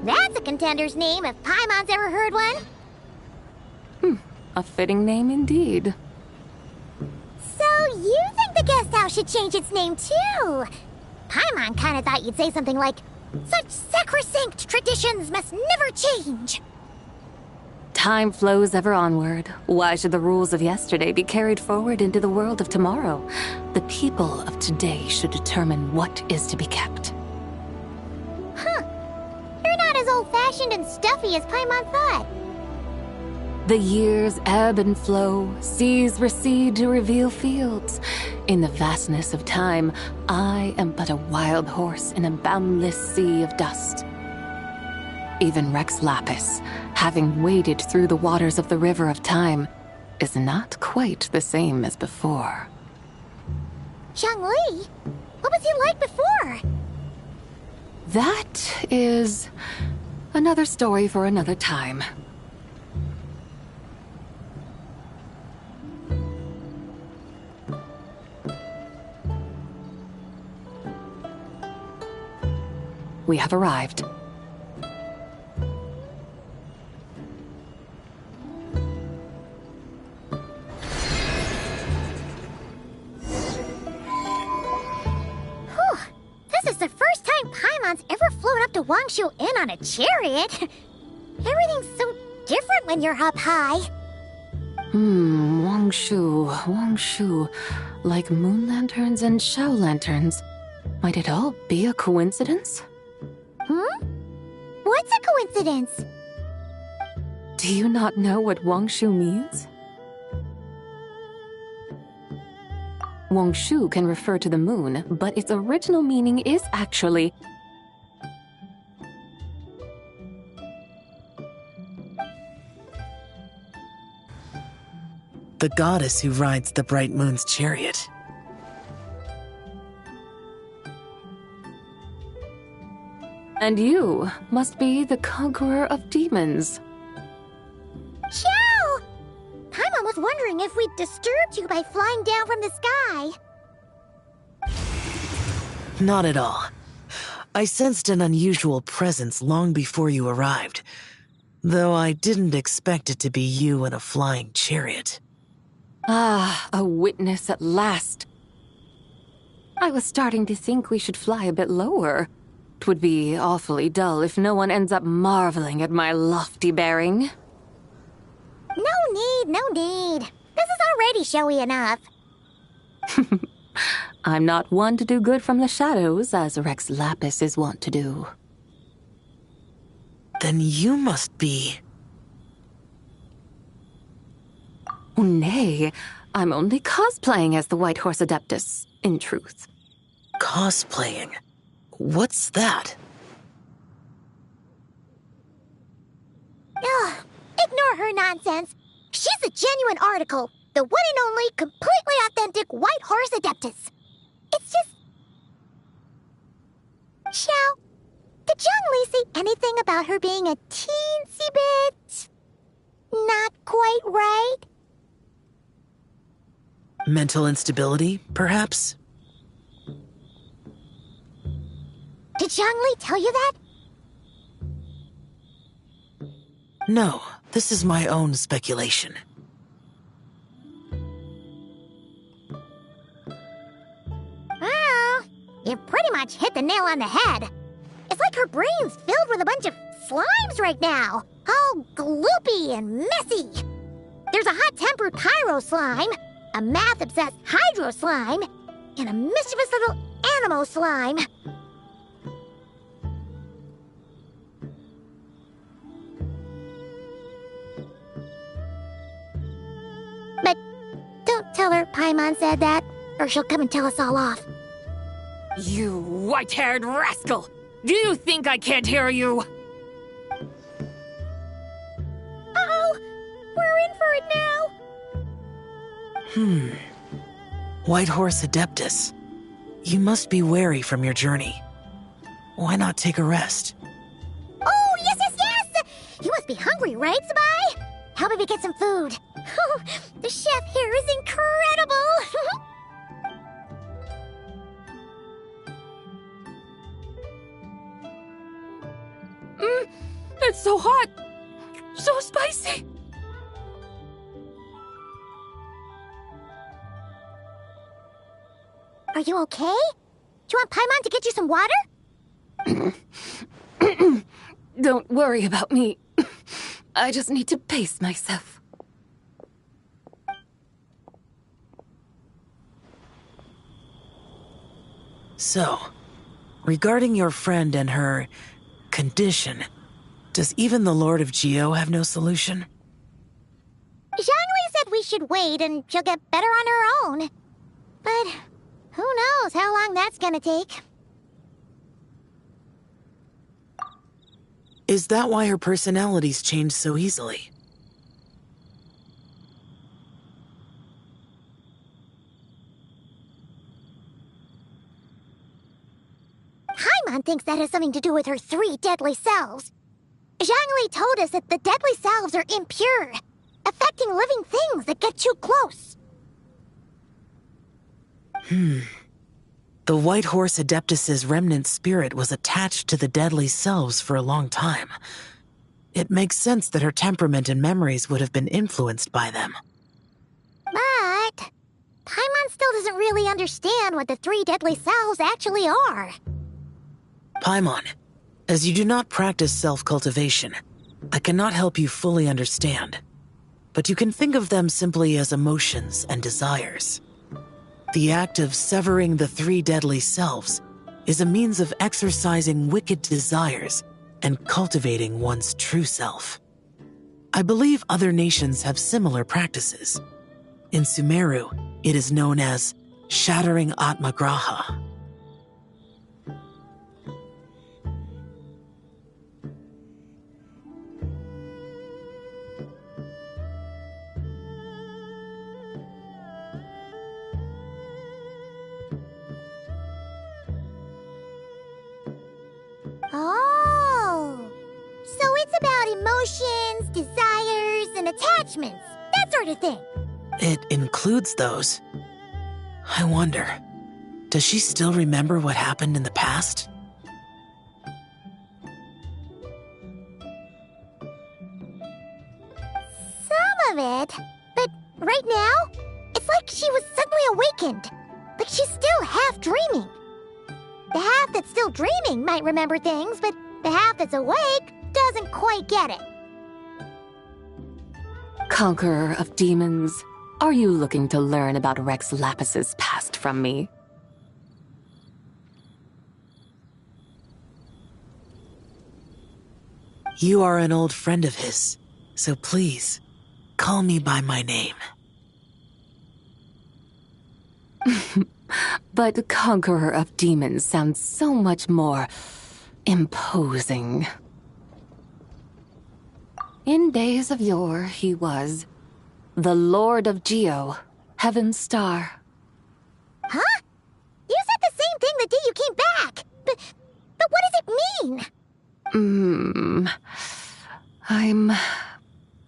That's a contender's name if Paimon's ever heard one. A fitting name indeed. So you think the guest house should change its name too? Paimon kinda thought you'd say something like, such sacrosanct traditions must never change. Time flows ever onward. Why should the rules of yesterday be carried forward into the world of tomorrow? The people of today should determine what is to be kept. Huh. You're not as old-fashioned and stuffy as Paimon thought. The years ebb and flow, seas recede to reveal fields. In the vastness of time, I am but a wild horse in a boundless sea of dust. Even Rex Lapis, having waded through the waters of the river of time, is not quite the same as before. Zhongli? What was he like before? That is another story for another time. We have arrived. This is the first time Paimon's ever flown up to Wangshu Inn on a chariot. Everything's so different when you're up high. Wangshu. Like moon lanterns and shao lanterns. Might it all be a coincidence? What's a coincidence? Do you not know what Wangshu means? Wangshu can refer to the moon, but its original meaning is actually... the goddess who rides the bright moon's chariot. And you must be the conqueror of demons. Xiao! Paimon was wondering if we'd disturbed you by flying down from the sky. Not at all. I sensed an unusual presence long before you arrived, though I didn't expect it to be you in a flying chariot. Ah, a witness at last. I was starting to think we should fly a bit lower. 'Twould be awfully dull if no one ends up marveling at my lofty bearing. No need. This is already showy enough. I'm not one to do good from the shadows, as Rex Lapis is wont to do. Then you must be... Oh, nay, I'm only cosplaying as the White Horse Adeptus, in truth. Cosplaying? What's that? Ugh, ignore her nonsense. She's a genuine article. The one and only, completely authentic White Horse Adeptus. It's just... Xiao, did Zhongli say anything about her being a teensy bit... not quite right? Mental instability, perhaps? Did Zhongli tell you that? No, this is my own speculation. Well, you pretty much hit the nail on the head. It's like her brain's filled with a bunch of slimes right now, all gloopy and messy. There's a hot-tempered pyro slime, a math-obsessed hydro slime, and a mischievous little animo slime. But don't tell her Paimon said that, or she'll come and tell us all off. You white-haired rascal! Do you think I can't hear you? Uh-oh! We're in for it now! White Horse Adeptus. You must be weary from your journey. Why not take a rest? Oh, yes, yes, yes! You must be hungry, right, Sabai? Help me get some food. Oh, the chef here is incredible! It's so hot! So spicy! Are you okay? Do you want Paimon to get you some water? Don't worry about me. I just need to pace myself. So, regarding your friend and her condition, does even the Lord of Geo have no solution? Zhongli said we should wait and she'll get better on her own. But who knows how long that's gonna take. Is that why her personalities change so easily? Paimon thinks that has something to do with her 3 deadly selves. Zhongli told us that the deadly selves are impure, affecting living things that get too close. The White Horse Adeptus's remnant spirit was attached to the deadly selves for a long time. It makes sense that her temperament and memories would have been influenced by them. But Paimon still doesn't really understand what the 3 deadly selves actually are. Paimon, as you do not practice self-cultivation, I cannot help you fully understand. But you can think of them simply as emotions and desires. The act of severing the 3 deadly selves is a means of exercising wicked desires and cultivating one's true self. I believe other nations have similar practices. In Sumeru, it is known as shattering Atmagraha. Oh, so it's about emotions, desires, and attachments, that sort of thing. It includes those. I wonder, does she still remember what happened in the past? Some of it, but right now, it's like she was suddenly awakened. Like she's still half dreaming. The half that's still dreaming might remember things, but the half that's awake doesn't quite get it. Conqueror of demons, are you looking to learn about Rex Lapis's past from me? You are an old friend of his, so please, call me by my name. But Conqueror of Demons sounds so much more imposing. In days of yore, he was the Lord of Geo, Heaven's Star. Huh? You said the same thing the day you came back. But what does it mean? I'm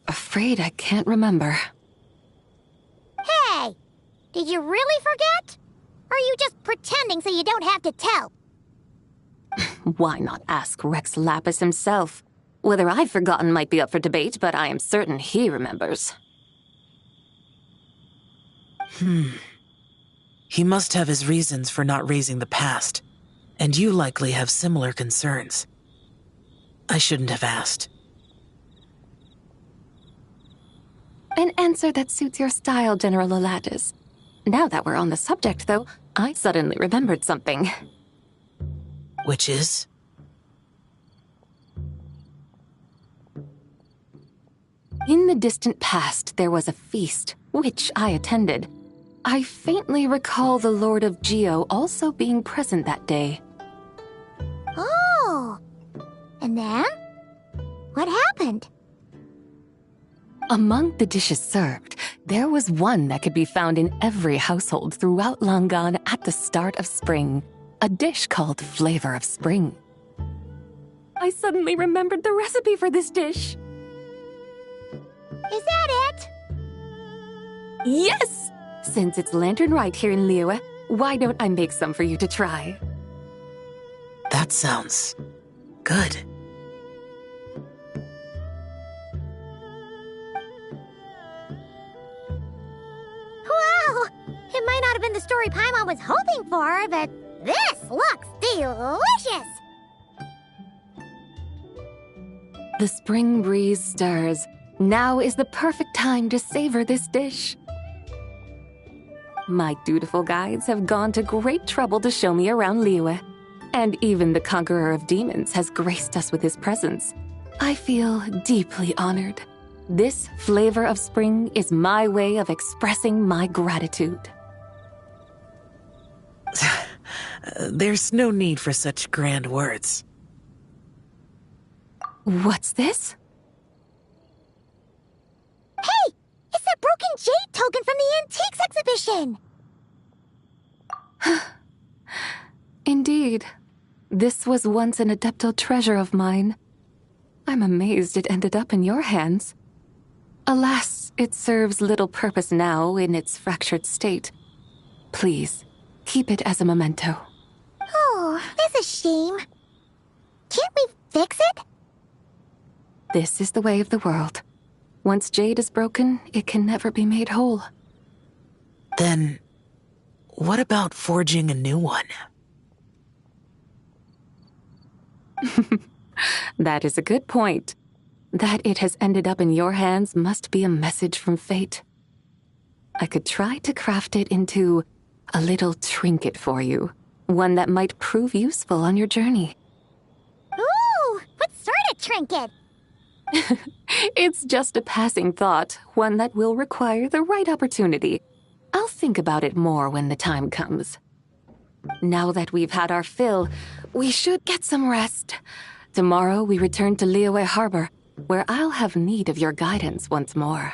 afraid I can't remember. Hey, did you so you don't have to tell. Why not ask Rex Lapis himself? Whether I've forgotten might be up for debate, but I am certain he remembers. He must have his reasons for not raising the past, and you likely have similar concerns. I shouldn't have asked. An answer that suits your style, General Olatis. Now that we're on the subject, though, I suddenly remembered something. Which is? In the distant past, there was a feast, which I attended. I faintly recall the Lord of Geo also being present that day. Oh. And then? What happened? Among the dishes served, there was one that could be found in every household throughout Langan at the start of spring. A dish called Flavor of Spring. I suddenly remembered the recipe for this dish. Is that it? Yes! Since it's Lantern right here in Liyue, why don't I make some for you to try? That sounds good. Wow! It might not have been the story Paimon was hoping for, but this looks delicious! The spring breeze stirs. Now is the perfect time to savor this dish. My dutiful guides have gone to great trouble to show me around Liyue, and even the Conqueror of Demons has graced us with his presence. I feel deeply honored. This Flavor of Spring is my way of expressing my gratitude. There's no need for such grand words. What's this? Hey! It's that broken jade token from the Antiques exhibition! Indeed. This was once an Adeptal treasure of mine. I'm amazed it ended up in your hands. Alas, it serves little purpose now in its fractured state. Please, keep it as a memento. Oh, that's a shame. Can't we fix it? This is the way of the world. Once jade is broken, it can never be made whole. Then, what about forging a new one? That is a good point. That it has ended up in your hands must be a message from fate. I could try to craft it into a little trinket for you. One that might prove useful on your journey. Ooh, what sort of trinket? It's just a passing thought, one that will require the right opportunity. I'll think about it more when the time comes. Now that we've had our fill, we should get some rest. Tomorrow we return to Liyue Harbor, where I'll have need of your guidance once more.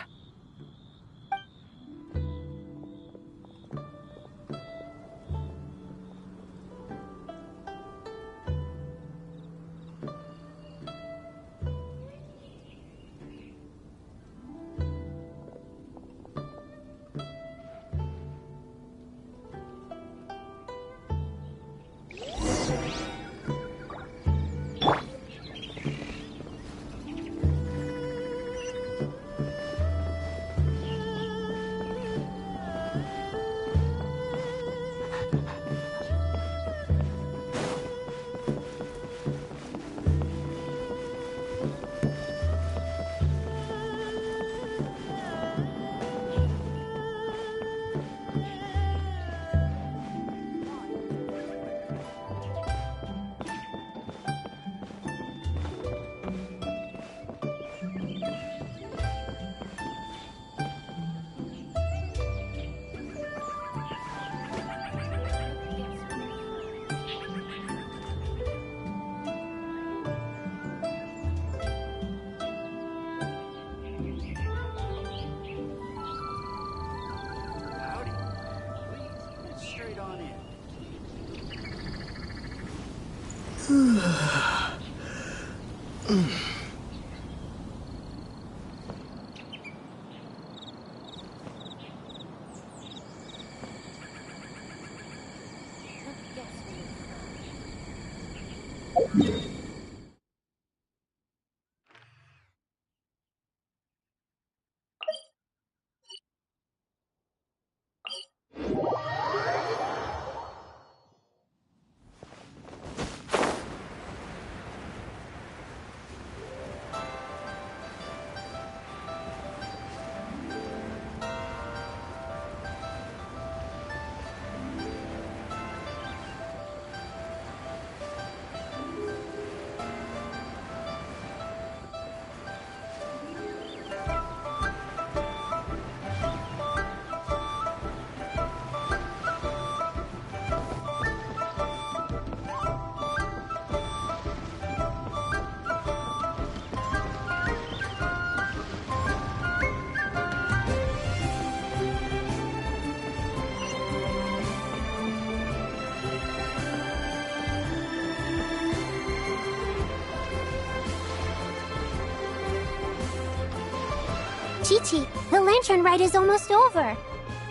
Chi-Chi, the lantern ride is almost over.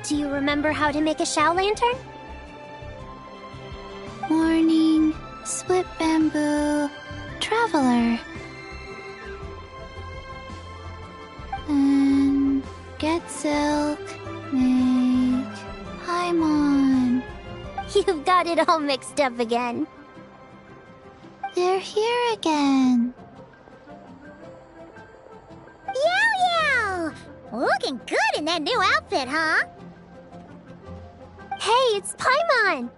Do you remember how to make a Shao lantern? Morning, split bamboo, traveler. And get silk, make Paimon. You've got it all mixed up again. They're here again. Yow! Looking good in that new outfit, huh? Hey, it's Paimon!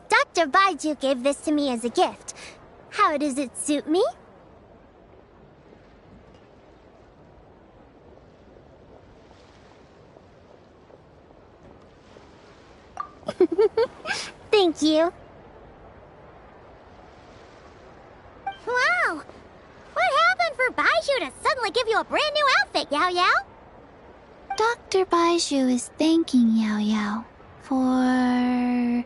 Dr. Baiju gave this to me as a gift. How does it suit me? Thank you. Wow! What happened for Baiju to suddenly give you a brand new outfit, Yao Yao? Dr. Baiju is thanking Yao Yao for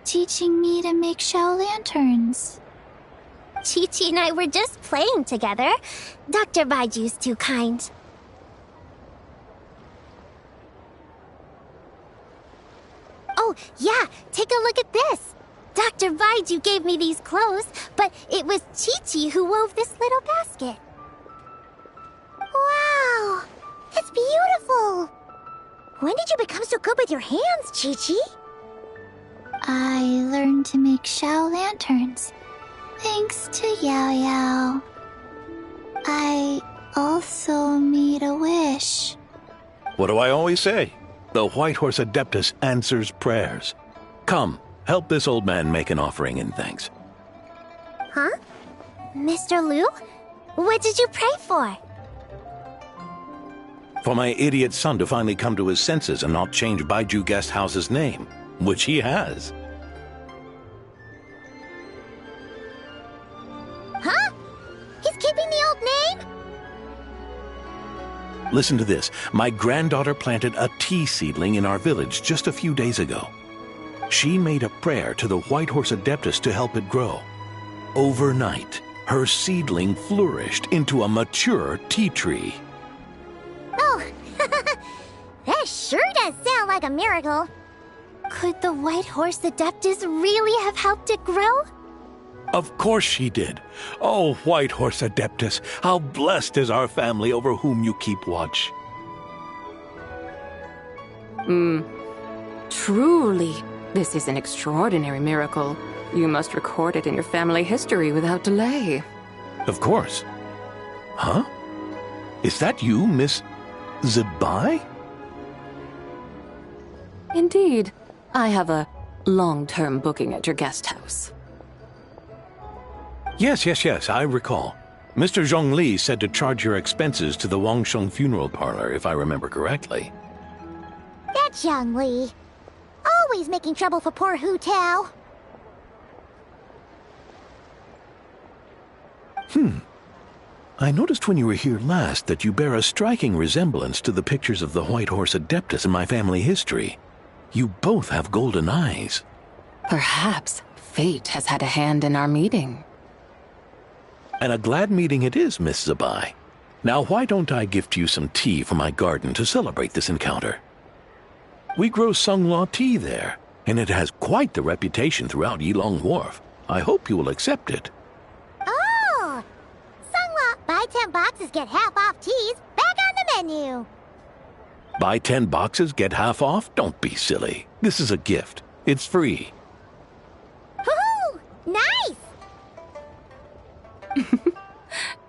teaching me to make Shao lanterns. Chi-Chi and I were just playing together. Dr. Baiju's too kind. Oh, yeah, take a look at this. Dr. Baiju gave me these clothes, but it was Chi-Chi who wove this little basket. Wow, it's beautiful. When did you become so good with your hands, Chi-Chi? I learned to make Shao lanterns, thanks to Yao Yao. I also made a wish. What do I always say? The White Horse Adeptus answers prayers. Come, help this old man make an offering in thanks. Huh? Mr. Liu? What did you pray for? For my idiot son to finally come to his senses and not change Baiju Guest House's name, which he has. Huh? He's keeping the old name? Listen to this. My granddaughter planted a tea seedling in our village just a few days ago. She made a prayer to the White Horse Adeptus to help it grow. Overnight, her seedling flourished into a mature tea tree. Oh, that sure does sound like a miracle. Could the White Horse Adeptus really have helped it grow? Of course she did. Oh, White Horse Adeptus, how blessed is our family over whom you keep watch. Truly, this is an extraordinary miracle. You must record it in your family history without delay. Of course. Huh? Is that you, Miss Zibai? Indeed. I have a long-term booking at your guest house. Yes, I recall. Mr. Zhongli said to charge your expenses to the Wangsheng funeral parlor, if I remember correctly. That's Young Li. Always making trouble for poor Hu Tao. I noticed when you were here last that you bear a striking resemblance to the pictures of the White Horse Adeptus in my family history. You both have golden eyes. Perhaps fate has had a hand in our meeting. And a glad meeting it is, Miss Zibai. Now, why don't I gift you some tea from my garden to celebrate this encounter? We grow Sunglaw tea there, and it has quite the reputation throughout Yilong Wharf. I hope you will accept it. Buy 10 boxes, get half off teas, back on the menu. Buy 10 boxes, get half off? Don't be silly. This is a gift. It's free. Woohoo! Nice!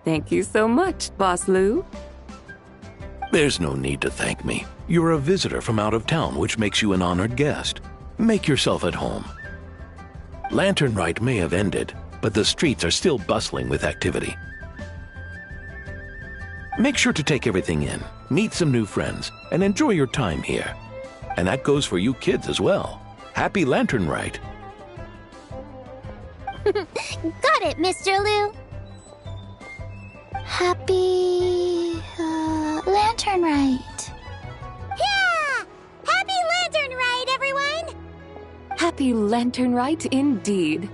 Thank you so much, Boss Lou. There's no need to thank me. You're a visitor from out of town, which makes you an honored guest. Make yourself at home. Lantern Rite may have ended, but the streets are still bustling with activity. Make sure to take everything in, meet some new friends, and enjoy your time here. And that goes for you kids as well. Happy Lantern Rite. Got it, Mr. Lou. Happy... Lantern Rite. Yeah! Happy Lantern Rite, everyone! Happy Lantern Rite indeed.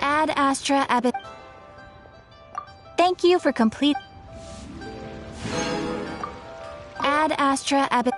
Ad Astra Abbot. Thank you for complete. Ad Astra Abbot.